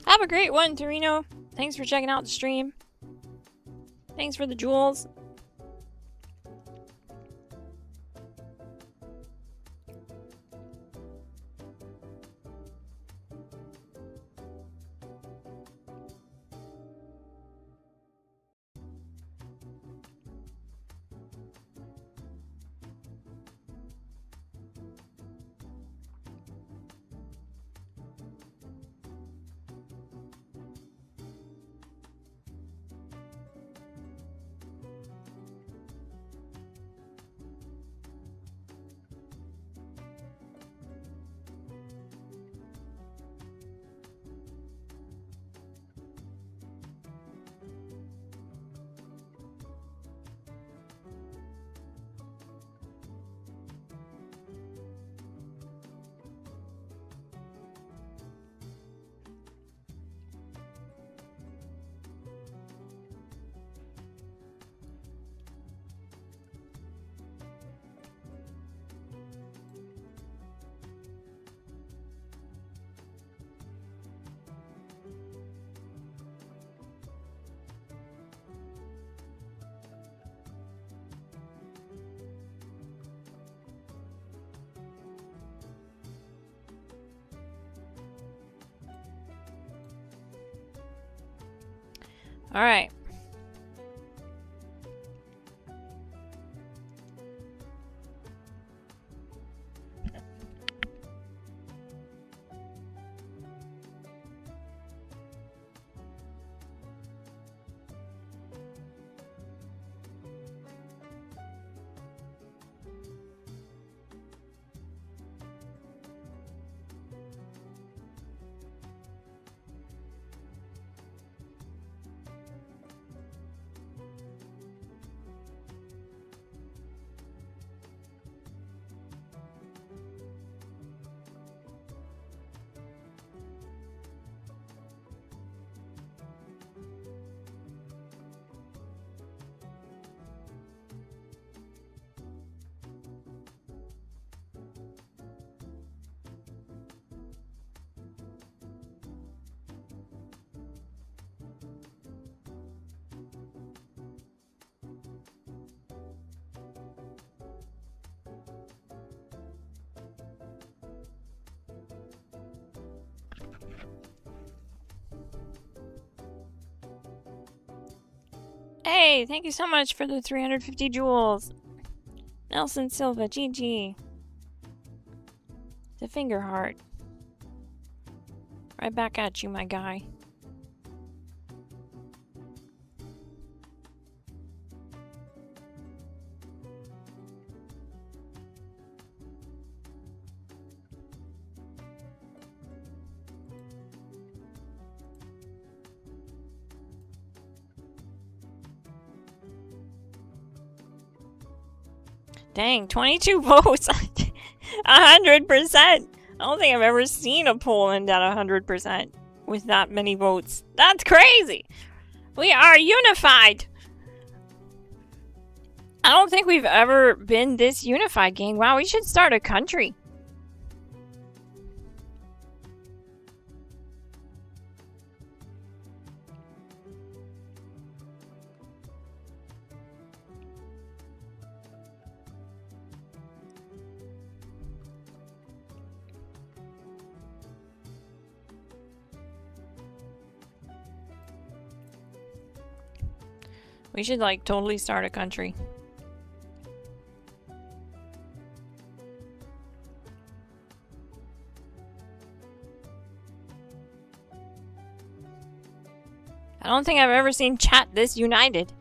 Have a great one, Torino. Thanks for checking out the stream. Thanks for the jewels. All right. Hey, thank you so much for the 350 jewels. Nelson Silva, GG. The finger heart. Right back at you, my guy. Dang, 22 votes. 100%. I don't think I've ever seen a poll end at 100% with that many votes. That's crazy. We are unified. I don't think we've ever been this unified, gang. Wow, we should start a country. We should, like, totally start a country. I don't think I've ever seen chat this united.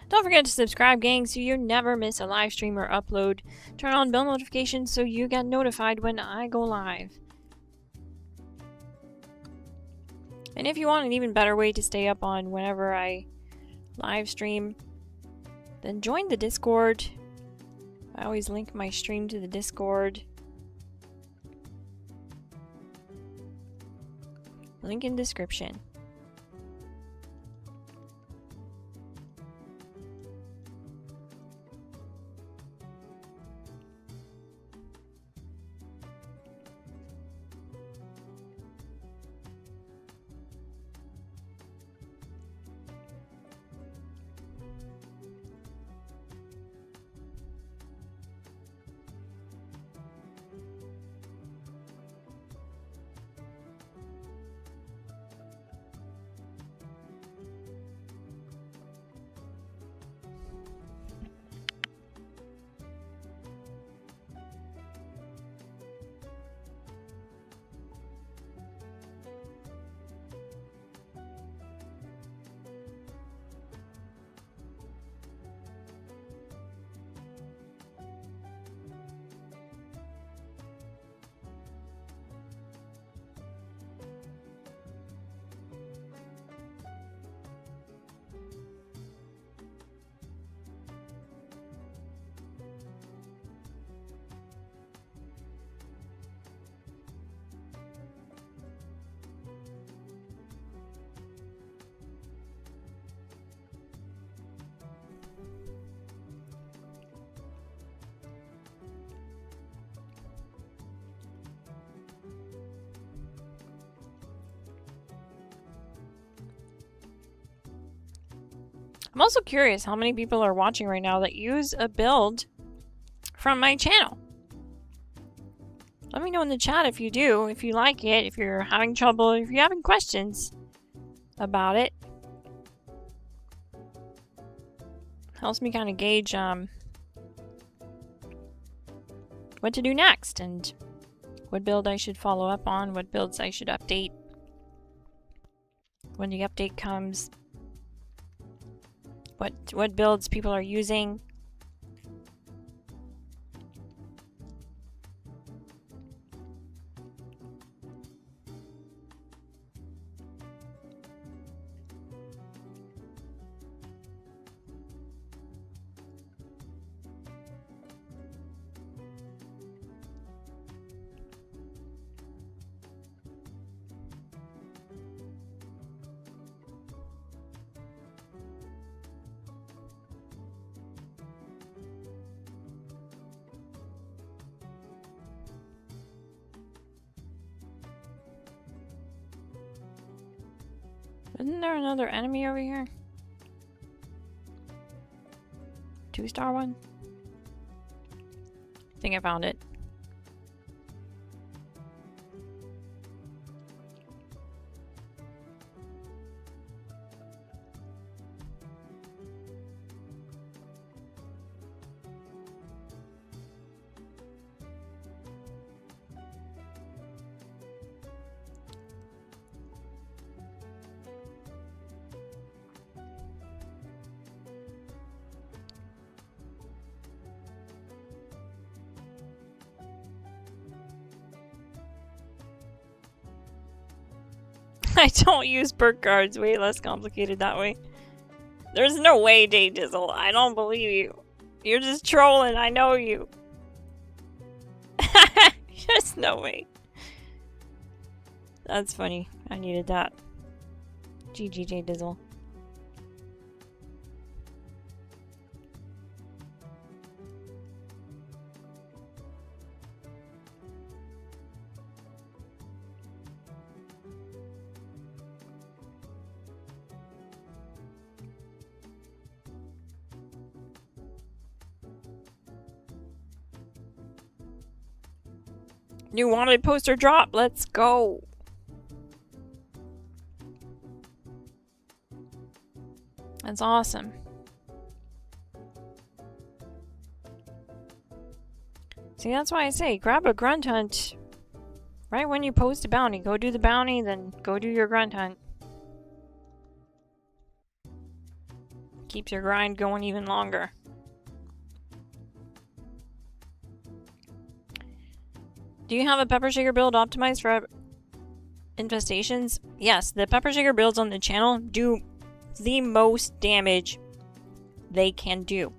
Don't forget to subscribe, gang, so you never miss a live stream or upload. Turn on bell notifications so you get notified when I go live. And if you want an even better way to stay up on whenever I live stream, then join the Discord. I always link my stream to the Discord. Link in description. I'm also curious how many people are watching right now that use a build from my channel. Let me know in the chat if you do, if you like it, if you're having trouble, if you're having questions about it. Helps me kind of gauge what to do next and what build I should follow up on, what builds I should update when the update comes. What builds people are using. Isn't there another enemy over here? 2-star one? I think I found it. I don't use perk cards. Way less complicated that way. There's no way, Day Dizzle. I don't believe you. You're just trolling. I know you. There's no way. That's funny. I needed that. GG, Day Dizzle. New wanted poster drop. Let's go. That's awesome. See, that's why I say grab a grunt hunt right when you post a bounty. Go do the bounty, then go do your grunt hunt. Keeps your grind going even longer. Do you have a pepper shaker build optimized for infestations? Yes, the pepper shaker builds on the channel do the most damage they can do.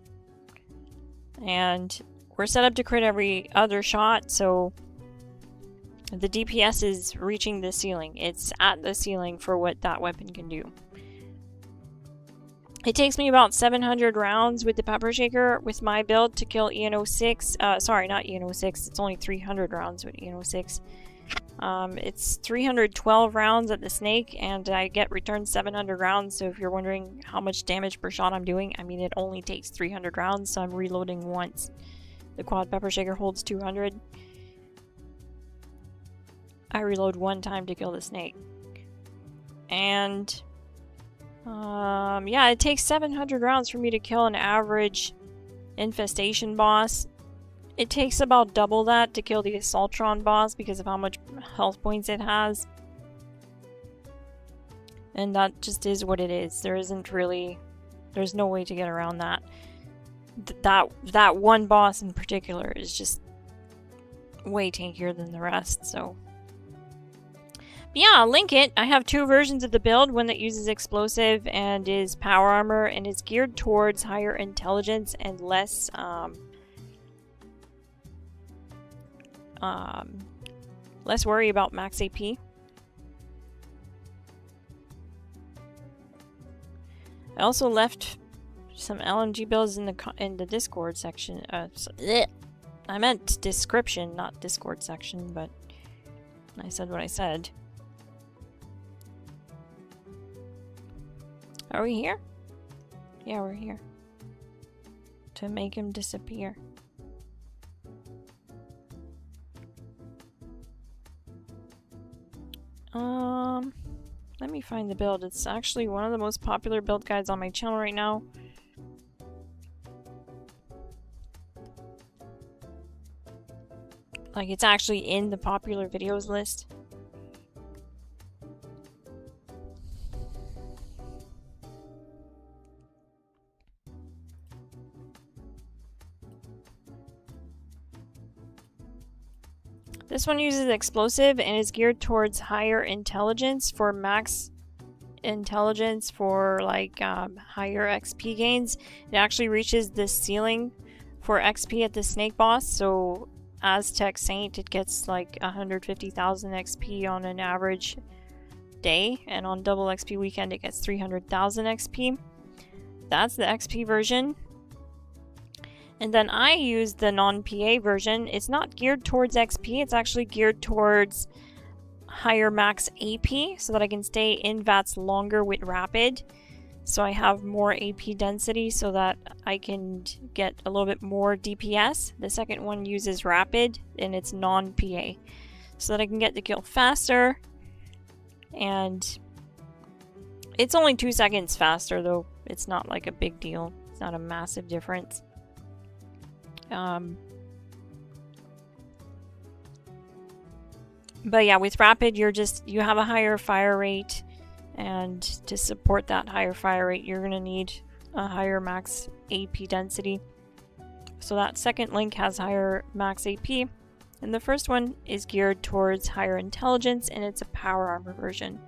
And we're set up to crit every other shot, so the DPS is reaching the ceiling. It's at the ceiling for what that weapon can do. It takes me about 700 rounds with the pepper shaker with my build to kill EN06. Sorry, not EN06. It's only 300 rounds with EN06. It's 312 rounds at the snake, and I get returned 700 rounds. So if you're wondering how much damage per shot I'm doing, I mean, it only takes 300 rounds, so I'm reloading once. The quad pepper shaker holds 200. I reload one time to kill the snake. And yeah, it takes 700 rounds for me to kill an average infestation boss. It takes about double that to kill the Assaultron boss because of how much health points it has. And that just is what it is. There's no way to get around that. That one boss in particular is just way tankier than the rest, so... Yeah, I'll link it. I have two versions of the build, one that uses explosive and is power armor and is geared towards higher intelligence and less less worry about max AP. I also left some LMG builds in the Discord section. I meant description, not Discord section, but I said what I said. Are we here? Yeah, we're here. To make him disappear. Let me find the build. It's actually one of the most popular build guides on my channel right now. Like, it's actually in the popular videos list. This one uses explosive and is geared towards higher intelligence for max intelligence for like higher XP gains. It actually reaches the ceiling for XP at the snake boss, so Aztec Saint it gets like 150,000 XP on an average day, and on double XP weekend it gets 300,000 XP. That's the XP version. And then I use the non-PA version. It's not geared towards XP, it's actually geared towards higher max AP so that I can stay in VATS longer with rapid. So I have more AP density so that I can get a little bit more DPS. The second one uses rapid and it's non-PA. So that I can get the kill faster. And it's only 2 seconds faster though. It's not like a big deal. It's not a massive difference. But yeah, with rapid, you have a higher fire rate, and to support that higher fire rate, you're gonna need a higher max AP density. So that second link has higher max AP, and the first one is geared towards higher intelligence, and it's a power armor version.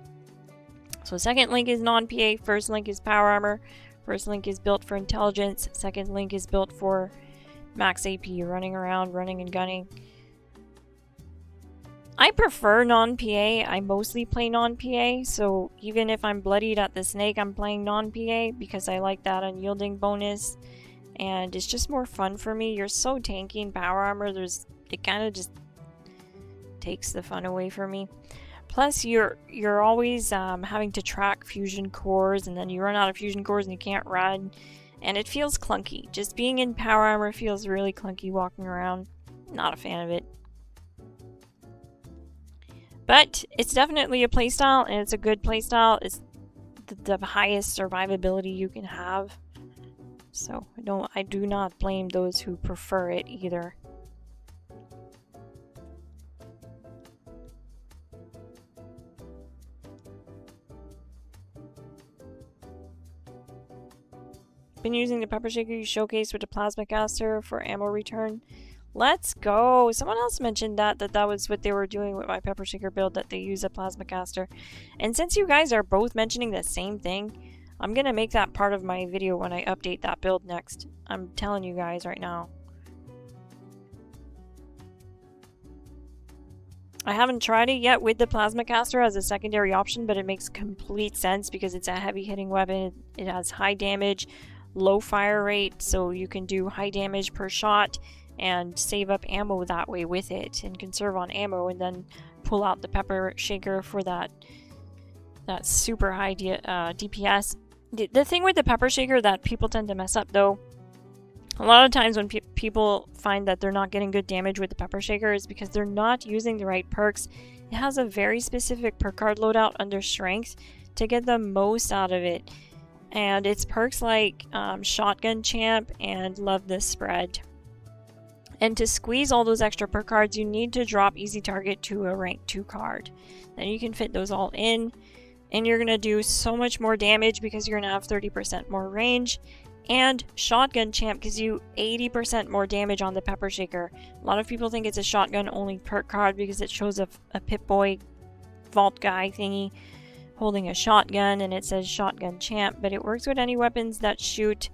So second link is non-PA, first link is power armor, first link is built for intelligence, second link is built for max AP, running around, running and gunning. I prefer non-PA. I mostly play non-PA, so even if I'm bloodied at the snake, I'm playing non-PA because I like that unyielding bonus, and it's just more fun for me. You're so tanky in power armor, it kind of just takes the fun away from me. Plus, you're always having to track fusion cores, and then you run out of fusion cores and you can't run. And it feels clunky. Just being in power armor feels really clunky walking around. Not a fan of it. But it's definitely a playstyle, and it's a good playstyle. It's the highest survivability you can have. So I do not blame those who prefer it either. Been using the pepper shaker you showcased with the plasma caster for ammo return. Let's go! Someone else mentioned that was what they were doing with my pepper shaker build, that they use a plasma caster. And since you guys are both mentioning the same thing, I'm gonna make that part of my video when I update that build next. I'm telling you guys right now. I haven't tried it yet with the plasma caster as a secondary option, but it makes complete sense because it's a heavy hitting weapon. It has high damage, low fire rate, so you can do high damage per shot and save up ammo that way with it and conserve on ammo, and then pull out the pepper shaker for that super high DPS. The thing with the pepper shaker that people tend to mess up though, a lot of times when people find that they're not getting good damage with the pepper shaker is because they're not using the right perks. It has a very specific perk card loadout under strength to get the most out of it. And it's perks like Shotgun Champ and Love This Spread. And to squeeze all those extra perk cards, you need to drop Easy Target to a rank 2 card. Then you can fit those all in, and you're going to do so much more damage because you're going to have 30% more range. And Shotgun Champ gives you 80% more damage on the pepper shaker. A lot of people think it's a shotgun only perk card because it shows a Pip-Boy vault guy thingy holding a shotgun and it says Shotgun Champ, but it works with any weapons that shoot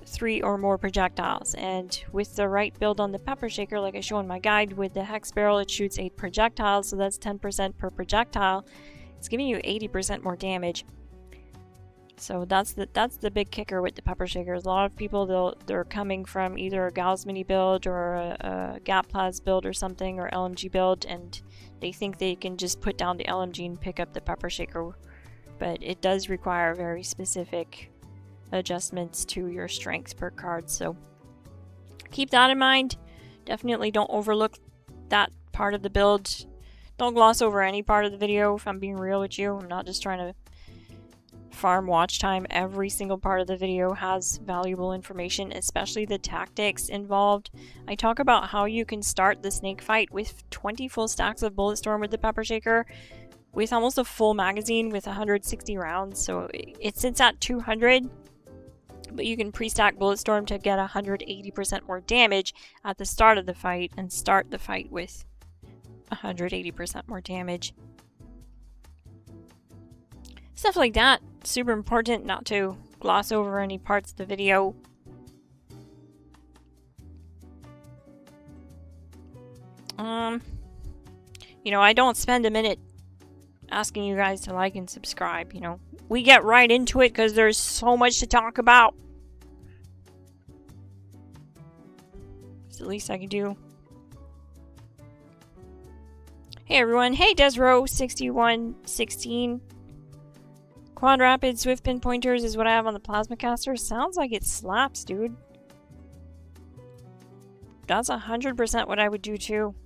3 or more projectiles. And with the right build on the pepper shaker, like I show in my guide, with the hex barrel it shoots 8 projectiles, so that's 10% per projectile. It's giving you 80% more damage. So that's the big kicker with the pepper shakers. A lot of people, they're coming from either a Gauss mini build or a Gap Plas build or something, or LMG build, and they think they can just put down the LMG and pick up the pepper shaker. But it does require very specific adjustments to your strength per card, so keep that in mind. Definitely don't overlook that part of the build. Don't gloss over any part of the video, if I'm being real with you. I'm not just trying to farm watch time. Every single part of the video has valuable information, especially the tactics involved. I talk about how you can start the snake fight with 20 full stacks of Bulletstorm with the pepper shaker, with almost a full magazine with 160 rounds. So it sits at 200, but you can pre-stack Bulletstorm to get 180% more damage at the start of the fight and start the fight with 180% more damage. Stuff like that. Super important not to gloss over any parts of the video. You know, I don't spend a minute asking you guys to like and subscribe, you know. We get right into it because there's so much to talk about. It's the least I can do. Hey everyone. Hey Desro6116. Quad Rapid Swift Pinpointers is what I have on the plasma caster. Sounds like it slaps, dude. That's 100% what I would do too.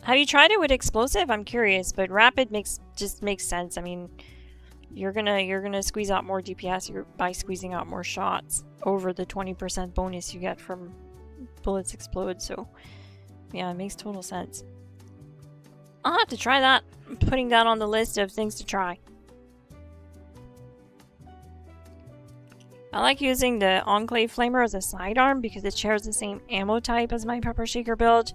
Have you tried it with explosive? I'm curious, but rapid just makes sense. I mean, you're gonna squeeze out more DPS by squeezing out more shots over the 20% bonus you get from bullets explode. So yeah, it makes total sense. I'll have to try that. I'm putting that on the list of things to try. I like using the Enclave Flamer as a sidearm because it shares the same ammo type as my pepper shaker build.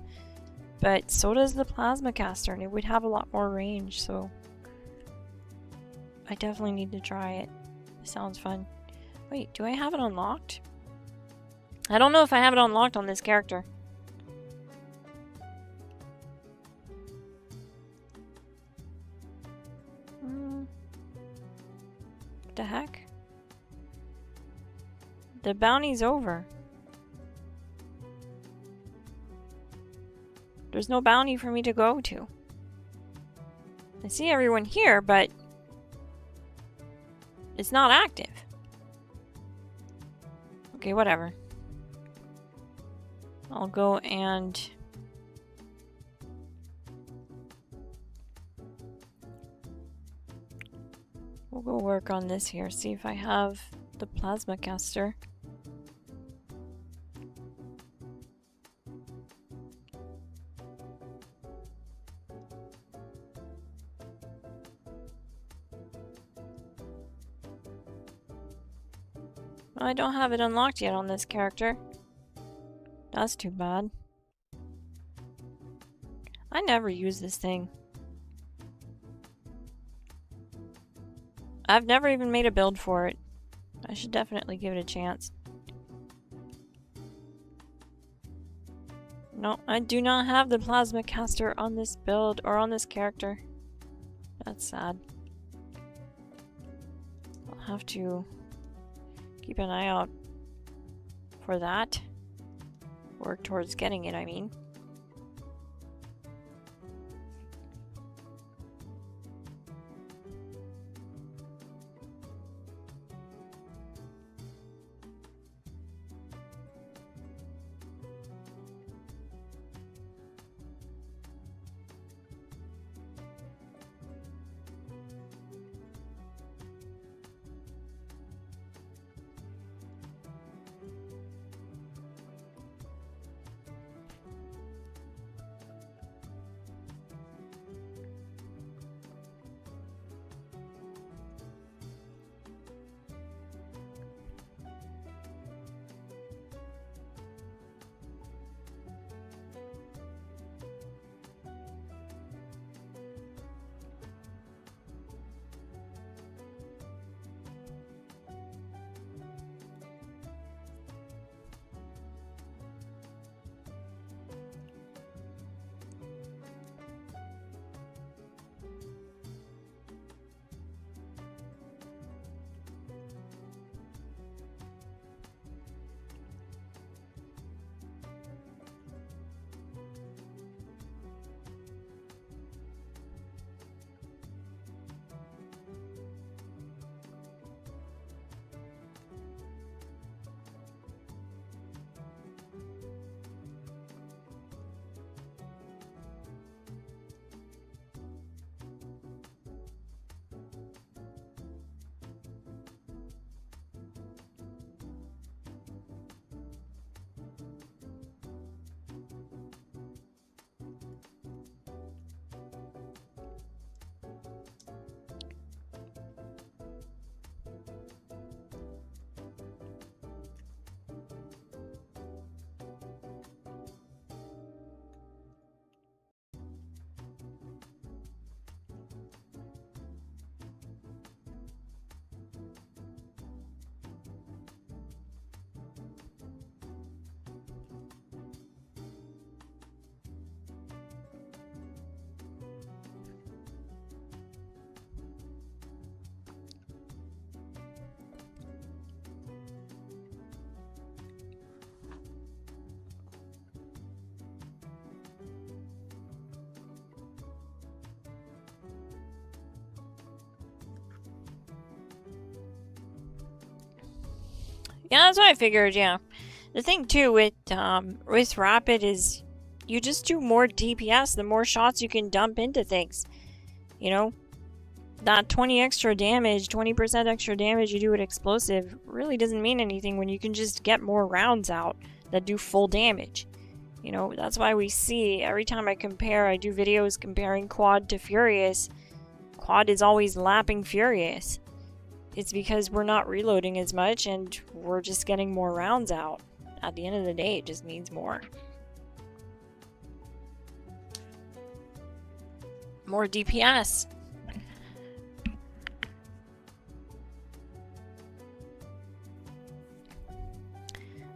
But so does the plasma caster, and it would have a lot more range, so I definitely need to try it. It sounds fun. Wait, do I have it unlocked? I don't know if I have it unlocked on this character. What the heck? The bounty's over. There's no bounty for me to go to. I see everyone here, but it's not active. Okay, whatever. I'll go and we'll go work on this here, see if I have the plasma caster. I don't have it unlocked yet on this character. That's too bad. I never use this thing. I've never even made a build for it. I should definitely give it a chance. No, I do not have the plasma caster on this build or on this character. That's sad. I'll have to keep an eye out for that. Work towards getting it, I mean. Yeah, that's what I figured, yeah. The thing too with Rapid is you just do more DPS the more shots you can dump into things. You know? That 20 extra damage, 20% extra damage you do with explosive really doesn't mean anything when you can just get more rounds out that do full damage. You know, that's why we see every time I compare, I do videos comparing Quad to Furious. Quad is always lapping Furious. It's because we're not reloading as much and we're just getting more rounds out. At the end of the day, it just means more. More DPS.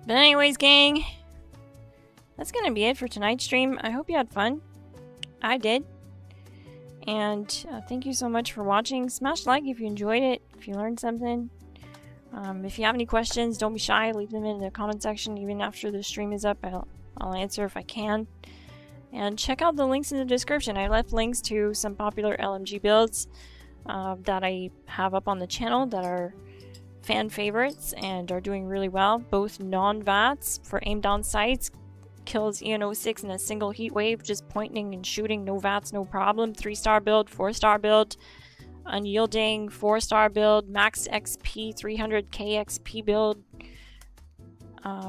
But anyways, gang, that's gonna be it for tonight's stream. I hope you had fun. I did. And thank you so much for watching. Smash like if you enjoyed it, if you learned something. If you have any questions, don't be shy. Leave them in the comment section even after the stream is up. I'll answer if I can. And check out the links in the description. I left links to some popular LMG builds that I have up on the channel that are fan favorites and are doing really well. Both non-VATS for aim down sights. Kills EN06 in a single heat wave, just pointing and shooting, no VATS, no problem. 3-star build, 4-star build, Unyielding, 4-star build, max XP, 300k XP build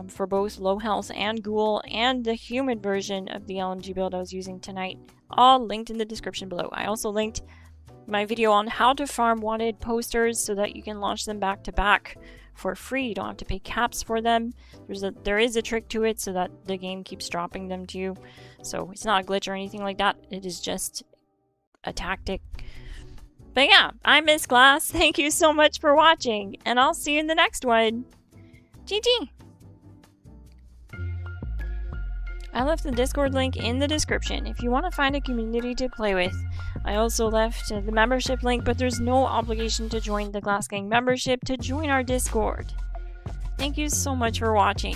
for both low health and Ghoul, and the human version of the LMG build I was using tonight. All linked in the description below. I also linked my video on how to farm wanted posters so that you can launch them back to back for free. You don't have to pay caps for them. There is a trick to it so that the game keeps dropping them to you. So it's not a glitch or anything like that. It is just a tactic. But yeah, I'm Miss Glass. Thank you so much for watching, and I'll see you in the next one. GG! I left the Discord link in the description if you want to find a community to play with. I also left the membership link, but there's no obligation to join the GLASSGANG membership to join our Discord. Thank you so much for watching.